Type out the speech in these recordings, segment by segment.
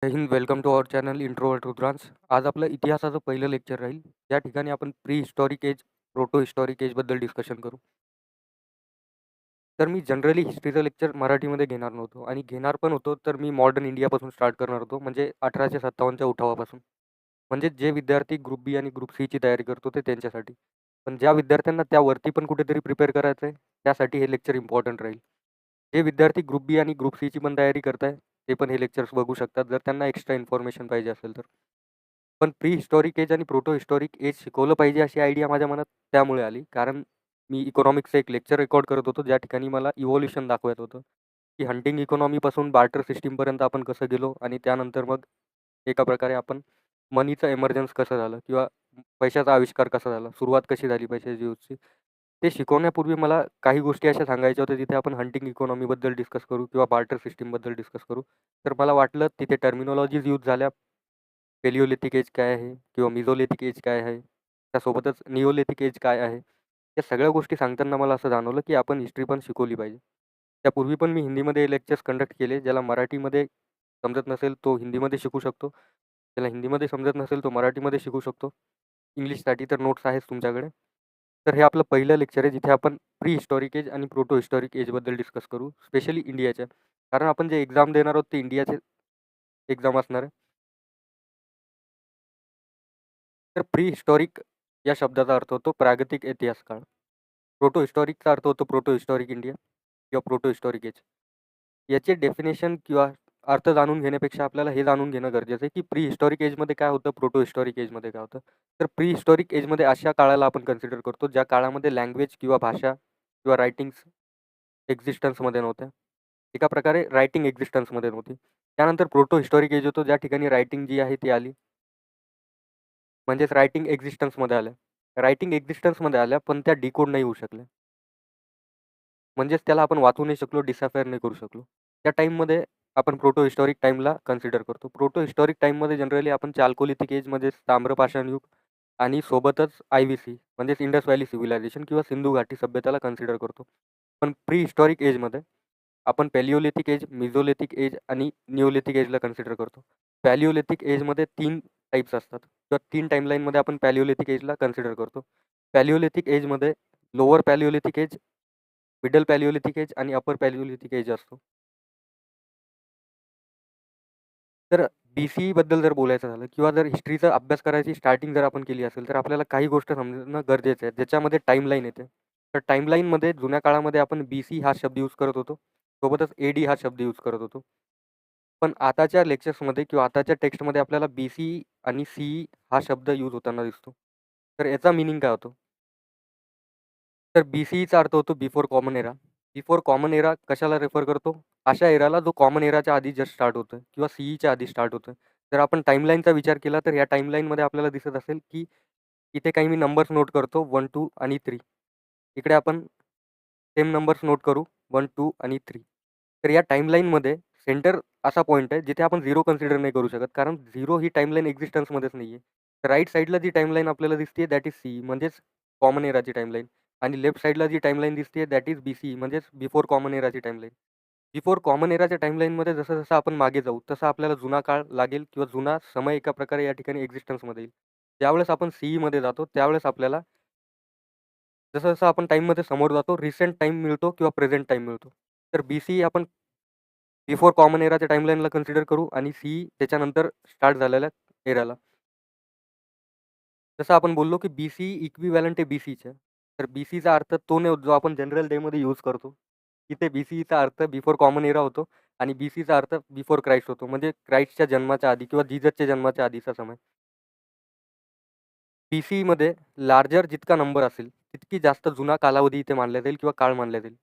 जय हिंद. Welcome to our channel introvert Rudransh. आज आपलं इतिहासाचं पहिलं लेक्चर राहील. या ठिकाणी आपण pre historic age, proto historic एजबद्दल डिस्कशन करू. तर मी जनरली हिस्ट्रीचं लेक्चर मराठीमध्ये घेणार नव्हतो आणि घेणार पण होतो तर मी मॉडर्न इंडियापासून स्टार्ट करणार होतो, म्हणजे 1857च्या उठावापासून. म्हणजे जे विद्यार्थी ग्रुप बी आणि ग्रुप सीची तयारी करतो ते त्यांच्यासाठी. पण ज्या विद्यार्थ्यांना त्यावरती पण कुठेतरी प्रिपेअर करायचं आहे, त्यासाठी हे लेक्चर इम्पॉर्टंट राहील. जे विद्यार्थी ग्रुप बी आणि ग्रुप सीची पण तयारी करताय ते पण हे लेक्चर्स बघू शकतात, जर त्यांना एक्स्ट्रा इन्फॉर्मेशन पाहिजे असेल तर. पण प्री हिस्टॉरिक एज आणि प्रोटो हिस्टॉरिक एज शिकवलं पाहिजे अशी आयडिया माझ्या मनात त्यामुळे आली, कारण मी इकॉनॉमिक्सचं एक लेक्चर रेकॉर्ड करत होतो, ज्या ठिकाणी मला इव्होल्युशन दाखवत होतं, की हंटिंग इकॉनॉमीपासून बार्टर सिस्टीमपर्यंत आपण कसं गेलो आणि त्यानंतर मग एका प्रकारे आपण मनीचं एमर्जन्स कसं झालं किंवा पैशाचा आविष्कार कसा झाला, सुरुवात कशी झाली पैशाची यूजची. ते शिकवण्यापूर्वी मला काही गोष्टी अशा सांगायच्या होत्या, जिथे आपण हंटिंग इकॉनॉमीबद्दल डिस्कस करू किंवा बार्टर सिस्टीमबद्दल डिस्कस करू. तर मला वाटलं तिथे टर्मिनॉलॉजीज यूज झाल्या. पेलिओलिथिक एज काय आहे किंवा मिझोलिथिक एज काय आहे, त्यासोबतच निओलिथिक एज काय आहे, या सगळ्या गोष्टी सांगताना मला असं जाणवलं की आपण हिस्ट्री पण शिकवली पाहिजे. त्यापूर्वी पण मी हिंदीमध्ये लेक्चर्स कंडक्ट केले. ज्याला मराठीमध्ये समजत नसेल तो हिंदीमध्ये शिकू शकतो, ज्याला हिंदीमध्ये समजत नसेल तो मराठीमध्ये शिकू शकतो. इंग्लिशसाठी तर नोट्स आहेच तुमच्याकडे. तर हे आपलं पहिलं लेक्चर आहे, जिथे आपण प्री हिस्टॉरिक एज आणि प्रोटो हिस्टॉरिक एजबद्दल डिस्कस करू, स्पेशली इंडियाच्या. कारण आपण जे एक्झाम देणार आहोत ते इंडियाचे एक्झाम असणार आहे. तर प्री हिस्टॉरिक या शब्दाचा अर्थ होतो प्रागतिक इतिहास काळ. प्रोटो हिस्टॉरिकचा अर्थ होतो प्रोटो हिस्टॉरिक इंडिया किंवा प्रोटो हिस्टॉरिक एज. याचे डेफिनेशन किंवा अर्थ जाणून घेण्यापेक्षा आपल्याला हे जाणून घेणं गरजेचं आहे की प्री हिस्टॉरिक एजमध्ये काय होतं, प्रोटो हिस्टॉरिक एजमध्ये काय होतं. तर प्री हिस्टॉरिक एजमध्ये अशा काळाला आपण कन्सिडर करतो ज्या काळामध्ये लँग्वेज किंवा भाषा किंवा रायटिंग्स एक्झिस्टन्समध्ये नव्हत्या. एका प्रकारे रायटिंग एक्झिस्टन्समध्ये नव्हती. त्यानंतर प्रोटो हिस्टॉरिक एज होतो, ज्या ठिकाणी रायटिंग जी आहे ती आली, म्हणजेच रायटिंग एक्झिस्टन्समध्ये आल्या. रायटिंग एक्झिस्टन्समध्ये आल्या, पण त्या डिकोड नाही होऊ शकल्या. म्हणजेच त्याला आपण वाचू नाही शकलो, डिसाफायर नाही करू शकलो. त्या टाईममध्ये आपण प्रोटो हिस्टॉरिक टाईमला कन्सिडर करतो. प्रोटो हिस्टॉरिक टाईममध्ये जनरली आपण चाल्कोलिथिक एजमध्ये ताम्रपाषाण युग आणि सोबतच IVC म्हणजेच इंडस व्हॅली सिव्हिलायझेशन किंवा सिंधू घाटी सभ्यतेला कन्सिडर करतो. पण प्री हिस्टॉरिक एजमध्ये आपण पॅलिओलिथिक एज, मिझोलिथिक एज आणि निओलिथिक एजला कन्सिडर करतो. पॅलिओलिथिक एजमध्ये 3 टाइप्स असतात किंवा 3 टाईमलाईनमध्ये आपण पॅलिओलिथिक एजला कन्सिडर करतो. पॅलिओलिथिक एजमध्ये लोअर पॅलिओलिथिक एज, मिडल पॅलिओलिथिक एज आणि अपर पॅलिओलिथिक एज असतो. तर BCE बद्दल जर बोलायचं झालं किंवा जर हिस्ट्रीचा अभ्यास करायची स्टार्टिंग जर आपण केली असेल, तर आपल्याला काही गोष्ट समजणं गरजेचं आहे, ज्याच्यामध्ये टाईमलाईन येते. तर टाईमलाईनमध्ये जुन्या काळामध्ये आपण BC हा शब्द यूज करत होतो. सोबतच AD हा शब्द यूज करत होतो. पण आताच्या लेक्चर्समध्ये किंवा आताच्या टेक्स्टमध्ये आपल्याला BC आणि CE हा शब्द यूज होताना दिसतो. तर याचा मीनिंग काय होतो? तर BCEचा अर्थ होतो before common era. Before common era कशाला रेफर करतो? अशा एराला जो कॉमन एराच्या आधी जस्ट स्टार्ट होतोय किंवा CEच्या आधी स्टार्ट होतोय. जर आपण टाईमलाईनचा विचार केला तर या टाईमलाईनमध्ये आपल्याला दिसत असेल की इथे काही मी नंबर्स नोट करतो 1, 2 आणि 3. इकडे आपण सेम नंबर्स नोट करू 1, 2 आणि 3. तर या टाईमलाईनमध्ये सेंटर असा पॉइंट आहे जिथे आपण 0 कन्सिडर नाही करू शकत, कारण 0 ही टाईमलाईन एक्झिस्टन्समध्येच नाही आहे. राईट साईडला जी टाईमलाईन आपल्याला दिसते दॅट इज CE म्हणजेच कॉमन एराची टाईमलाईन, आणि लेफ्ट साईडला जी टाईमलाईन दिसते दॅट इज BCE म्हणजेच बिफोर कॉमन एराची टाईमलाईन. बिफोर कॉमन एराच्या टाईमलाईनमध्ये जसं-जसं आपण मागे जाऊ, तसं आपल्याला जुना काळ लागेल किंवा जुना समय एका प्रकारे या ठिकाणी एक्झिस्टन्समध्ये येईल. ज्यावेळेस आपण CEमध्ये जातो, त्यावेळेस आपल्याला जसं-जसं आपण टाईममध्ये समोर जातो, रिसेंट टाईम मिळतो किंवा प्रेझेंट टाईम मिळतो. तर BCE आपण बिफोर कॉमन एराच्या टाईमलाईनला कन्सिडर करू आणि CE त्याच्यानंतर स्टार्ट झालेल्या एराला. जसं आपण बोललो की BCE इक्विव्हॅलंट आहे BCच्या. तर BCचा अर्थ तो नाही होत जो आपण जनरल डेमध्ये यूज करतो. इथे BCचा अर्थ बिफोर कॉमन एरा होतो आणि BCचा अर्थ बिफोर क्राइस्ट होतो. म्हणजे क्राइस्टच्या जन्माच्या आधी किंवा जीससच्या जन्माच्या आधीचा समय. BCमध्ये लार्जर जितका नंबर असेल, तितकी जास्त जुना कालावधी इथे मानला जाईल किंवा काळ मानला जाईल.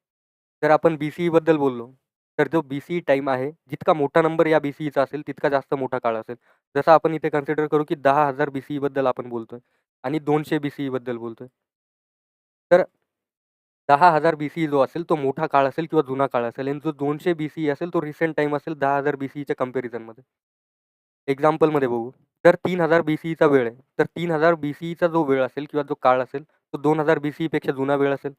जर आपण BCEबद्दल बोललो, तर जो BCE टाईम आहे, जितका मोठा नंबर या BCEचा असेल, तितका जास्त मोठा काळ असेल. जसं आपण इथे कन्सिडर करू की 10,000 BCEबद्दल आपण बोलतोय आणि 200 BCEबद्दल बोलतोय. तर 10,000 BCE जो असेल, तो मोठा काळ असेल किंवा जुना काळ असेल आणि जो 200 BCE असेल, तो रिसेंट टाईम असेल 10,000 BCEच्या कंपॅरिझनमध्ये. एक्झाम्पलमध्ये बघू. तर 3000 BCEचा वेळ आहे. तर 3000 BCEचा जो वेळ असेल किंवा जो काळ असेल, तो 2000 BCEपेक्षा जुना वेळ असेल.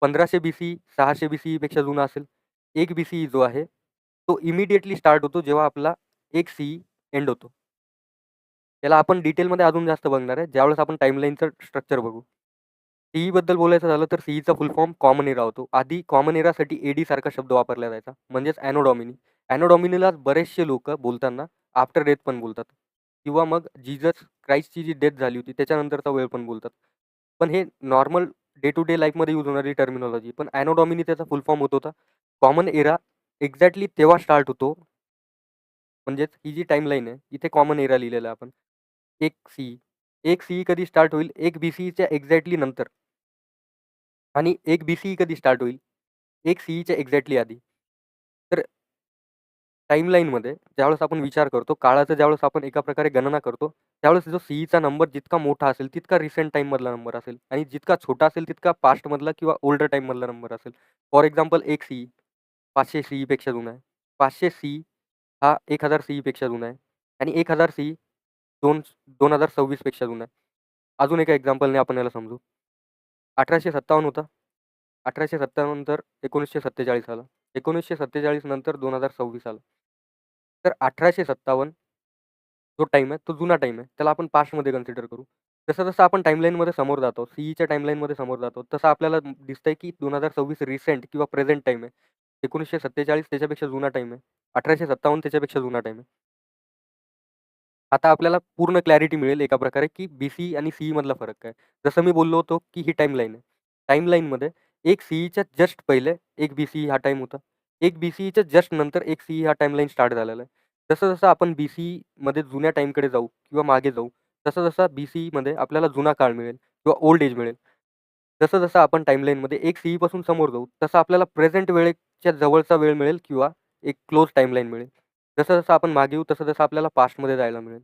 1500 BCE 600 BCEपेक्षा जुना असेल. 1 BCE जो आहे, तो इमिडिएटली स्टार्ट होतो जेव्हा आपला 1 CE एंड होतो. याला आपण डिटेलमध्ये अजून जास्त बघणार आहे, ज्यावेळेस आपण टाईमलाईनचं स्ट्रक्चर बघू. सीईबद्दल बोलायचं झालं तर सीईचा फुल फॉर्म कॉमन एरा होतो. आधी कॉमन एरासाठी एडी सारखा शब्द वापरला जायचा, म्हणजेच ॲनो डॉमिनी. ॲनो डॉमिनीला बरेचसे लोकं बोलताना आफ्टर डेथ पण बोलतात किंवा मग जीसस क्राइस्टची जी डेथ झाली होती त्याच्यानंतरचा वेळ पण बोलतात. पण हे नॉर्मल डे टू डे लाईफमध्ये यूज होणारी टर्मिनॉलॉजी. पण ॲनो डॉमिनी त्याचा फुल फॉर्म होत होता. कॉमन एरा एक्झॅक्टली तेव्हा स्टार्ट होतो, म्हणजेच ही जी टाईमलाईन आहे, इथे कॉमन एरा लिहिलेला आहे आपण. 1 सीई. 1 सीई कधी स्टार्ट होईल? 1 बीसीईच्या एक्झॅक्टली नंतर. आणि 1 बीसीई कधी स्टार्ट होईल? 1 सीईच्या एक्झॅक्टली आधी. तर टाईमलाईनमध्ये ज्यावेळेस आपण विचार करतो, काळाचा ज्यावेळेस आपण एका प्रकारे गणना करतो, त्यावेळेस जो सीईचा नंबर जितका मोठा असेल, तितका रिसेंट टाईममधला नंबर असेल आणि जितका छोटा असेल, तितका पास्टमधला किंवा ओल्डर टाईममधला नंबर असेल. फॉर एक्झाम्पल 1 सीई 500 सीईपेक्षा जुना आहे. 500 सीई हा 1000 सीईपेक्षा जुना आहे आणि 1000 सीई 2026 पेक्षा जुना आहे. अजून एका एक्झाम्पलने आपण याला समजू. 1857 होता. 1857 नंतर 1947 आलं. 1947 नंतर 2026 आलं. तर 1857 जो टाईम आहे, तो जुना टाईम आहे. त्याला आपण पास्टमध्ये कन्सिडर करू. जसं-जसं आपण टाईमलाईनमध्ये समोर जातो, सीईच्या टाईमलाईनमध्ये समोर जातो, तसं आपल्याला दिसतंय की 2026 रिसेंट किंवा प्रेझेंट टाईम आहे. 1947 त्याच्यापेक्षा जुना टाईम आहे. 1857 त्याच्यापेक्षा जुना टाईम आहे. आता आपल्याला पूर्ण क्लॅरिटी मिळेल एका प्रकारे, की बी-सी आणि सी-मधला फरक काय? जसं मी बोललो होतो, की ही टाईमलाईन आहे. टाईमलाईनमध्ये एक सीईच्या जस्ट पहिले एक बी-सी हा टाईम होता. एक बी-सीच्या जस्ट नंतर एक सीई हा टाईमलाईन स्टार्ट झालेला आहे. जसं-जसं आपण बी-सीमध्ये जुन्या टाईमकडे जाऊ किंवा मागे जाऊ, तसा-तसा बी-सीमध्ये आपल्याला जुना काळ मिळेल किंवा ओल्ड एज मिळेल. जसं-जसं आपण टाईमलाईनमध्ये एक सीईपासून समोर जाऊ, तसं आपल्याला प्रेझेंट वेळेच्या जवळचा वेळ मिळेल किंवा एक क्लोज टाईमलाईन मिळेल. जसं-जसं आपण मागे येऊ, तसं-तसं आपल्याला पास्टमध्ये जायला मिळेल.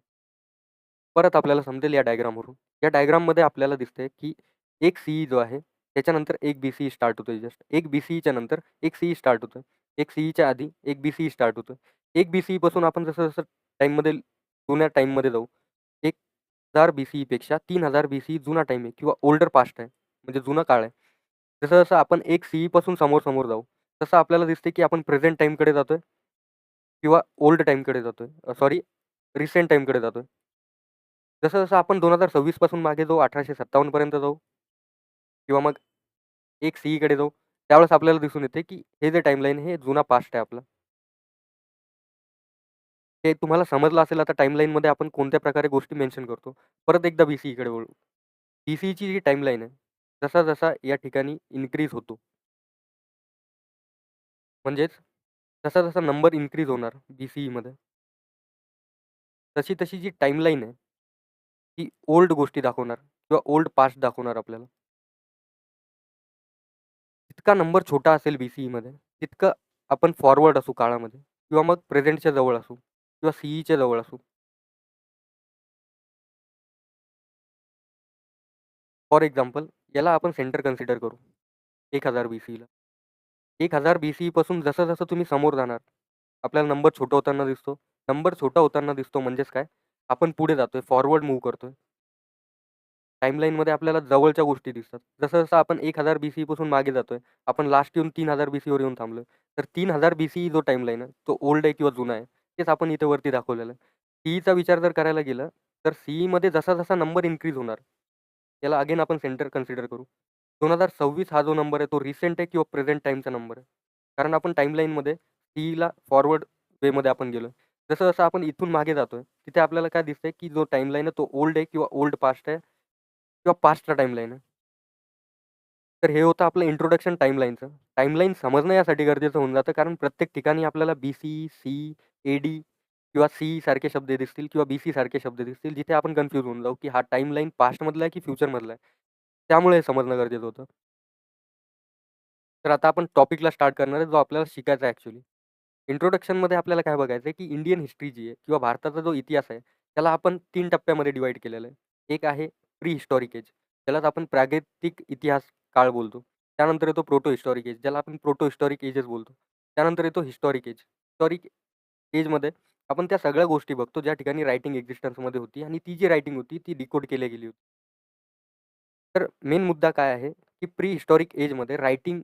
परत आपल्याला समजेल या डायग्रामवरून. या डायग्राममध्ये आपल्याला दिसतंय, की एक सीई जो आहे, त्याच्यानंतर एक बी-सीई स्टार्ट होतोय जस्ट. एक बी-सीईच्या नंतर एक सीई स्टार्ट होतोय. एक सीईच्या आधी एक बी-सीई स्टार्ट होतोय. एक बी-सीईपासून आपण जसं-जसं टाईममध्ये जुन्या टाईममध्ये जाऊ, 1000 बी-सीईपेक्षा 3000 बी-सीई जुना टाईम आहे किंवा ओल्डर पास्ट आहे, म्हणजे जुना काळ आहे. जसं-जसं आपण एक सीईपासून समोर-समोर जाऊ, तसं आपल्याला दिसते, की आपण प्रेझेंट टाईमकडे जातोय किंवा ओल्ड टाईमकडे जातोय. सॉरी रिसेंट टाईमकडे जातोय. जसं-जसं आपण 2026 पासून मागे जाऊ, 1857 पर्यंत जाऊ किंवा मग एक सीईकडे जाऊ, त्यावेळेस आपल्याला दिसून येते, की हे जे टाईमलाईन हे जुना पास्ट आहे आपला. ते तुम्हाला समजलं असेल आता टाईमलाईनमध्ये आपण कोणत्या प्रकारे गोष्टी मेन्शन करतो. परत एकदा बी-सीईकडे वळू. बी-सीईची जी टाईमलाईन आहे, जसा-जसा या ठिकाणी इन्क्रीज होतो, म्हणजेच जसा-जसा नंबर इन्क्रीज होणार बी-सीईमध्ये, तशी-तशी जी टाईमलाईन आहे, ती ओल्ड गोष्टी दाखवणार किंवा ओल्ड पास्ट दाखवणार आपल्याला. जितका नंबर छोटा असेल बी-सीईमध्ये, तितकं आपण फॉरवर्ड असू काळामध्ये किंवा मग प्रेझेंटच्या जवळ असू किंवा सीईच्या जवळ असू. फॉर एक्झाम्पल याला आपण सेंटर कन्सिडर करू 1000 बी-सीईला. 1000 बी-सीईपासून जसं-जसं तुम्ही समोर जाणार, आपल्याला नंबर छोटा होताना दिसतो. नंबर छोटा होताना दिसतो म्हणजेच काय? आपण पुढे जातोय, फॉरवर्ड मूव्ह करतोय. टाईमलाईनमध्ये आपल्याला जवळच्या गोष्टी दिसतात. जसं-जसं आपण 1000 बी-सीईपासून मागे जातोय, आपण लास्ट येऊन 3000 बी-सीईवर येऊन थांबलोय. तर 3000 बी-सीई जो टाईमलाईन आहे, तो ओल्ड आहे किंवा जुना आहे, तेच आपण इथे वरती दाखवलेलं आहे. सीईचा विचार जर करायला गेलं, तर सीईमध्ये जसा-जसा नंबर इन्क्रीज होणार, याला अगेन आपण सेंटर कन्सिडर करू. 2026 हा जो नंबर आहे, तो रिसेंट आहे किंवा प्रेझेंट टाईमचा नंबर आहे. कारण आपण टाईमलाईनमध्ये सीईला फॉरवर्ड वेमध्ये आपण गेलोय. जसं-जसं आपण इथून मागे जातोय, तिथे आपल्याला काय दिसतंय, की जो टाईमलाईन आहे, तो ओल्ड आहे किंवा ओल्ड पास्ट आहे किंवा पास्टचा टाईमलाईन आहे. तर हे होतं आपलं इंट्रोडक्शन टाईमलाईनचं. टाईमलाईन समजणं यासाठी गरजेचं होऊन जातं, कारण प्रत्येक ठिकाणी आपल्याला बी-सी, सी, ए-डी किंवा सी सारखे शब्द दिसतील किंवा बी-सी सारखे शब्द दिसतील, जिथे आपण कन्फ्यूज होऊन जाऊ, की हा टाईमलाईन पास्टमधला आहे की फ्युचरमधला आहे. त्यामुळे हे समजणं गरजेचं होतं. तर आता आपण टॉपिकला स्टार्ट करणार आहे, जो आपल्याला शिकायचा आहे ॲक्चुअली. इंट्रोडक्शनमध्ये आपल्याला काय बघायचं आहे, की इंडियन हिस्ट्री जी आहे किंवा भारताचा जो इतिहास आहे, त्याला आपण 3 टप्प्यामध्ये डिव्हाईड केलेलं आहे. एक आहे प्री हिस्टॉरिक एज, त्यालाच आपण प्रागैतिक इतिहास काळ बोलतो. त्यानंतर येतो प्रोटो हिस्टॉरिक एज, ज्याला आपण प्रोटो हिस्टॉरिक एजच बोलतो. त्यानंतर येतो हिस्टॉरिक एज. हिस्टॉरिक एजमध्ये आपण त्या सगळ्या गोष्टी बघतो, ज्या ठिकाणी रायटिंग एक्झिस्टन्समध्ये होती आणि ती जी रायटिंग होती, ती डिकोड केली गेली होती. तर मेन मुद्दा काय आहे, की प्री हिस्टॉरिक एजमध्ये रायटिंग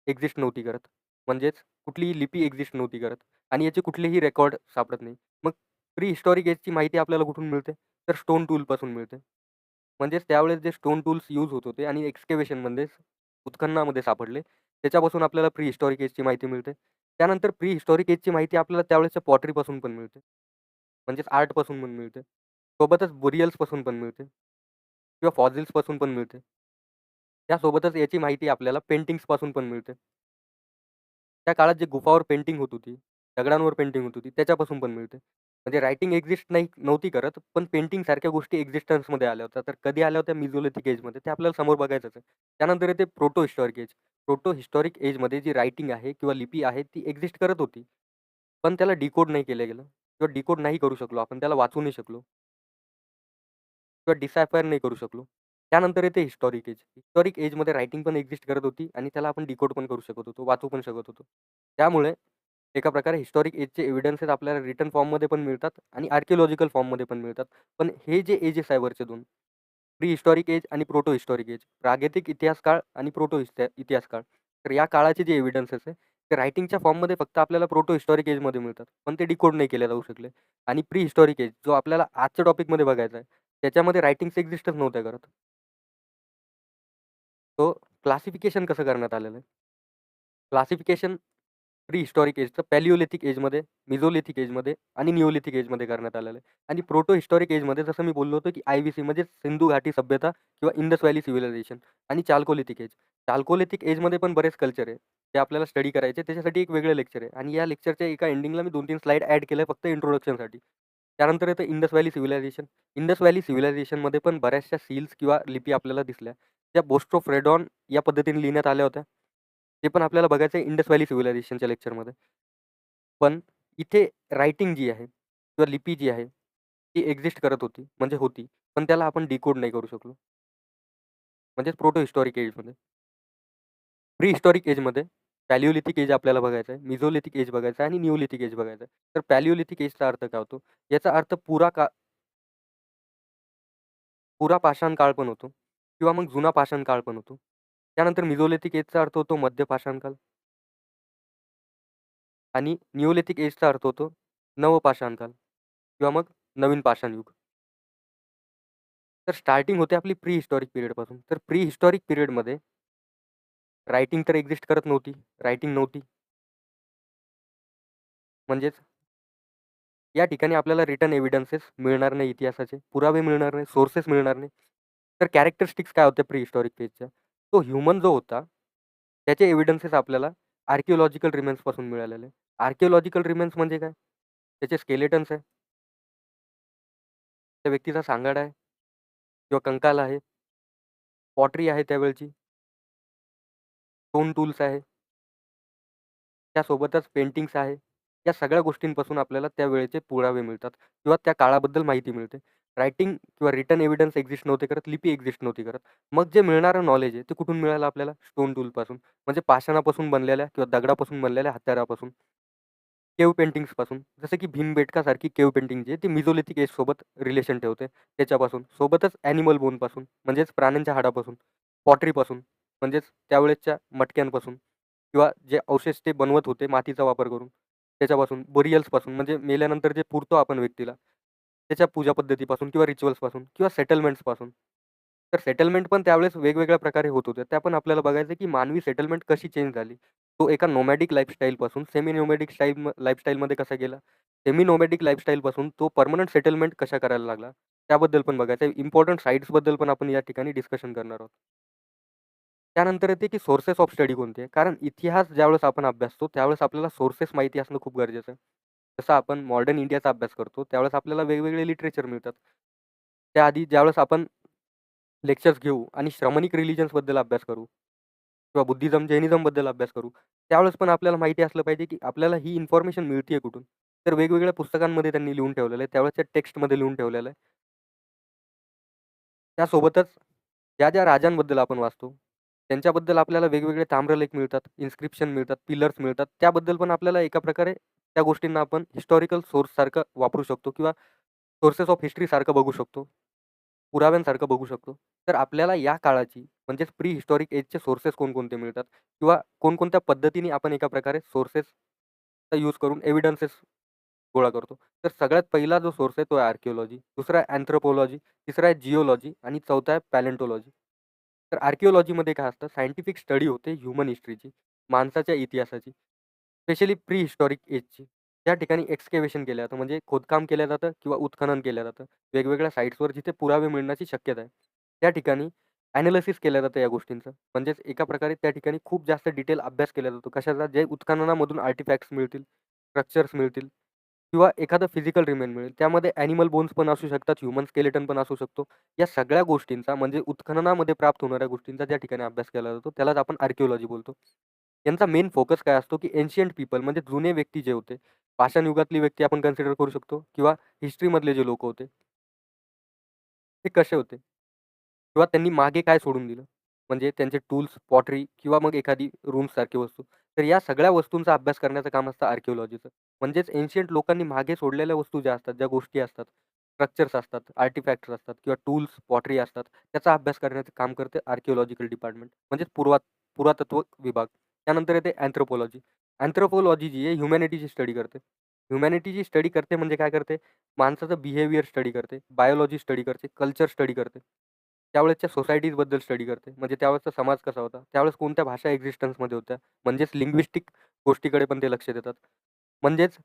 एक्झिस्ट नव्हती करत. म्हणजेच कुठलीही लिपी एक्झिस्ट नव्हती करत आणि याचे कुठलेही रेकॉर्ड सापडत नाही. मग प्री हिस्टॉरिक एजची माहिती आपल्याला कुठून मिळते? तर स्टोन टूलपासून मिळते. म्हणजेच त्यावेळेस जे स्टोन टूल्स यूज होत होते आणि एक्सकेव्हेशनमध्ये उत्खननामध्ये सापडले, त्याच्यापासून आपल्याला प्री हिस्टॉरिक एजची माहिती मिळते. त्यानंतर प्री हिस्टॉरिक एजची माहिती आपल्याला त्यावेळेसच्या पॉटरीपासून पण मिळते. म्हणजेच आर्टपासून पण मिळते. सोबतच बुरियल्सपासून पण मिळते किंवा फॉसिल्सपासून पण मिळते. त्यासोबतच याची माहिती आपल्याला पेंटिंग्सपासून पण मिळते. त्या काळात जे गुफावर पेंटिंग होत होती, दगडांवर पेंटिंग होत होती, त्याच्यापासून पण मिळते. म्हणजे रायटिंग एक्झिस्ट नव्हती करत, पण पेंटिंगसारख्या गोष्टी एक्झिस्टन्समध्ये आल्या होत्या. तर कधी आल्या होत्या मेसोलिथिक एजमध्ये ते आपल्याला समोर बघायचंच आहे. त्यानंतर येते proto historic age. Proto historic एजमध्ये जी रायटिंग आहे किंवा लिपी आहे ती एक्झिस्ट करत होती. पण त्याला डिकोड नाही केलं गेलं किंवा डिकोड नाही करू शकलो आपण. त्याला वाचू नाही शकलो किंवा डिसायफर नाही करू शकलो. त्यानंतर येते हिस्टॉरिक एज. हिस्टॉरिक एजमध्ये रायटिंग पण एक्झिस्ट करत होती आणि त्याला आपण डिकोड पण करू शकत होतो, वाचू पण शकत होतो. त्यामुळे एका प्रकारे हिस्टॉरिक एजचे एव्हिडन्सेस आपल्याला रिटन फॉर्ममध्ये पण मिळतात आणि आर्किओलॉजिकल फॉर्ममध्ये पण मिळतात. पण हे जे एजेस आहे वरचे 2, प्री हिस्टॉरिक एज आणि प्रोटो हिस्टॉरिक एज, प्रागैतिक इतिहास काळ आणि प्रोटो इतिहास काळ. तर या काळाचे जे एव्हिडन्सेस आहे, ते रायटिंगच्या फॉर्ममध्ये फक्त आपल्याला प्रोटो हिस्टॉरिक एजमध्ये मिळतात. पण ते डिकोड नाही केले जाऊ शकले. आणि प्री हिस्टॉरिक एज जो आपल्याला आजच्या टॉपिकमध्ये बघायचा आहे, त्याच्यामध्ये रायटिंग्स एक्झिस्टच नव्हत्या करत. तो क्लासिफिकेशन कसं करण्यात आलेलं आहे? क्लासिफिकेशन प्री हिस्टॉरिक एजचं पॅलिओलिथिक एजमध्ये, मेसोलिथिक एजमध्ये आणि निओलिथिक एजमध्ये करण्यात आलेलं आहे. आणि प्रोटो हिस्टॉरिक एजमध्ये जसं मी बोललो होतो, की आय-व्ही-सी म्हणजे सिंधू घाटी सभ्यता किंवा इंडस व्हॅली सिव्हिलायझेशन आणि चाल्कोलिथिक एज. चाल्कोलिथिक एजमध्ये पण बरेच कल्चर आहे. ते आपल्याला स्टडी करायचे. त्याच्यासाठी एक वेगळं लेक्चर आहे आणि या लेक्चरच्या एका एंडिंगला मी 2-3 स्लाईड ॲड केल्या फक्त इंट्रोडक्शनसाठी. त्यानंतर येतं Indus valley civilization. Indus valley सिव्हिलायझेशनमध्ये पण बऱ्याचशा सील्स किंवा लिपी आपल्याला दिसल्या. त्या बोस्टो फ्रेडॉन या पद्धतीने लिहिण्यात आल्या होत्या. ते पण आपल्याला बघायचं आहे इंडस व्हॅली सिव्हिलायझेशनच्या लेक्चरमध्ये. पण इथे रायटिंग जी आहे किंवा लिपी जी आहे, ती एक्झिस्ट करत होती, म्हणजे होती. पण त्याला आपण डिकोड नाही करू शकलो. म्हणजेच प्रोटो हिस्टॉरिक एजमध्ये. प्री हिस्टॉरिक एजमध्ये पॅलिओलिथिक एज आपल्याला बघायचा आहे, मेसोलिथिक एज बघायचा आहे आणि निओलिथिक एज बघायचा आहे. तर पॅलिओलिथिक एजचा अर्थ काय होतो? याचा अर्थ पुरा पाषाण काळ पण होतो किंवा मग जुना पाषाण काळ पण होतो. त्यानंतर मेसोलिथिक एजचा अर्थ होतो मध्य पाषाण काळ आणि निओलिथिक एजचा अर्थ होतो नवपाषाण काळ किंवा मग नवीन पाषाण युग. तर स्टार्टिंग होते आपली प्री हिस्टॉरिक पिरियडपासून. तर प्री हिस्टॉरिक पिरियडमध्ये रायटिंग तर एक्झिस्ट करत नव्हती. रायटिंग नव्हती. म्हणजेच या ठिकाणी आपल्याला रिटन एव्हिडन्सेस मिळणार नाही इतिहासाचे, पुरावे मिळणार नाही, सोर्सेस मिळणार नाही. तर कॅरेक्टरिस्टिक्स काय होत्या प्री हिस्टॉरिक फेजच्या? तो ह्युमन जो होता, त्याचे एव्हिडन्सेस आपल्याला आर्किओलॉजिकल रिमेन्सपासून मिळालेले आहे. आर्किओलॉजिकल रिमेन्स म्हणजे काय? त्याचे स्केलेटन्स आहे, त्या व्यक्तीचा सांगाडा आहे किंवा कंकाल आहे, पॉटरी आहे त्यावेळची, स्टोन टूल्स आहे, त्यासोबतच पेंटिंग्स आहे. या सगळ्या गोष्टींपासून आपल्याला त्यावेळेचे पुरावे मिळतात किंवा त्या काळाबद्दल माहिती मिळते. रायटिंग किंवा रिटन एव्हिडन्स एक्झिस्ट नव्हते करत, लिपी एक्झिस्ट नव्हती करत. मग जे मिळणारं नॉलेज आहे ते कुठून मिळालं आपल्याला? स्टोन टूलपासून. म्हणजे पाषाणापासून बनलेल्या किंवा दगडापासून बनलेल्या हत्यारापासून. केव्ह पेंटिंग्सपासून. जसं की भीमबेटकासारखी केव्ह पेंटिंग जी आहे ती मेसोलिथिक एजसोबत रिलेशन ठेवते त्याच्यापासून. सोबतच ॲनिमल बोनपासून म्हणजेच प्राण्यांच्या हाडापासून, पॉटरीपासून म्हणजेच त्यावेळेसच्या मटक्यांपासून किंवा जे अवशेष ते बनवत होते मातीचा वापर करून त्याच्यापासून, बुरियल्सपासून म्हणजे मेल्यानंतर जे पुरतो आपण व्यक्तीला, त्याच्या पूजा पद्धतीपासून किंवा रिच्युअल्सपासून किंवा सेटलमेंट्सपासून. तर सेटलमेंट पण त्यावेळेस वेगवेगळ्या प्रकारे होत होत्या. त्या पण आपल्याला बघायचं की मानवी सेटलमेंट कशी चेंज झाली. तो एका नोमॅडिक लाईफस्टाईलपासून सेमी नोमॅडिक लाईफस्टाईलमध्ये कसा गेला. सेमी नोमॅडिक लाईफस्टाईलपासून तो पर्मनंट सेटलमेंट कशा करायला लागला. त्याबद्दल पण बघायचं आहे. इम्पोर्टंट साइट्सबद्दल पण आपण या ठिकाणी डिस्कशन करणार आहोत. त्यानंतर येते की सोर्सेस ऑफ स्टडी कोणते आहे? कारण इतिहास ज्यावेळेस आपण अभ्यासतो, त्यावेळेस आपल्याला सोर्सेस माहिती असणं खूप गरजेचं आहे. जसं आपण मॉडर्न इंडियाचा अभ्यास करतो, त्यावेळेस आपल्याला वेगवेगळे लिटरेचर मिळतात. त्याआधी ज्यावेळेस आपण लेक्चर्स घेऊ आणि श्रमणिक रिलिजन्सबद्दल अभ्यास करू किंवा बुद्धिझम, जैनिझमबद्दल अभ्यास करू, त्यावेळेस पण आपल्याला माहिती असलं पाहिजे की आपल्याला ही इन्फॉर्मेशन मिळते कुठून? तर वेगवेगळ्या पुस्तकांमध्ये त्यांनी लिहून ठेवलेलं आहे. त्यावेळेसच्या टेक्स्टमध्ये लिहून ठेवलेलं आहे. त्यासोबतच ज्या राजांबद्दल आपण वाचतो, त्यांच्याबद्दल आपल्याला वेगवेगळे ताम्रलेख मिळतात, इन्स्क्रिप्शन मिळतात, पिलर्स मिळतात. त्याबद्दल पण आपल्याला एका प्रकारे त्या गोष्टींना आपण हिस्टॉरिकल सोर्ससारखं वापरू शकतो किंवा सोर्सेस ऑफ हिस्ट्रीसारखं बघू शकतो. पुराव्यांसारखं बघू शकतो. तर आपल्याला या काळाची म्हणजेच प्री हिस्टॉरिक एजचे सोर्सेस कोणकोणते मिळतात किंवा कोणकोणत्या पद्धतीने आपण एका प्रकारे सोर्सेसचा यूज करून एव्हिडन्सेस गोळा करतो. तर सगळ्यात पहिला जो सोर्स आहे तो आहे आर्किओलॉजी, दुसरा आहे अँथ्रोपोलॉजी, तिसरा आहे जिओलॉजी आणि चौथा आहे पॅलेंटोलॉजी. तर आर्किओलॉजीमध्ये काय असतं, सायंटिफिक स्टडी होते ह्युमन हिस्ट्रीची, माणसाच्या इतिहासाची, स्पेशली प्री हिस्टॉरिक एजची. त्या ठिकाणी एक्सकेव्हेशन केलं जातं, म्हणजे खोदकाम केलं जातं किंवा उत्खनन केलं जातं. वेगवेगळ्या साइट्सवर जिथे पुरावे मिळण्याची शक्यता आहे. त्या ठिकाणी एनालिसिस केलं जातं या गोष्टींचं. म्हणजेच एका प्रकारे त्या ठिकाणी खूप जास्त डिटेल अभ्यास केला जातो. कशाचा? जे उत्खननामधून आर्टिफॅक्ट्स मिळतील, स्ट्रक्चर्स मिळतील किंवा एखादं फिजिकल रिमेन मिळेल. त्यामध्ये ॲनिमल बोन्स पण असू शकतात, ह्युमन स्केलेटन पण असू शकतो. या सगळ्या गोष्टींचा म्हणजे उत्खननामध्ये प्राप्त होणाऱ्या गोष्टींचा ज्या ठिकाणी अभ्यास केला जातो, त्यालाच आपण आर्किओलॉजी बोलतो. यांचा मेन फोकस काय असतो, की एन्शियंट पीपल म्हणजे जुने व्यक्ती जे होते, पाषाण युगातली व्यक्ती आपण कन्सिडर करू शकतो किंवा हिस्ट्रीमधले जे लोकं होते, ते कसे होते? किंवा त्यांनी मागे काय सोडून दिलं? म्हणजे त्यांचे टूल्स, पॉटरी किंवा मग एखादी रूम्ससारखी वस्तू. तर या सगळ्या वस्तूंचा अभ्यास करण्याचं काम असतं आर्किओलॉजीचं. म्हणजेच एन्शियंट लोकांनी मागे सोडलेल्या वस्तू ज्या असतात, ज्या गोष्टी असतात, स्ट्रक्चर्स असतात, आर्टिफॅक्ट्स असतात किंवा टूल्स, पॉटरी असतात, त्याचा अभ्यास करण्याचं काम करते आर्किओलॉजिकल डिपार्टमेंट म्हणजेच पुरातत्व विभाग. त्यानंतर येते अँथ्रोपोलॉजी. अँथ्रोपोलॉजी जी आहे ह्युमॅनिटीची स्टडी करते. ह्युमॅनिटीची स्टडी करते म्हणजे काय करते? माणसाचं बिहेवियर स्टडी करते, बायोलॉजी स्टडी करते, कल्चर स्टडी करते. त्यावेळेसच्या सोसायटीजबद्दल स्टडी करते. म्हणजे त्यावेळेसचा समाज कसा होता? त्यावेळेस कोणत्या भाषा एक्झिस्टन्समध्ये होत्या? म्हणजेच लिंग्विस्टिक गोष्टीकडे पण ते लक्ष देतात. म्हणजेच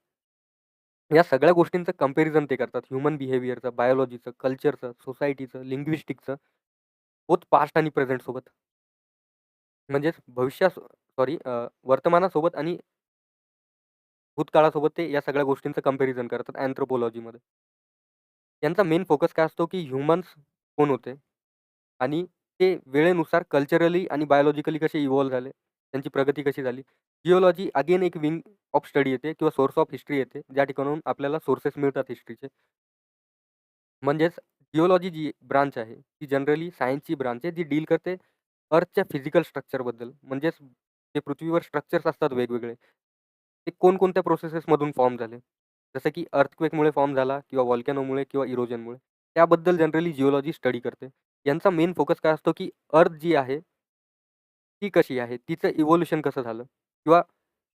या सगळ्या गोष्टींचं कंपॅरिझन ते करतात. ह्युमन बिहेवियरचं, बायोलॉजीचं, कल्चरचं, सोसायटीचं, लिंग्विस्टिकचं, बोथ पास्ट आणि प्रेझेंट सोबत. म्हणजेच वर्तमानासोबत आणि भूतकाळासोबत ते या सगळ्या गोष्टींचं कंपॅरिझन करतात अँथ्रोपोलॉजीमध्ये. यांचा मेन फोकस काय असतो, की ह्युमन्स कोण होते? आणि ते वेळेनुसार कल्चरली आणि बायोलॉजिकली कसे इव्हॉल्व झाले, त्यांची प्रगती कशी झाली. जिओलॉजी अगेन एक विंग ऑफ स्टडी येते किंवा सोर्स ऑफ हिस्ट्री येते, ज्या ठिकाणाहून आपल्याला सोर्सेस मिळतात हिस्ट्रीचे. म्हणजेच जिओलॉजी जी ब्रांच आहे, ती जनरली सायन्सची ब्रांच आहे, जी डील करते अर्थच्या फिजिकल स्ट्रक्चरबद्दल. म्हणजेच जे पृथ्वीवर स्ट्रक्चर्स असतात वेगवेगळे, ते कोणकोणत्या प्रोसेसेसमधून फॉर्म झाले. जसं की अर्थक्वेकमुळे फॉर्म झाला किंवा व्हॉल्कॅनोमुळे किंवा इरोजनमुळे. त्याबद्दल जनरली जिओलॉजी स्टडी करते. यांचा मेन फोकस काय असतो, की अर्थ जी आहे, ती कशी आहे? तिचं इव्होल्यूशन कसं झालं? किंवा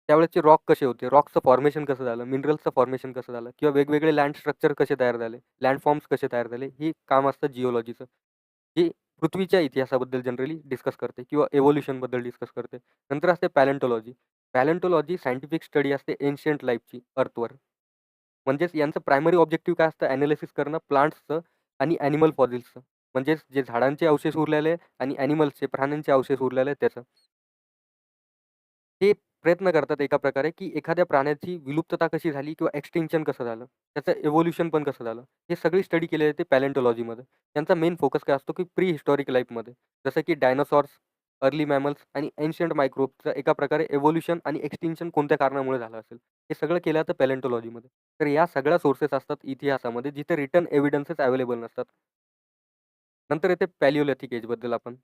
त्यावेळेसचे रॉक कसे होते? रॉकचं फॉर्मेशन कसं झालं? मिनरल्सचं फॉर्मेशन कसं झालं? किंवा वेगवेगळे लँड स्ट्रक्चर कसे तयार झाले? लँडफॉर्म्स कसे तयार झाले? हे काम असतं जिओलॉजीचं. जे पृथ्वीच्या इतिहासाबद्दल जनरली डिस्कस करते किंवा इव्होल्यूशनबद्दल डिस्कस करते. नंतर असते पॅलेंटॉलॉजी. पॅलेंटॉलॉजी सायंटिफिक स्टडी असते एन्शियंट लाईफची अर्थवर. म्हणजेच यांचं प्रायमरी ऑब्जेक्टिव्ह काय असतं? एनालिसिस करणं प्लांट्सचं आणि ॲनिमल फॉसिल्सचं. म्हणजेच जे झाडांचे अवशेष उरलेले आणि ॲनिमल्सचे, प्राण्यांचे अवशेष उरलेले त्याचं. ते प्रयत्न करतात एका प्रकारे, की एखाद्या प्राण्याची विलुप्तता कशी झाली किंवा एक्सटिंक्शन कसं झालं, त्याचं इव्होल्यूशन पण कसं झालं, हे सगळी स्टडी केली जाते पॅलेंटॉलॉजीमध्ये. त्यांचा मेन फोकस काय असतो, की प्री हिस्टॉरिक लाईफमध्ये. जसं की डायनासॉर्स, अर्ली मॅमल्स आणि एन्शियंट मायक्रोब्सचं एका प्रकारे इव्होल्यूशन आणि एक्सटिंक्शन कोणत्या कारणामुळे झालं असेल, हे सगळं केलं जातं पॅलेंटॉलॉजीमध्ये. तर या सगळ्या सोर्सेस असतात इतिहासामध्ये, जिथे रिटन एव्हिडन्सेस अवेलेबल नसतात. नंतर येते पॅलिओलिथिक एजबद्दल आपण.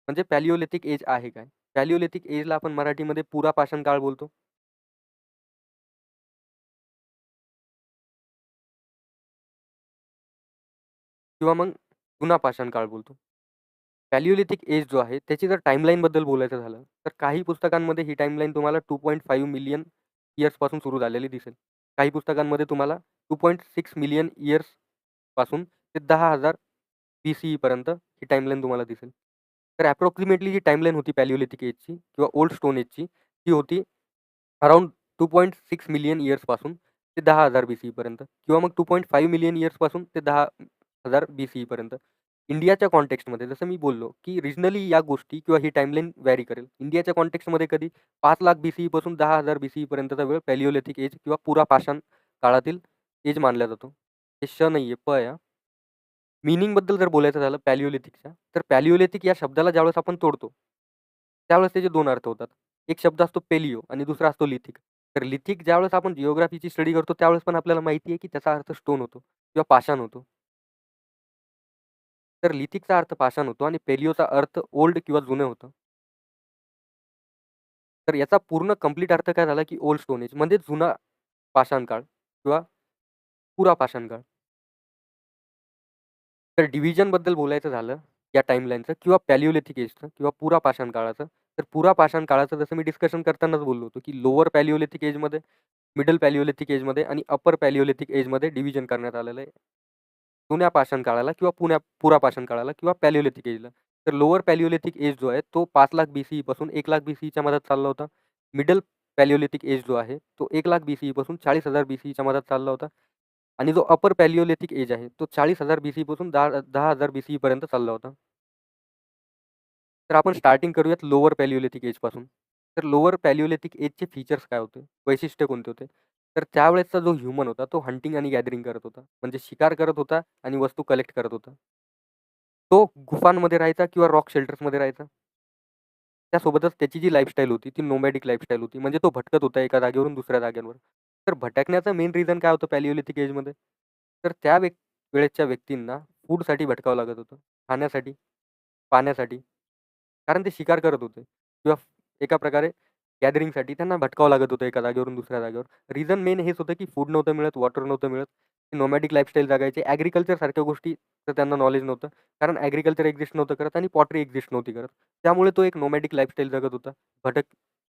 म्हणजे पॅलिओलिथिक एज आहे काय? पॅलिओलिथिक एजला आपण मराठीमध्ये पुरा पाषाण काळ बोलतो किंवा मग जुना पाषाण काळ बोलतो. पॅलिओलिथिक एज जो आहे, त्याची जर टाईमलाईनबद्दल बोलायचं झालं, तर काही पुस्तकांमध्ये ही टाईमलाईन तुम्हाला 2.5 मिलियन इयर्सपासून सुरू झालेली दिसेल. काही पुस्तकांमध्ये तुम्हाला 2.6 मिलियन इयर्सपासून ते 10,000 BCE पर्यंत ही टाईमलाईन तुम्हाला दिसेल. तर अप्रॉक्सिमेटली जी टाईमलाईन होती पॅलिओलिथिक एजची किंवा ओल्ड स्टोन एजची, ती होती अराउंड 2.6 मिलियन इयर्सपासून ते 10,000 BCE पर्यंत किंवा मग 2.5 मिलियन इयर्सपासून ते 10,000 BCE पर्यंत. इंडियाच्या कॉन्टेक्स्टमध्ये जसं मी बोललो, की रिजनली या गोष्टी किंवा ही टाईमलाईन व्हॅरी करेल. इंडियाच्या कॉन्टेक्स्टमध्ये कधी 5,00,000 BCE पासून 10,000 BCE पर्यंतचा वेळ पॅलिओलिथिक एज किंवा पुरा पाषाण काळातील एज मानला जातो. हे नाहीये, आहे हां. मीनिंगबद्दल जर बोलायचं झालं पॅलिओलिथिकच्या, तर पॅलिओलिथिक या शब्दाला ज्यावेळेस आपण तोडतो, त्यावेळेस त्याचे 2 अर्थ होतात. एक शब्द असतो पेलिओ आणि दुसरा असतो लिथिक. तर लिथिक ज्यावेळेस आपण जिओग्राफीची स्टडी करतो, त्यावेळेस पण आपल्याला माहिती आहे, की त्याचा अर्थ स्टोन होतो किंवा पाषाण होतो. तर लिथिकचा अर्थ पाषाण होतो आणि पेलिओचा अर्थ ओल्ड किंवा जुनं होतं. तर याचा पूर्ण कंप्लीट अर्थ काय झाला, की ओल्ड स्टोन एज म्हणजे जुना पाषाण काळ किंवा पुरा पाषाण काळ. तर डिव्हिजनबद्दल बोलायचं झालं, या टाईमलाईनचं किंवा पॅलिओलिथिक एजचं किंवा पुरा पाषाण काळाचं. तर पुरा पाषाण काळाचं जसं मी डिस्कशन करतानाच बोललो होतो, की लोअर पॅलिओलिथिक एजमध्ये मिडल पॅलिओलिथिक एजमध्ये आणि अपर पॅलिओलिथिक एजमध्ये डिव्हिजन करण्यात आलेलं आहे. जुन्या पाषाण काळाला किंवा पुरा पाषाण काळाला किंवा पॅलिओलिथिक एजला. तर लोअर पॅलिओलिथिक एज जो आहे तो 5,00,000 BCE पासून 1,00,000 BCEच्या मधात चालला होता. मिडल पॅलिओलिथिक एज जो आहे तो 1,00,000 BCE पासून 40,000 BCEच्या मधात चालला होता. आणि जो अपर पॅलिओलिथिक एज आहे तो 40,000 BCE पासून 10,000 BCE पर्यंत चालला होता. तर आपण स्टार्टिंग करूयात लोअर पॅलिओलिथिक एजपासून. तर लोअर पॅलिओलिथिक एजचे फीचर्स काय होते? वैशिष्ट्य कोणते होते? तर त्यावेळेसचा जो ह्युमन होता तो हंटिंग आणि गॅदरिंग करत होता. म्हणजे शिकार करत होता आणि वस्तू कलेक्ट करत होता. तो गुफांमध्ये राहायचा किंवा रॉक शेल्टर्समध्ये राहायचा. त्यासोबतच त्याची जी लाईफस्टाईल होती ती नोमॅडिक लाईफस्टाईल होती. म्हणजे तो भटकत होता एका जागेवरून दुसऱ्या जागेवर. तर भटकण्याचं मेन रिझन काय होतं पॅलिओलिथिक एजमध्ये? तर त्या वेळेसच्या व्यक्तींना फूडसाठी भटकावं लागत होतं. खाण्यासाठी, पाण्यासाठी. कारण ते शिकार करत होते किंवा एका प्रकारे गॅदरिंगसाठी त्यांना भटकावं लागत होतं एका जागेवरून दुसऱ्या जागेवर. रिझन मेन हेच होतं की फूड नव्हतं मिळत, वॉटर नव्हतं मिळत. नोमॅडिक लाईफस्टाईल जगायचे. ॲग्रीकल्चरसारख्या गोष्टीचं त्यांना नॉलेज नव्हतं. कारण ॲग्रीकल्चर एक्झिस्ट नव्हतं करत आणि पॉटरी एक्झिस्ट नव्हती करत. त्यामुळे तो एक नोमॅडिक लाईफस्टाईल जगत होता.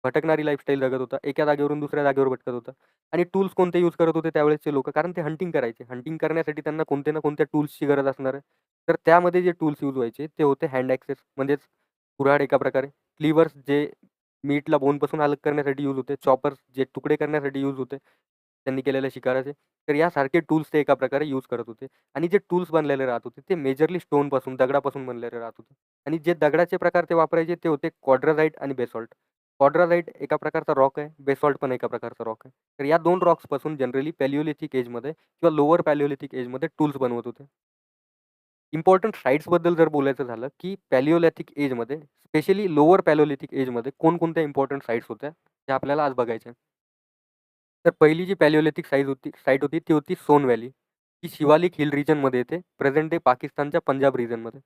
भटकणारी लाईफस्टाईल जगत होता. एका जागेवरून दुसऱ्या जागेवर भटकत होता. आणि टूल्स कोणते यूज करत होते त्यावेळेसचे लोकं? कारण ते हंटिंग करायचे. हंटिंग करण्यासाठी त्यांना कोणत्या ना कोणत्या टूल्सची गरज असणार आहे. तर त्यामध्ये जे टूल्स यूज व्हायचे ते होते हँड ॲक्सेस म्हणजेच कुऱ्हाड एका प्रकारे. क्लिव्हर्स जे मीटला बोनपासून अलग करण्यासाठी यूज होते. चॉपर्स जे तुकडे करण्यासाठी यूज होते त्यांनी केलेल्या शिकाराचे. तर यासारखे टूल्स ते एका प्रकारे यूज करत होते. आणि जे टूल्स बनलेले राहत होते ते मेजरली स्टोनपासून, दगडापासून बनलेले राहत होते. आणि जे दगडाचे प्रकार ते वापरायचे ते होते क्वाड्राझाईट आणि बेसॉल्ट. क्वाड्राझाईट एका प्रकारचा रॉक आहे, बेसॉल्ट पण एका प्रकारचा रॉक आहे. तर या 2 रॉक्सपासून जनरली पॅलिओलिथिक एजमध्ये किंवा लोअर पॅलिओलिथिक एजमध्ये टूल्स बनवत होते. इम्पोर्टंट साइट्सबद्दल जर बोलायचं झालं, की पॅलिओलिथिक एजमध्ये स्पेशली लोअर पॅलिओलिथिक एजमध्ये कोणकोणत्या इम्पोर्टंट साइट्स होत्या, त्या आपल्याला आज बघायच्या आहेत. तर पहिली जी पॅलिओलिथिक साईट होती ती होती सोन व्हॅली. ही शिवालिक हिल रिजनमध्ये येते. प्रेझेंट डे पाकिस्तानच्या पंजाब रिजनमध्ये.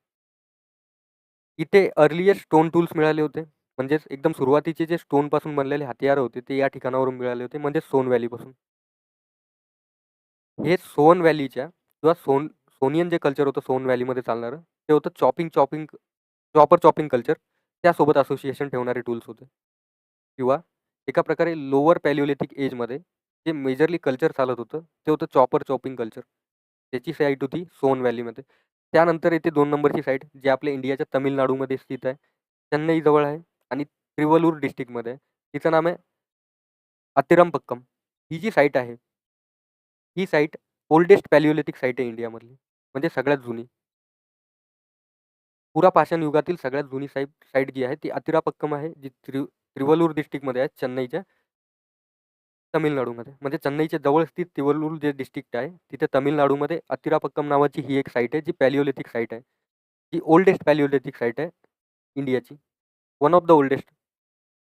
इथे अर्लिएस्ट स्टोन टूल्स मिळाले होते. म्हणजेच एकदम सुरुवातीचे जे स्टोनपासून बनलेले हत्यारं होते ते या ठिकाणावरून मिळाले होते म्हणजे सोन व्हॅलीपासून. हे सोन व्हॅलीच्या किंवा सोनियन जे कल्चर होतं सोन व्हॅलीमध्ये चालणारं, ते होतं चॉपर चॉपिंग कल्चर. त्यासोबत असोसिएशन ठेवणारे टूल्स होते. किंवा एका प्रकारे लोअर पॅलिओलिथिक एजमध्ये जे मेजरली कल्चर चालत होतं, ते होतं चॉपर चॉपिंग कल्चर. त्याची साईट होती सोन व्हॅलीमध्ये. त्यानंतर येते 2 नंबरची साईट, जी आपल्या इंडियाच्या तमिळनाडूमध्ये स्थित आहे. चेन्नईजवळ आहे आणि त्रिवलूर डिस्ट्रिक्टमध्ये आहे. तिचं नाम आहे अतिरमपक्कम. ही जी साईट आहे, ही साईट ओल्डेस्ट पॅलिओलिथिक साईट आहे इंडियामधली. म्हणजे सगळ्यात जुनी. पुरा पाषाण युगातील सगळ्यात जुनी साईट जी आहे ती अतिरापक्कम आहे, जी त्रिवलूर डिस्ट्रिक्टमध्ये आहे चेन्नईच्या तमिळनाडूमध्ये. म्हणजे चेन्नईच्या जवळ स्थित तिवलूर जे डिस्ट्रिक्ट आहे, तिथे तमिळनाडूमध्ये अतिरापक्कम नावाची ही एक साईट आहे, जी पॅलिओलिथिक साईट आहे. जी ओल्डेस्ट पॅलिओलिथिक साईट आहे इंडियाची. One of the oldest.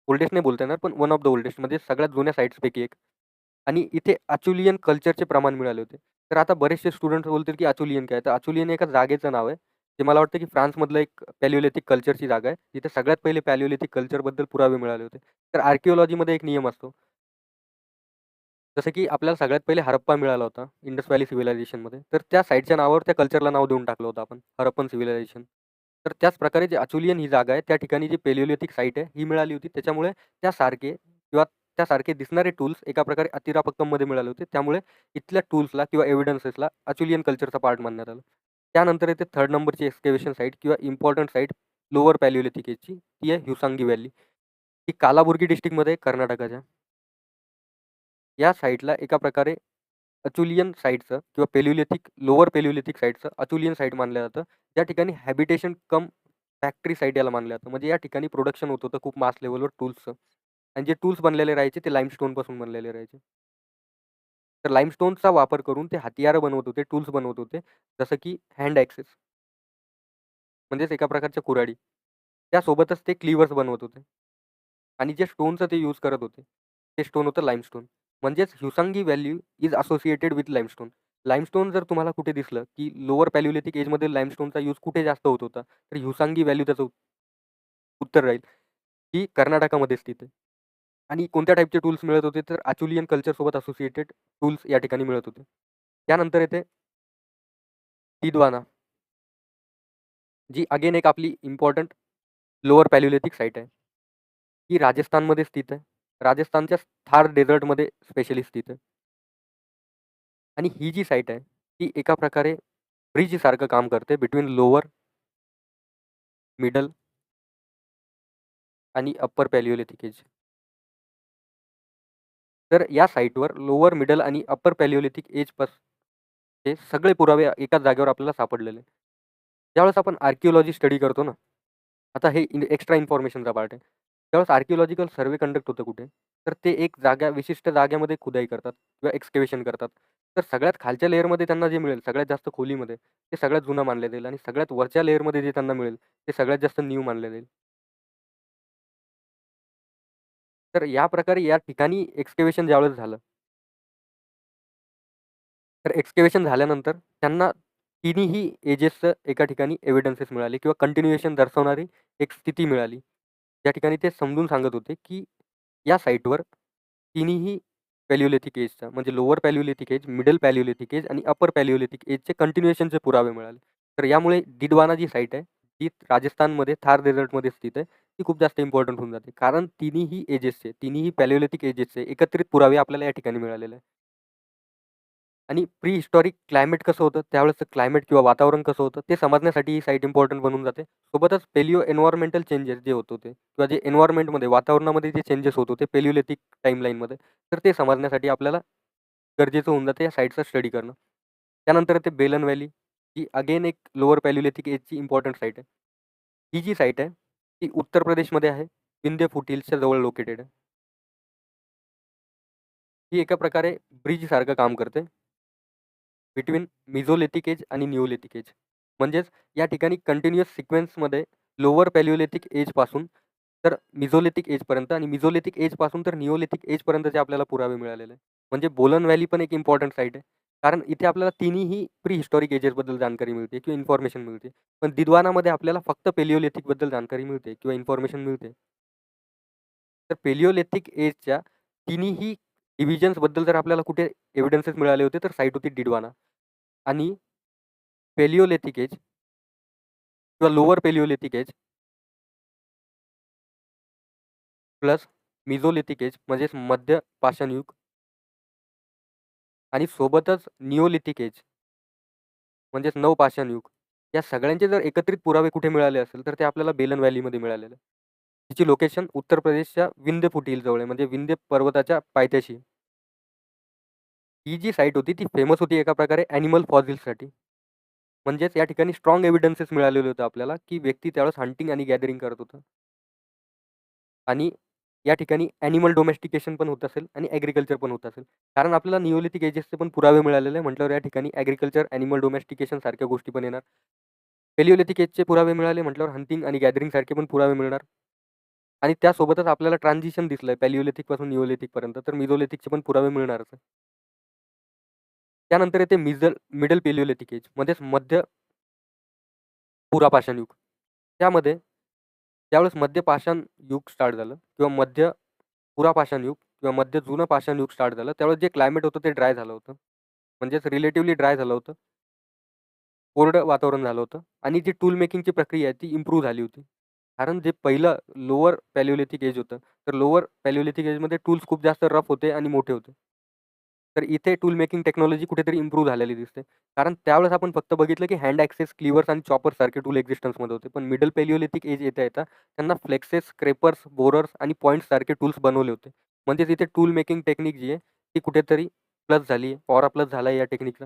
Oldest नाही बोलता येणार, पण वन ऑफ द ओल्डेस्ट म्हणजे सगळ्यात जुन्या साईट्सपैकी एक. आणि इथे अचुलियन कल्चरचे प्रमाण मिळाले होते. तर आता बरेचसे स्टुडंट्स बोलतील की अचुलियन काय? तर अचुलियन एका जागेचं नाव आहे. ते मला वाटतं की फ्रान्समधलं एक पॅलिओलिथिक कल्चरची जागा आहे. जिथे सगळ्यात पहिले पॅलिओलिथिक कल्चरबद्दल पुरावे मिळाले होते. तर आर्किओलॉजीमध्ये एक नियम असतो. जसं की आपल्याला सगळ्यात पहिले हरप्पा मिळाला होता इंडस व्हॅली सिव्हिलायझेशनमध्ये. तर त्या साईटच्या नावावर त्या कल्चरला नाव देऊन टाकलं होतं आपण, हरप्पन सिव्हिलायझेशन. तर त्याच प्रकारे जे अचुलियन ही जागा आहे, त्या ठिकाणी जी पॅलिओलिथिक साईट आहे, ही मिळाली होती. त्याच्यामुळे त्यासारखे किंवा त्यासारखे दिसणारे टूल्स एका प्रकारे अतिरापक्कममध्ये मिळाले होते. त्यामुळे इथल्या टूल्सला किंवा एव्हिडन्सेसला अचुलियन कल्चरचा पार्ट मानण्यात आलं. त्यानंतर येते 3rd नंबरची एक्सकेव्हेशन साईट किंवा इम्पॉर्टंट साईट लोअर पॅलिओलिथिक एजची, ती आहे ह्युसांगी व्हॅली. ही कालाबुर्गी डिस्ट्रिक्टमध्ये आहे कर्नाटकाच्या. या साईटला एका प्रकारे अचुलियन साईटचं किंवा लोअर पॅलिओलिथिक साईटचं अचुलियन साईट मानलं जातं. त्या ठिकाणी हॅबिटेशन कम फॅक्टरी साईट याला मानलं जातं. म्हणजे या ठिकाणी प्रोडक्शन होत होतं खूप मास लेव्हलवर टूल्सचं. आणि जे टूल्स बनलेले राहायचे ते लाईमस्टोनपासून बनलेले राहायचे. तर लाईमस्टोनचा वापर करून ते हतियारं बनवत होते, टूल्स बनवत होते. जसं की हँड ॲक्सेस म्हणजेच एका प्रकारच्या कुऱ्हाडी. त्यासोबतच ते क्लिव्हर्स बनवत होते. आणि जे स्टोनचं ते यूज करत होते, ते स्टोन होतं लाईमस्टोन. म्हणजेच ह्युसांगी valley is associated with limestone. Limestone जर तुम्हाला कुठे दिसलं, की लोअर पॅलिओलिथिक एजमध्ये लाईमस्टोनचा यूज कुठे जास्त होत होता, तर ह्युसांगी व्हॅली त्याचं उत्तर राहील, की कर्नाटकामध्ये स्थित आहे. आणि कोणत्या टाइपचे टूल्स मिळत होते, तर अचुलियन कल्चरसोबत असोसिएटेड टूल्स या ठिकाणी मिळत होते. त्यानंतर येते तिदवाना, जी अगेन एक आपली इम्पॉर्टंट लोअर पॅलिओलिथिक साईट आहे. ही राजस्थानमध्ये स्थित आहे. राजस्थानच्या थार डेझर्टमध्ये स्पेशली स्थित आहे. आणि ही जी साईट आहे, ती एका प्रकारे ब्रिजसारखं काम करते बिटवीन लोअर, मिडल आणि अप्पर पॅलिओलिथिक एज. तर या साईटवर लोअर, मिडल आणि अप्पर पॅलिओलिथिक एजचे सगळे पुरावे एकाच जागेवर आपल्याला सापडलेले आहेत. ज्यावेळेस आपण आर्किओलॉजी स्टडी करतो ना, आता हे एक्स्ट्रा इन्फॉर्मेशनचा पार्ट आहे. त्यावेळेस आर्किओलॉजिकल सर्व्हे कंडक्ट होतं कुठे, तर ते एक विशिष्ट जागेमध्ये खुदाई करतात किंवा एक्सकेव्हेशन करतात. तर सगळ्यात खालच्या लेयरमध्ये त्यांना जे मिळेल, सगळ्यात जास्त खोलीमध्ये, ते सगळ्यात जुनं मानलं जाईल आणि सगळ्यात वरच्या लेयरमध्ये जे त्यांना मिळेल, ते सगळ्यात जास्त न्यू मानलं जाईल. तर या प्रकारे या ठिकाणी एक्सकेव्हेशन ज्यावेळेस झालं, तर एक्सकेव्हेशन झाल्यानंतर त्यांना तिन्हीही एजेसचं एका ठिकाणी एव्हिडन्सेस मिळाले किंवा कंटिन्युएशन दर्शवणारी एक स्थिती मिळाली. त्या ठिकाणी ते समजून सांगत होते, की या साईटवर तिन्हीही पॅलिओलिथिक एजचा म्हणजे लोअर पॅलिओलिथिक एज, मिडल पॅलिओलिथिक एज आणि अपर पॅलिओलिथिक एजचे कंटिन्युएशनचे पुरावे मिळाले. तर यामुळे दिडवाना जी साईट आहे, ती राजस्थानमध्ये थार डेझर्टमध्ये स्थित आहे. ती खूप जास्त इम्पॉर्टंट होऊन जाते. कारण तिन्हीही एजेसचे, तिन्हीही पॅलिओलिथिक एजेसचे एकत्रित पुरावे आपल्याला या ठिकाणी मिळालेले आहे. आणि प्री हिस्टॉरिक क्लायमेट कसं होतं, त्यावेळेसचं क्लायमेट किंवा वातावरण कसं होतं, ते समजण्यासाठी ही साईट इम्पॉर्टंट बनून जाते. सोबतच पेलिओ एन्व्हायर्नमेंटल चेंजेस जे होत होते किंवा जे एन्व्हायर्नमेंटमध्ये, वातावरणामध्ये जे चेंजेस होत होते पेलिओलिथिक टाईमलाईनमध्ये, तर ते समजण्यासाठी आपल्याला गरजेचं होऊन जाते या साईटचा स्टडी करणं. त्यानंतर येते बेलन व्हॅली, ही अगेन एक लोअर पॅलिओलिथिक एजची इम्पॉर्टंट साईट आहे. ही जी साईट आहे, ती उत्तर प्रदेशमध्ये आहे. विंध्य फुटहिल्सच्या जवळ लोकेटेड आहे. ही एका प्रकारे ब्रिजसारखं काम करते. बिटवीन मिझोलिथिक एज आणि निओलिथिक एज. म्हणजेच या ठिकाणी कंटिन्युअस सिक्वेन्समध्ये लोअर पॅलिओलिथिक एजपासून तर मिझोलिथिक एजपर्यंत आणि मिझोलिथिक एजपासून तर निओलिथिक एजपर्यंतचे आपल्याला पुरावे मिळालेले आहे. म्हणजे बोलन व्हॅली पण एक इम्पॉर्टंट साईट आहे. कारण इथे आपल्याला तिन्हीही प्री हिस्टॉरिक एजेसबद्दल जानकारी मिळते किंवा इन्फॉर्मेशन मिळते. पण दिद्वानामध्ये आपल्याला फक्त पेलिओलिथिकबद्दल जानकारी मिळते किंवा इन्फॉर्मेशन मिळते. तर पेलिओलिथिक एजच्या तिन्हीही डिव्हिजन्सबद्दल जर आपल्याला कुठे एव्हिडन्सेस मिळाले होते, तर साईट होती डिडवाना. आणि पेलिओलिथिक एज किंवा लोअर पेलिओलिथिक एज प्लस मिझोलिथिक एज म्हणजेच मध्य पाषाणयुग आणि सोबतच निओलिथिक एज म्हणजेच नवपाषाणयुग. या सगळ्यांचे जर एकत्रित पुरावे कुठे मिळाले असेल, तर ते आपल्याला बेलन व्हॅलीमध्ये मिळालेलं आहे. तिची लोकेशन उत्तर प्रदेशच्या विंध्य फुटहिल जवळ आहे, म्हणजे विंध्य पर्वताच्या पायथ्याशी. ही जी साईट होती ती फेमस होती एका प्रकारे ॲनिमल फॉसिल्ससाठी. म्हणजेच या ठिकाणी स्ट्राँग एव्हिडन्सेस मिळालेले होते आपल्याला, की व्यक्ती त्यावेळेस हंटिंग आणि गॅदरिंग करत होता. आणि या ठिकाणी ॲनिमल डोमेस्टिकेशन पण होत असेल आणि ॲग्रिकल्चर पण होत असेल. कारण आपल्याला निओलिथिक एजेसचे पण पुरावे मिळालेले आहे म्हटल्यावर या ठिकाणी ॲग्रिकल्चर, ॲनिमल डोमेस्टिकेशन सारख्या गोष्टी पण येणार. पेलिओलिथिक एजचे पुरावे मिळाले म्हटल्यावर हंटिंग आणि गॅदरिंग सारखे पण पुरावे मिळणार. आणि त्यासोबतच आपल्याला ट्रान्झिशन दिसलंय पॅलिओलिथिकपासून निओलिथिकपर्यंत, तर मिझोलिथिकचे पण पुरावे मिळणारच आहे. त्यानंतर येते मिडल पेलिओलिथिक एज म्हणजेच मध्य पुरापाषाण युग. त्यामध्ये ज्यावेळेस मध्य पाषाण युग स्टार्ट झालं किंवा मध्य पुरापाषाण युग किंवा मध्य जुनं पाषाण युग स्टार्ट झालं, त्यावेळेस जे क्लायमेट होतं ते ड्राय झालं होतं. म्हणजेच रिलेटिव्हली ड्राय झालं होतं. कोरडं वातावरण झालं होतं आणि जी टूल मेकिंगची प्रक्रिया आहे ती इम्प्रूव्ह झाली होती. कारण जे पहिलं लोअर पॅलिओलिथिक एज होतं, तर लोअर पॅलिओलिथिक एजमध्ये टूल्स खूप जास्त रफ होते आणि मोठे होते. तर इथे टूल मेकिंग टेक्नॉलॉजी कुठेतरी इम्प्रूव्ह झालेली दिसते. कारण त्यावेळेस आपण फक्त बघितलं की हँड ॲक्सेस, क्लिव्हर्स आणि चॉपर्स सारखे टूल एक्झिस्टन्समध्ये होते. पण मिडल पॅलिओलिथिक एज येता त्यांना फ्लेक्सेस, स्क्रेपर्स, बोरर्स आणि पॉइंट्स सारखे टूल्स बनवले होते. म्हणजेच इथे टूल मेकिंग टेक्निक जी आहे ती कुठेतरी प्लस झाली आहे, पॉवर प्लस झाला आहे या टेक्निकचा.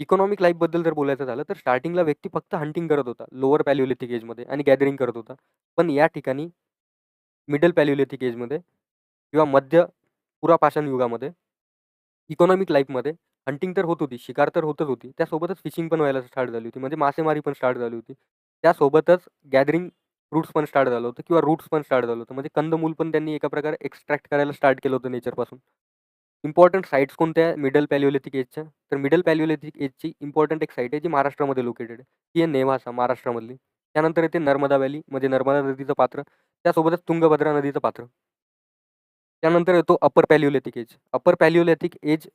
इकॉनॉमिक लाईफबद्दल जर बोलायचं झालं, तर स्टार्टिंगला व्यक्ती फक्त हंटिंग करत होता, लोअर पॅलिओलिथिक एजमध्ये आणि गॅदरिंग करत होता. पण या ठिकाणी मिडल पॅलिओलिथिक एजमध्ये किंवा मध्य पुरापाषाण युगामध्ये इकॉनॉमिक लाईफमध्ये हंटिंग तर होत होती, शिकार तर होतच होती. त्यासोबतच फिशिंग पण व्हायला स्टार्ट झाली होती. म्हणजे मासेमारी पण स्टार्ट झाली होती. त्यासोबतच गॅदरिंग फ्रुट्स पण स्टार्ट झालं होतं किंवा रूट्स पण स्टार्ट झालं होतं. म्हणजे कंदमूल पण त्यांनी एका प्रकारे एक्स्ट्रॅक्ट करायला स्टार्ट केलं होतं नेचरपासून. इम्पॉर्टंट साइट्स कोणत्या आहे मिडल पॅलिओलिथिक एजच्या? तर मिडल पॅलिओलिथिक एजची इम्पॉर्टंट एक साईट आहे जी महाराष्ट्रामध्ये लोकेटेड आहे. ती आहे नेवासा महाराष्ट्रामधली. त्यानंतर येते नर्मदा व्हॅली म्हणजे नर्मदा नदीचं पात्र. त्यासोबतच तुंगभद्रा नदीचं पात्र. त्यानंतर येतो अपर पॅलिओलिथिक एज. अपर पॅलिओलिथिक एज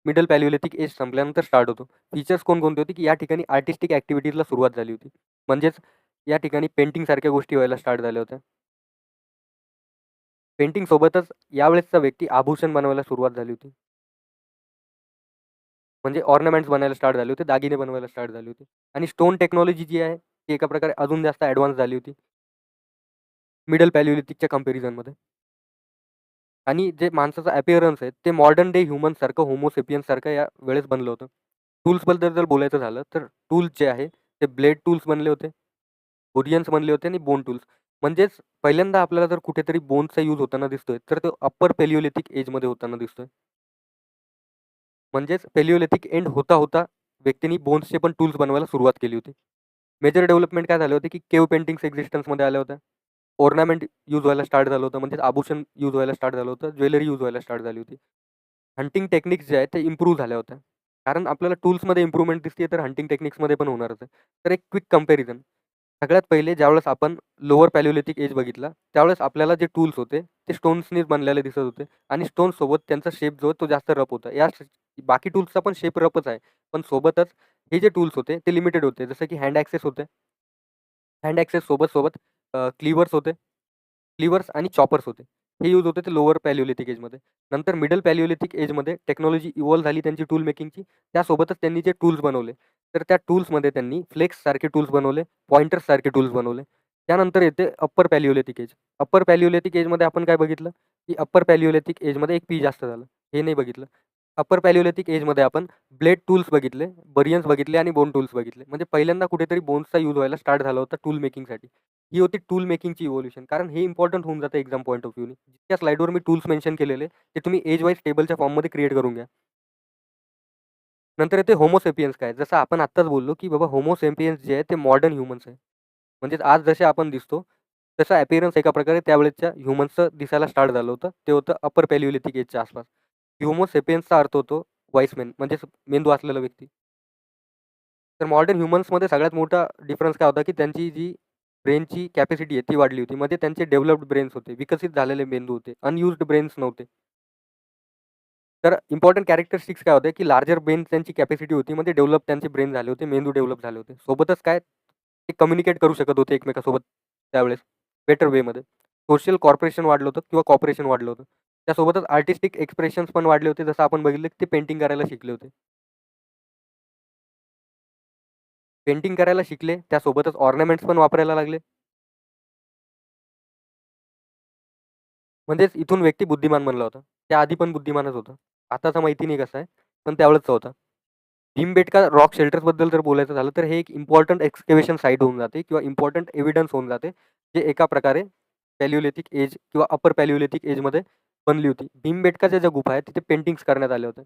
मिडल पॅलिओलिथिक एज संपल्यानंतर स्टार्ट होतो. फीचर्स कोणकोणते होते, की या ठिकाणी आर्टिस्टिक ॲक्टिव्हिटीजला सुरुवात झाली होती. म्हणजेच या ठिकाणी पेंटिंग सारख्या गोष्टी व्हायला स्टार्ट झाल्या होत्या. पेंटिंगसोबतच यावेळेसचा व्यक्ती आभूषण बनवायला सुरुवात झाली होती. म्हणजे ऑर्नामेंट्स बनायला स्टार्ट झाले होते, दागिने बनवायला स्टार्ट झाले होते. आणि स्टोन टेक्नॉलॉजी जी आहे, ती एका प्रकारे अजून जास्त ॲडव्हान्स झाली होती, मिडल पॅलिओलिथिकच्या कंपॅरिझनमध्ये. आणि जे माणसाचं अपीअरन्स आहे, ते मॉडर्न डे ह्युमनसारखं, होमो सेपियन्ससारखं या वेळेस बनलं होतं. टूल्सबद्दल जर बोलायचं झालं, तर टूल्स जे आहे, ते ब्लेड टूल्स बनले होते, ओरियन्स बनले होते आणि बोन टूल्स. म्हणजेच पहिल्यांदा आपल्याला जर कुठेतरी बोनचा यूज होताना दिसतोय, तर तो अप्पर पॅलिओलिथिक एजमध्ये होताना दिसतोय. म्हणजेच पॅलिओलिथिक एंड होता व्यक्तींनी बोन्सचे पण टूल्स बनवायला सुरुवात केली होती. मेजर डेव्हलपमेंट काय झाले होते, की केव्ह पेंटिंग्स एक्झिस्टन्समध्ये आल्या होत्या. ऑर्नामेंट यूज व्हायला स्टार्ट झालं होतं, म्हणजे आभूषण यूज व्हायला स्टार्ट झालं होतं, ज्वेलरी यूज व्हायला स्टार्ट झाली होती. हंटिंग टेक्निक्स जे आहेत ते इम्प्रूव्ह झाल्या होत्या. कारण आपल्याला टूल्समध्ये इम्प्रूव्हमेंट दिसते, तर हंटिंग टेक्निक्समध्ये पण होणारच आहे. तर एक क्विक कंपॅरिझन. सगळ्यात पहिले ज्यावेळेस आपण लोअर पॅलिओलिथिक एज बघितला, त्यावेळेस आपल्याला जे टूल्स होते, ते स्टोन्सनीच बनलेले दिसत होते आणि स्टोन्ससोबत त्यांचा शेप जो आहे तो जास्त रफ होता. बाकी टूल्सचा पण शेप रफच आहे. पण सोबतच हे जे टूल्स होते ते लिमिटेड होते. जसं की हँड ॲक्सेस होते. हँड ॲक्सेस सोबत क्लिव्हर्स होते. क्लिव्हर्स आणि चॉपर्स होते. हे यूज होते ते लोअर पॅलिओलिथिक एजमध्ये. नंतर मिडल पॅलिओलिथिक एजमध्ये टेक्नॉलॉजी इव्हॉल्व झाली त्यांची टूल मेकिंगची. त्यासोबतच त्यांनी जे टूल्स बनवले, तर त्या टूल्समध्ये त्यांनी फ्लेक्ससारखे टूल्स बनवले, पॉइंटर्ससारखे टूल्स बनवले. त्यानंतर येते अप्पर पॅलिओलिथिक एज. अप्पर पॅलिओलिथिक एजमध्ये आपण काय बघितलं, की अप्पर पॅलिओलिथिक एजमध्ये एक पी जास्त झालं. हे नाही बघितलं. अप्पर पॅलिओलिथिक एजमध्ये आपण ब्लेड टूल्स बघितले, बरियन्स बघितले आणि बोन टूल्स बघितले. म्हणजे पहिल्यांदा कुठेतरी बोन्सचा यूज व्हायला स्टार्ट झाला होता टूल मेकिंगसाठी. ही होती टूल मेकिंगची इव्होल्यूशन. कारण हे इम्पॉर्टंट होऊन जातं एक्झाम पॉइंट ऑफ व्ह्यूने. जितक्या स्लाइडवर मी टूल्स मेन्शन केलेले, ते तुम्ही एज वाईज टेबलच्या फॉर्ममध्ये क्रिएट करून घ्या. नंतर येते होमो सेपियन्स काय? जसं आपण आत्ताच बोललो, की बाबा होमो सेपियन्स जे आहे ते मॉडर्न ह्युमन्स आहे. म्हणजेच आज जसे आपण दिसतो, तसं अपीअरन्स एका प्रकारे त्यावेळेसच्या ह्युमन्सचं दिसायला स्टार्ट झालं होतं. ते होतं अप्पर पॅलिओलिथिक एजच्या आसपास. होमो सेपियन्सचा अर्थ होतो वाईस मॅन, म्हणजेच मेंदू असलेला व्यक्ती. तर मॉडर्न ह्युमन्समध्ये सगळ्यात मोठा डिफरन्स काय होता, की त्यांची जी ब्रेनची कॅपॅसिटी आहे ती वाढली होती. म्हणजे त्यांचे डेव्हलप्ड ब्रेन्स होते, विकसित झालेले मेंदू होते, अनयुज्ड ब्रेन्स नव्हते. तर इम्पॉर्टंट कॅरेक्टरिस्टिक्स काय होते, की लार्जर ब्रेन त्यांची कॅपॅसिटी होती, म्हणजे डेव्हलप त्यांचे ब्रेन झाले होते, मेंदू डेव्हलप झाले होते. सोबतच काय, ते कम्युनिकेट करू शकत होते एकमेकांसोबत त्यावेळेस बेटर वेमध्ये. सोशल कॉर्पोरेशन वाढलं होतं किंवा कॉपरेशन वाढलं होतं. त्यासोबतच आर्टिस्टिक एक्सप्रेशन्स पण वाढले होते. जसं आपण बघितलं, की ते पेंटिंग करायला शिकले होते. पेंटिंग करायला शिकले, त्यासोबतच ऑर्नामेंट्स पण वापरायला लागले. म्हणजेच इथून व्यक्ती बुद्धिमान बनला होता. त्याआधी पण बुद्धिमानच होता. आताचा माहिती नाही कसा आहे, पण त्यावेळेसचा होता. भीमबेटका रॉक शेल्टर्सबद्दल जर बोलायचं झालं, तर हे एक इम्पॉर्टंट एक्सकॅव्हेशन साइट होऊन जाते किंवा इम्पॉर्टंट एव्हिडन्स होऊन जाते, जे एका प्रकारे पॅलिओलिथिक एज किंवा अप्पर पॅलिओलिथिक एजमध्ये बनली होती. भीमबेटकाच्या ज्या गुफा आहेत, तिथे पेंटिंग्स करण्यात आल्या होत्या.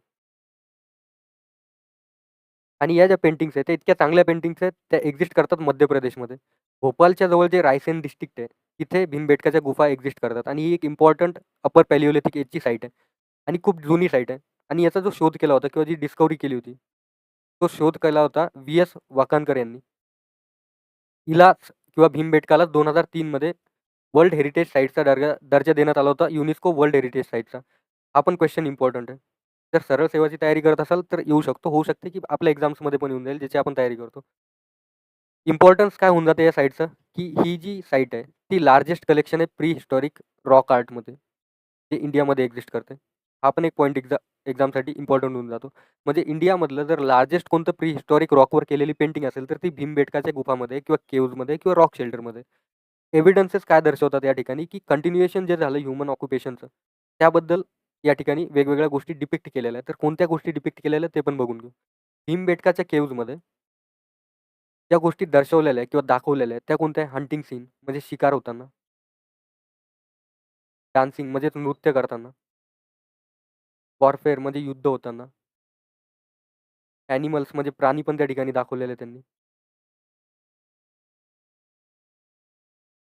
आणि या ज्या पेंटिंग्स आहेत, त्या इतक्या चांगल्या पेंटिंग्स आहेत, त्या एक्झिस्ट करतात मध्य प्रदेशमध्ये. भोपाळच्या जवळ जे रायसेन डिस्ट्रिक्ट आहे, तिथे भीमबेटकाच्या गुफा एक्झिस्ट करतात आणि ही एक इम्पॉर्टंट अप्पर पॅलिओलिथिक एजची साईट आहे आणि खूप जुनी साईट आहे. आणि याचा जो शोध केला होता किंवा जी डिस्कव्हरी केली होती, तो शोध केला होता व्ही.एस. वाकानकर यांनी. हिलाच किंवा भीमबेटकाला 2003 मध्ये वर्ल्ड हेरिटेज साईटचा दर्जा देण्यात आला होता, युनेस्को वर्ल्ड हेरिटेज साईटचा. हा पण क्वेश्चन इम्पॉर्टंट आहे. जर सरळ सेवाची तयारी करत असाल, तर येऊ शकतो. होऊ शकते की आपल्या एक्झाम्समध्ये पण येऊन जाईल, ज्याची आपण तयारी करतो. इम्पॉर्टन्स काय होऊन जाते या साईटचं, की ही जी साईट आहे, ती लार्जेस्ट कलेक्शन आहे प्री हिस्टॉरिक रॉक आर्टमध्ये, जे इंडियामध्ये एक्झिस्ट करते. हा पण एक पॉईंट एक्झामसाठी इम्पॉर्टंट होऊन जातो. म्हणजे इंडियामधलं जर लार्जेस्ट कोणतं प्री हिस्टॉरिक रॉकवर केलेली पेंटिंग असेल, तर ती भीमबेटकाच्या गुफामध्ये किंवा केव्हजमध्ये किंवा रॉक शेल्टरमध्ये. एव्हिडन्सेस काय दर्शवतात या ठिकाणी, की कंटिन्युएशन जे झालं ह्युमन ऑक्युपेशनचं, त्याबद्दल या ठिकाणी वेगवेगळ्या गोष्टी डिपिक्ट केलेल्या आहेत. तर कोणत्या गोष्टी डिपिक्ट केलेल्या आहेत ते पण बघून घेऊ. भीमबेटकाच्या केव्हजमध्ये ज्या गोष्टी दर्शवलेल्या आहेत किंवा दाखवलेल्या आहेत, त्या कोणत्या आहे? हंटिंग सीन म्हणजे शिकार होताना, डान्सिंग म्हणजेच नृत्य करताना, वॉरफेअर म्हणजे युद्ध होताना, ॲनिमल्स म्हणजे प्राणी पण त्या ठिकाणी दाखवलेले आहेत त्यांनी.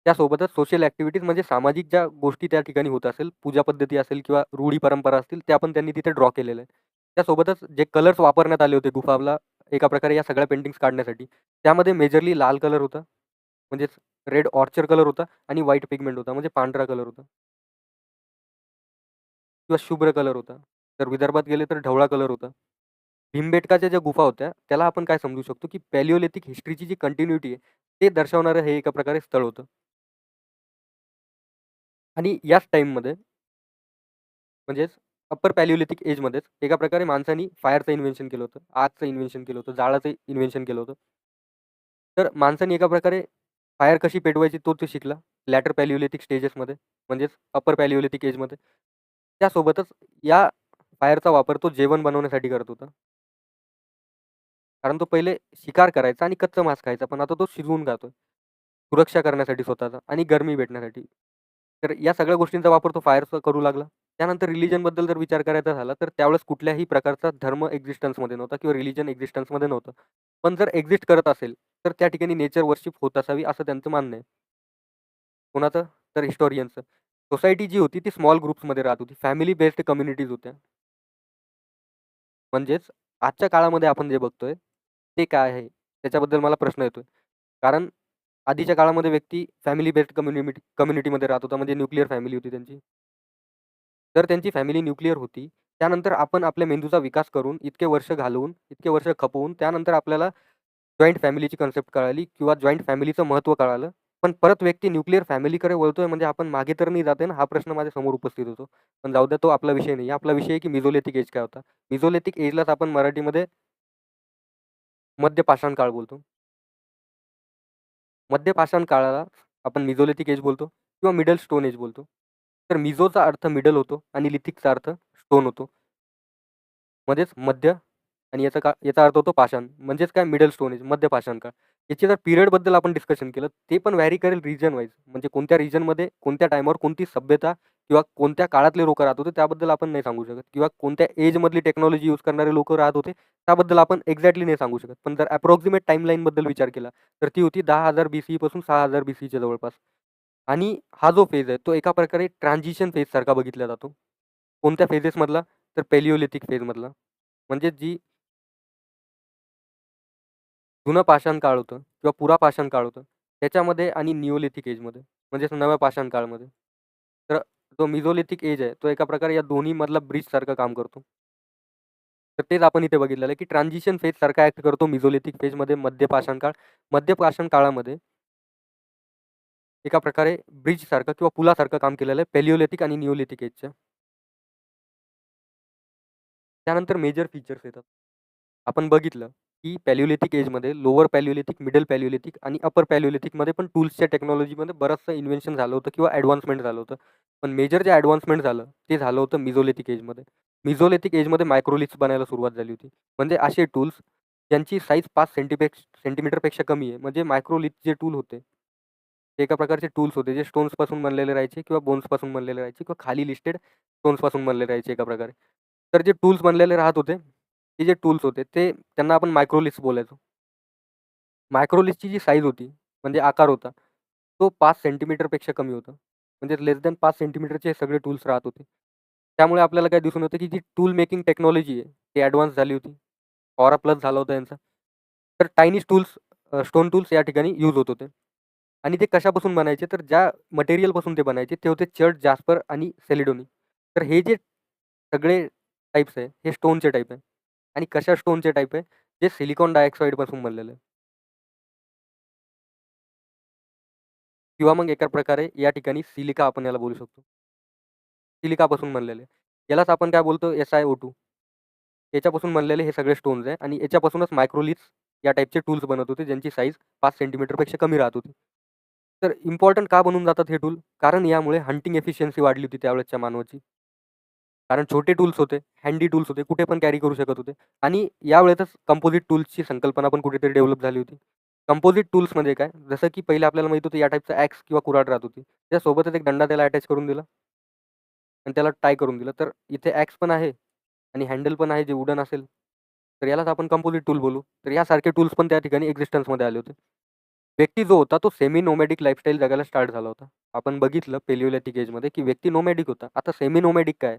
त्यासोबतच सोशल ॲक्टिव्हिटीज म्हणजे सामाजिक ज्या गोष्टी त्या ठिकाणी होत असेल, पूजा पद्धती असेल किंवा रूढी परंपरा असतील, त्या पण त्यांनी तिथे ड्रॉ केलेल्या आहेत. त्यासोबतच जे कलर्स वापरण्यात आले होते गुफाला एका प्रकारे या सगळ्या पेंटिंग्स काढण्यासाठी, त्यामध्ये मेजरली लाल कलर होता, म्हणजेच रेड ऑर्चर कलर होता आणि व्हाईट पिगमेंट होता, म्हणजे पांढरा कलर होता किंवा शुभ्र कलर होता. तर विदर्भात गेले तर ढवळा कलर होता. भीमबेटकाच्या ज्या गुफा होत्या, त्याला आपण काय समजू शकतो, की पॅलिओलिथिक हिस्ट्रीची जी कंटिन्युटी आहे, ते दर्शवणारं हे एका प्रकारे स्थळ होतं. आणि याच टाईममध्ये म्हणजेच अप्पर पॅलिओलिथिक एजमध्येच एका प्रकारे माणसाने फायरचं इन्व्हेन्शन केलं होतं, आगचं इन्व्हेन्शन केलं होतं, जाळाचं इन्व्हेन्शन केलं होतं. तर माणसाने एका प्रकारे फायर कशी पेटवायची तो शिकला लॅटर पॅलिओलिथिक स्टेजेसमध्ये, म्हणजेच अप्पर पॅलिओलिथिक एजमध्ये. त्यासोबतच या फायरचा वापर तो जेवण बनवण्यासाठी करत होता. कारण तो पहिले शिकार करायचा आणि कच्चं मांस खायचा, पण आता तो शिजवून खातोय. सुरक्षा करण्यासाठी स्वतःचा आणि गरमी भेटण्यासाठी. तर या सगळ्या गोष्टींचा वापर तो फायरचा करू लागला. त्यानंतर रिलिजनबद्दल जर विचार करायचा झाला, तर त्यावेळेस कुठल्याही प्रकारचा धर्म एक्झिस्टन्समध्ये नव्हता किंवा रिलिजन एक्झिस्टन्समध्ये नव्हतं. पण जर एक्झिस्ट करत असेल, तर त्या ठिकाणी नेचर वर्शिप होत असावी असं त्यांचं मानणं आहे. कोणाचं? तर हिस्टोरियनचं. सोसायटी जी होती ती स्मॉल ग्रुप्समध्ये राहत होती. फॅमिली बेस्ड कम्युनिटीज होत्या. म्हणजेच आजच्या काळामध्ये आपण जे बघतोय, ते काय आहे? त्याच्याबद्दल मला प्रश्न येतोय. कारण आधीच्या काळामध्ये व्यक्ती फॅमिली बेस्ड कम्युनिटीमध्ये राहत होता, म्हणजे न्यूक्लिअर फॅमिली होती त्यांची. तर त्यांची फॅमिली न्यूक्लिअर होती. त्यानंतर आपण आपल्या मेंदूचा विकास करून, इतके वर्ष घालवून, इतके वर्ष खपवून, त्यानंतर आपल्याला जॉइंट फॅमिलीची कन्सेप्ट कळाली किंवा जॉइंट फॅमिलीचं महत्त्व कळालं. पण परत व्यक्ती न्यूक्लिअर फॅमिलीकडे वळतोय म्हणजे आपण मागे तर नाही जातोय ना, हा प्रश्न माझ्यासमोर उपस्थित होतो. पण जाऊ द्या, तो आपला विषय नाही. आपला विषय आहे की मेसोलिथिक एज काय होता. मेसोलिथिक एजलाच आपण मराठीमध्ये मध्य पाषाण काळ बोलतो. मध्य पाषाण काळाला आपण मेसोलिथिक एज बोलतो किंवा मिडल स्टोन एज बोलतो. तर मिझोचा अर्थ मिडल होतो आणि लिथिकचा अर्थ स्टोन होतो. मध्येच मध्य आणि याचा अर्थ होतो पाषाण. म्हणजेच काय, मिडल स्टोन एज, मध्य पाषाण काळ. याची जर पिरियडबद्दल आपण डिस्कशन केलं, ते पण व्हॅरी करेल रिजन वाईज. म्हणजे कोणत्या रिजनमध्ये, कोणत्या टाईमावर कोणती सभ्यता किंवा कोणत्या काळातले लोकं राहत होते त्याबद्दल आपण नाही सांगू शकत किंवा कोणत्या एजमधली टेक्नॉलॉजी यूज करणारे लोकं राहत होते त्याबद्दल आपण एक्झॅक्टली नाही सांगू शकत. पण जर अप्रॉक्सिमेट टाईमलाईनबद्दल विचार केला, तर ती होती 10,000 BCE पासून 6,000 BCEच्या जवळपास. आणि हा जो फेज आहे, तो एका प्रकारे ट्रान्झिशन फेजसारखा बघितला जातो. कोणत्या फेजेसमधला? तर पॅलिओलिथिक फेजमधला. म्हणजे जी जुनं पाषाण काळ होतं किंवा पुरा पाषाण काळ होतं, त्याच्यामध्ये आणि निओलिथिक एजमध्ये, म्हणजेच नव्या पाषाण काळमध्ये. तर जो मेसोलिथिक एज आहे, तो एका प्रकारे या दोन्हीमधला ब्रिजसारखं काम करतो. तर तेच आपण इथे बघितलेलं आहे, की ट्रान्झिशन फेजसारखा ॲक्ट करतो मेसोलिथिक फेजमध्ये मध्य पाषाण काळ. मध्य पाषाण काळामध्ये एका प्रकारे ब्रिजसारखं किंवा पुलासारखं काम केलेलं आहे पॅलिओलिथिक आणि निओलिथिक एजच्या. त्यानंतर मेजर फीचर्स येतात. आपण बघितलं, की पॅलिओलिथिक एजमध्ये लोअर पॅलिओलिथिक, मिडल पॅलिओलिथिक आणि अपर पॅलिओलिथिकमध्ये पण टूल्सच्या टेक्नॉलॉजीमध्ये बरचसं इन्व्हेन्शन झालं होतं किंवा ॲडव्हान्समेंट झालं होतं. पण मेजर जे ॲडव्हान्समेंट झालं, ते झालं होतं मेसोलिथिक एजमध्ये. मेसोलिथिक एजमध्ये मायक्रोलिथ्स बनायला सुरुवात झाली होती. म्हणजे असे टूल्स ज्यांची साईज 5 सेंटीमीटरपेक्षा कमी आहे. म्हणजे मायक्रोलिथ जे टूल होते, ते एका प्रकारचे टूल्स होते, जे स्टोन्सपासून बनलेले राहायचे किंवा बोन्सपासून बनलेले राहायचे किंवा खाली लिस्टेड स्टोन्सपासून बनलेले राहायचे एका प्रकारे. तर जे टूल्स बनलेले राहत होते, ते जे टूल्स होते ते त्यांना आपण मायक्रोलिथ्स बोलायचो. मायक्रोलिथची जी साईज होती, म्हणजे आकार होता, तो 5 सेंटीमीटरपेक्षा कमी होता. म्हणजे लेस दॅन 5 सेंटीमीटरचे हे सगळे टूल्स राहत होते. त्यामुळे आपल्याला काय दिसून येतं, की जी टूल मेकिंग टेक्नॉलॉजी आहे, ती ॲडव्हान्स झाली होती. ऑरा प्लस झाला होता यांचा. तर टायनी टूल्स, स्टोन टूल्स या ठिकाणी यूज होत होते. आणि ते कशापासून बनायचे, तर ज्या मटेरियलपासून ते बनायचे ते होते चर्ड, जास्पर आणि सेलिडोनी. तर हे जे सगळे टाइप्स आहे, हे स्टोनचे टाइप आहे. आणि कशा स्टोनचे टाइप आहे, जे सिलिकॉन डायऑक्साईडपासून बनलेलं आहे. किंवा मग एका प्रकारे या ठिकाणी सिलिका आपण याला बोलू शकतो. सिलिकापासून बनलेले. यालाच आपण काय बोलतो, SiO2. याच्यापासून बनलेले हे सगळे स्टोन्स आहे आणि याच्यापासूनच मायक्रोलिथ्स या टाइपचे टूल्स बनत होते, ज्यांची साईज 5 सेंटीमीटरपेक्षा कमी राहत होती. तर इम्पोर्टंट का बनून जातात हे टूल? कारण यामुळे हंटिंग एफिशियन्सी वाढली होती त्यावेळेसच्या मानवाची. कारण छोटे टूल्स होते, हँडी टूल्स होते, कुठे पण कॅरी करू शकत होते आणि यावेळेतच कंपोझिट टूल्सची संकल्पना पण कुठेतरी डेव्हलप झाली होती. कंपोझिट टूल्स म्हणजे काय? जसं की पहिले आपल्याला माहीत होतं या टाइपचा ॲक्स किंवा कुऱ्हाड राहत होती. त्यासोबतच एक दंडा त्याला अटॅच करून दिला आणि त्याला टाय करून दिलं. तर इथे ॲक्स पण आहे आणि हँडल पण आहे जे वुडन असेल. तर यालाच आपण कंपोझिट टूल बोलू. तर यासारखे टूल्स पण त्या ठिकाणी एक्झिस्टन्समध्ये आले होते. व्यक्ती जो होता तो सेमी नोमॅडिक लाईफस्टाईल जगायला स्टार्ट झाला होता. आपण बघितलं पेलिओलिथिक एजमध्ये की व्यक्ती नोमॅडिक होता. आता सेमी नोमॅडिक काय?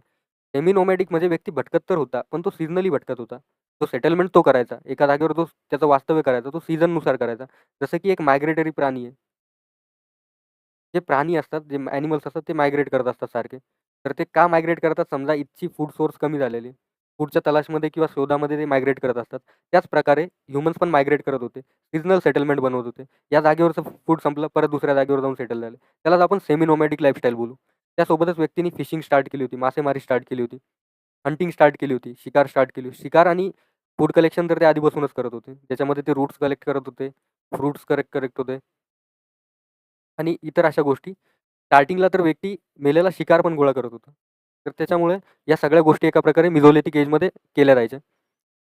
सेमी नोमॅडिक म्हणजे व्यक्ती भटकत तर होता, पण तो सीझनली भटकत होता. तो सेटलमेंट तो करायचा. एका जागेवर तो त्याचं वास्तव्य करायचा. तो सीझननुसार करायचा. जसं की एक मायग्रेटरी प्राणी आहे. जे प्राणी असतात, जे ॲनिमल्स असतात ते मायग्रेट करत असतात सारखे. तर ते का मायग्रेट करतात? समजा इथची फूड सोर्स कमी झालेली. फूडच्या तलाशमध्ये किंवा शोधामध्ये ते मायग्रेट करत असतात. त्याच प्रकारे ह्युमन्स पण मायग्रेट करत होते. सीझनल सेटलमेंट बनवत होते. या जागेवरचं फूड संपलं, परत दुसऱ्या जागेवर जाऊन सेटल झाले. त्यालाच आपण सेमी नोमॅडिक लाईफस्टाईल बोलू. त्यासोबतच व्यक्तींनी फिशिंग स्टार्ट केली होती, मासेमारी स्टार्ट केली होती, हंटिंग स्टार्ट केली होती, शिकार स्टार्ट केली होती. शिकार आणि फूड कलेक्शन तर ते आधीपासूनच करत होते. त्याच्यामध्ये ते रूट्स कलेक्ट करत होते, फ्रुट्स कलेक्ट करत होते आणि इतर अशा गोष्टी. स्टार्टिंगला तर व्यक्ती मेलेला शिकार पण गोळा करत होता. तर त्याच्यामुळे या सगळ्या गोष्टी एका प्रकारे मेसोलिथिक एजमध्ये केल्या जायच्या.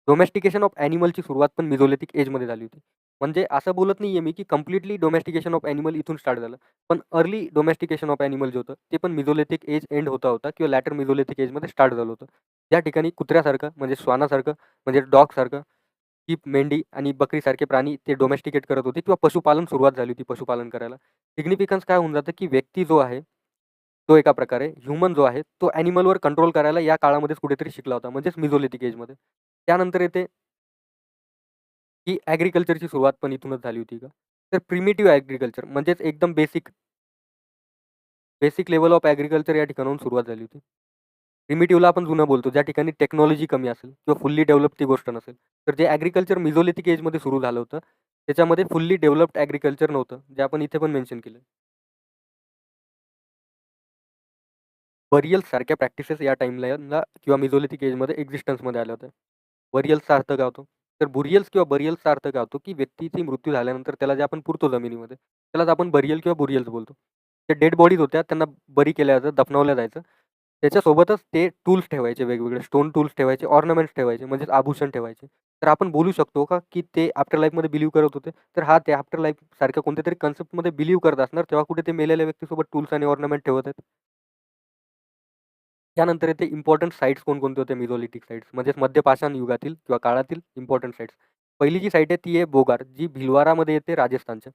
डोमेस्टिकेशन ऑफ ॲनिमलची सुरुवात पण मेसोलिथिक एजमध्ये झाली होती. म्हणजे असं बोलत नाहीये मी, की कंप्लीटली डोमेस्टिकेशन ऑफ ॲनिमल इथून स्टार्ट झालं. पण अर्ली डोमेस्टिकेशन ऑफ ॲनिमल जे होतं, ते पण मेसोलिथिक एज एंड होता किंवा लॅटर मेसोलिथिक एजमध्ये स्टार्ट झालं होतं. त्या ठिकाणी कुत्र्यासारखं म्हणजे श्वानासारखं म्हणजे डॉगसारखं, शीप, मेंढी आणि बकरीसारखे प्राणी ते डोमेस्टिकेट करत होते किंवा पशुपालन सुरुवात झाली होती पशुपालन करायला. सिग्निफिकन्स काय होऊन जातं, की व्यक्ती जो आहे, तो एका प्रकारे ह्युमन जो आहे, तो ॲनिमलवर कंट्रोल करायला या काळामध्येच कुठेतरी शिकला होता, म्हणजेच मेसोलिथिक एजमध्ये. त्यानंतर येते की ॲग्रीकल्चरची सुरुवात पण इथूनच झाली होती का? तर प्रिमिटिव्ह ॲग्रीकल्चर म्हणजेच एकदम basic basic level of agriculture या ठिकाणाहून सुरुवात झाली होती. प्रिमिटिव्हला आपण जुनं बोलतो, ज्या ठिकाणी टेक्नॉलॉजी कमी असेल किंवा फुल्ली डेव्हलप ती गोष्ट नसेल. तर जे ॲग्रीकल्चर मेसोलिथिक एजमध्ये सुरू झालं होतं, त्याच्यामध्ये फुल्ली डेव्हलप्ड ॲग्रीकल्चर नव्हतं, जे आपण इथे पण मेन्शन केलं. बरियल्स सारख्या प्रॅक्टिसेस या टाईमला किंवा मेसोलिथिक एजमध्ये एक्झिस्टन्समध्ये आल्या होत्या. बरियल्सचा अर्थ काय होतो? तर बुरियल्स किंवा बरियल्सचा अर्थ काय होतो, की व्यक्तीची मृत्यू झाल्यानंतर त्याला जे आपण पुरतो जमिनीमध्ये, त्यालाच आपण बरियल किंवा बुरियल्स बोलतो. त्या डेड बॉडीज होत्या, त्यांना बरी केलं जायचं, दफनवलं जायचं. त्याच्यासोबतच ते टूल्स ठेवायचे वेगवेगळे, स्टोन टूल्स ठेवायचे, ऑर्नामेंट्स ठेवायचे, म्हणजेच आभूषण ठेवायचे. तर आपण बोलू शकतो का, की ते आफ्टर लाईफमध्ये बिलीव्ह करत होते? तर हां, ते आफ्टर लाईफसारख्या कोणत्यातरी कन्सेप्टमध्ये बिलीव्ह करत असणार, तेव्हा कुठे ते मेलेल्या व्यक्तीसोबत टूल्स आणि ऑर्नामेंट ठेवत आहेत. त्यानंतर येते इम्पोर्टंट साइट्स कोणकोणते होते मेसोलिथिक साइट्स म्हणजेच मध्यपाषाण युगातील किंवा काळातील इम्पोर्टंट साइट्स. पहिली जी साईट आहे ती आहे बोगार, जी भिलवारामध्ये येते राजस्थानच्या.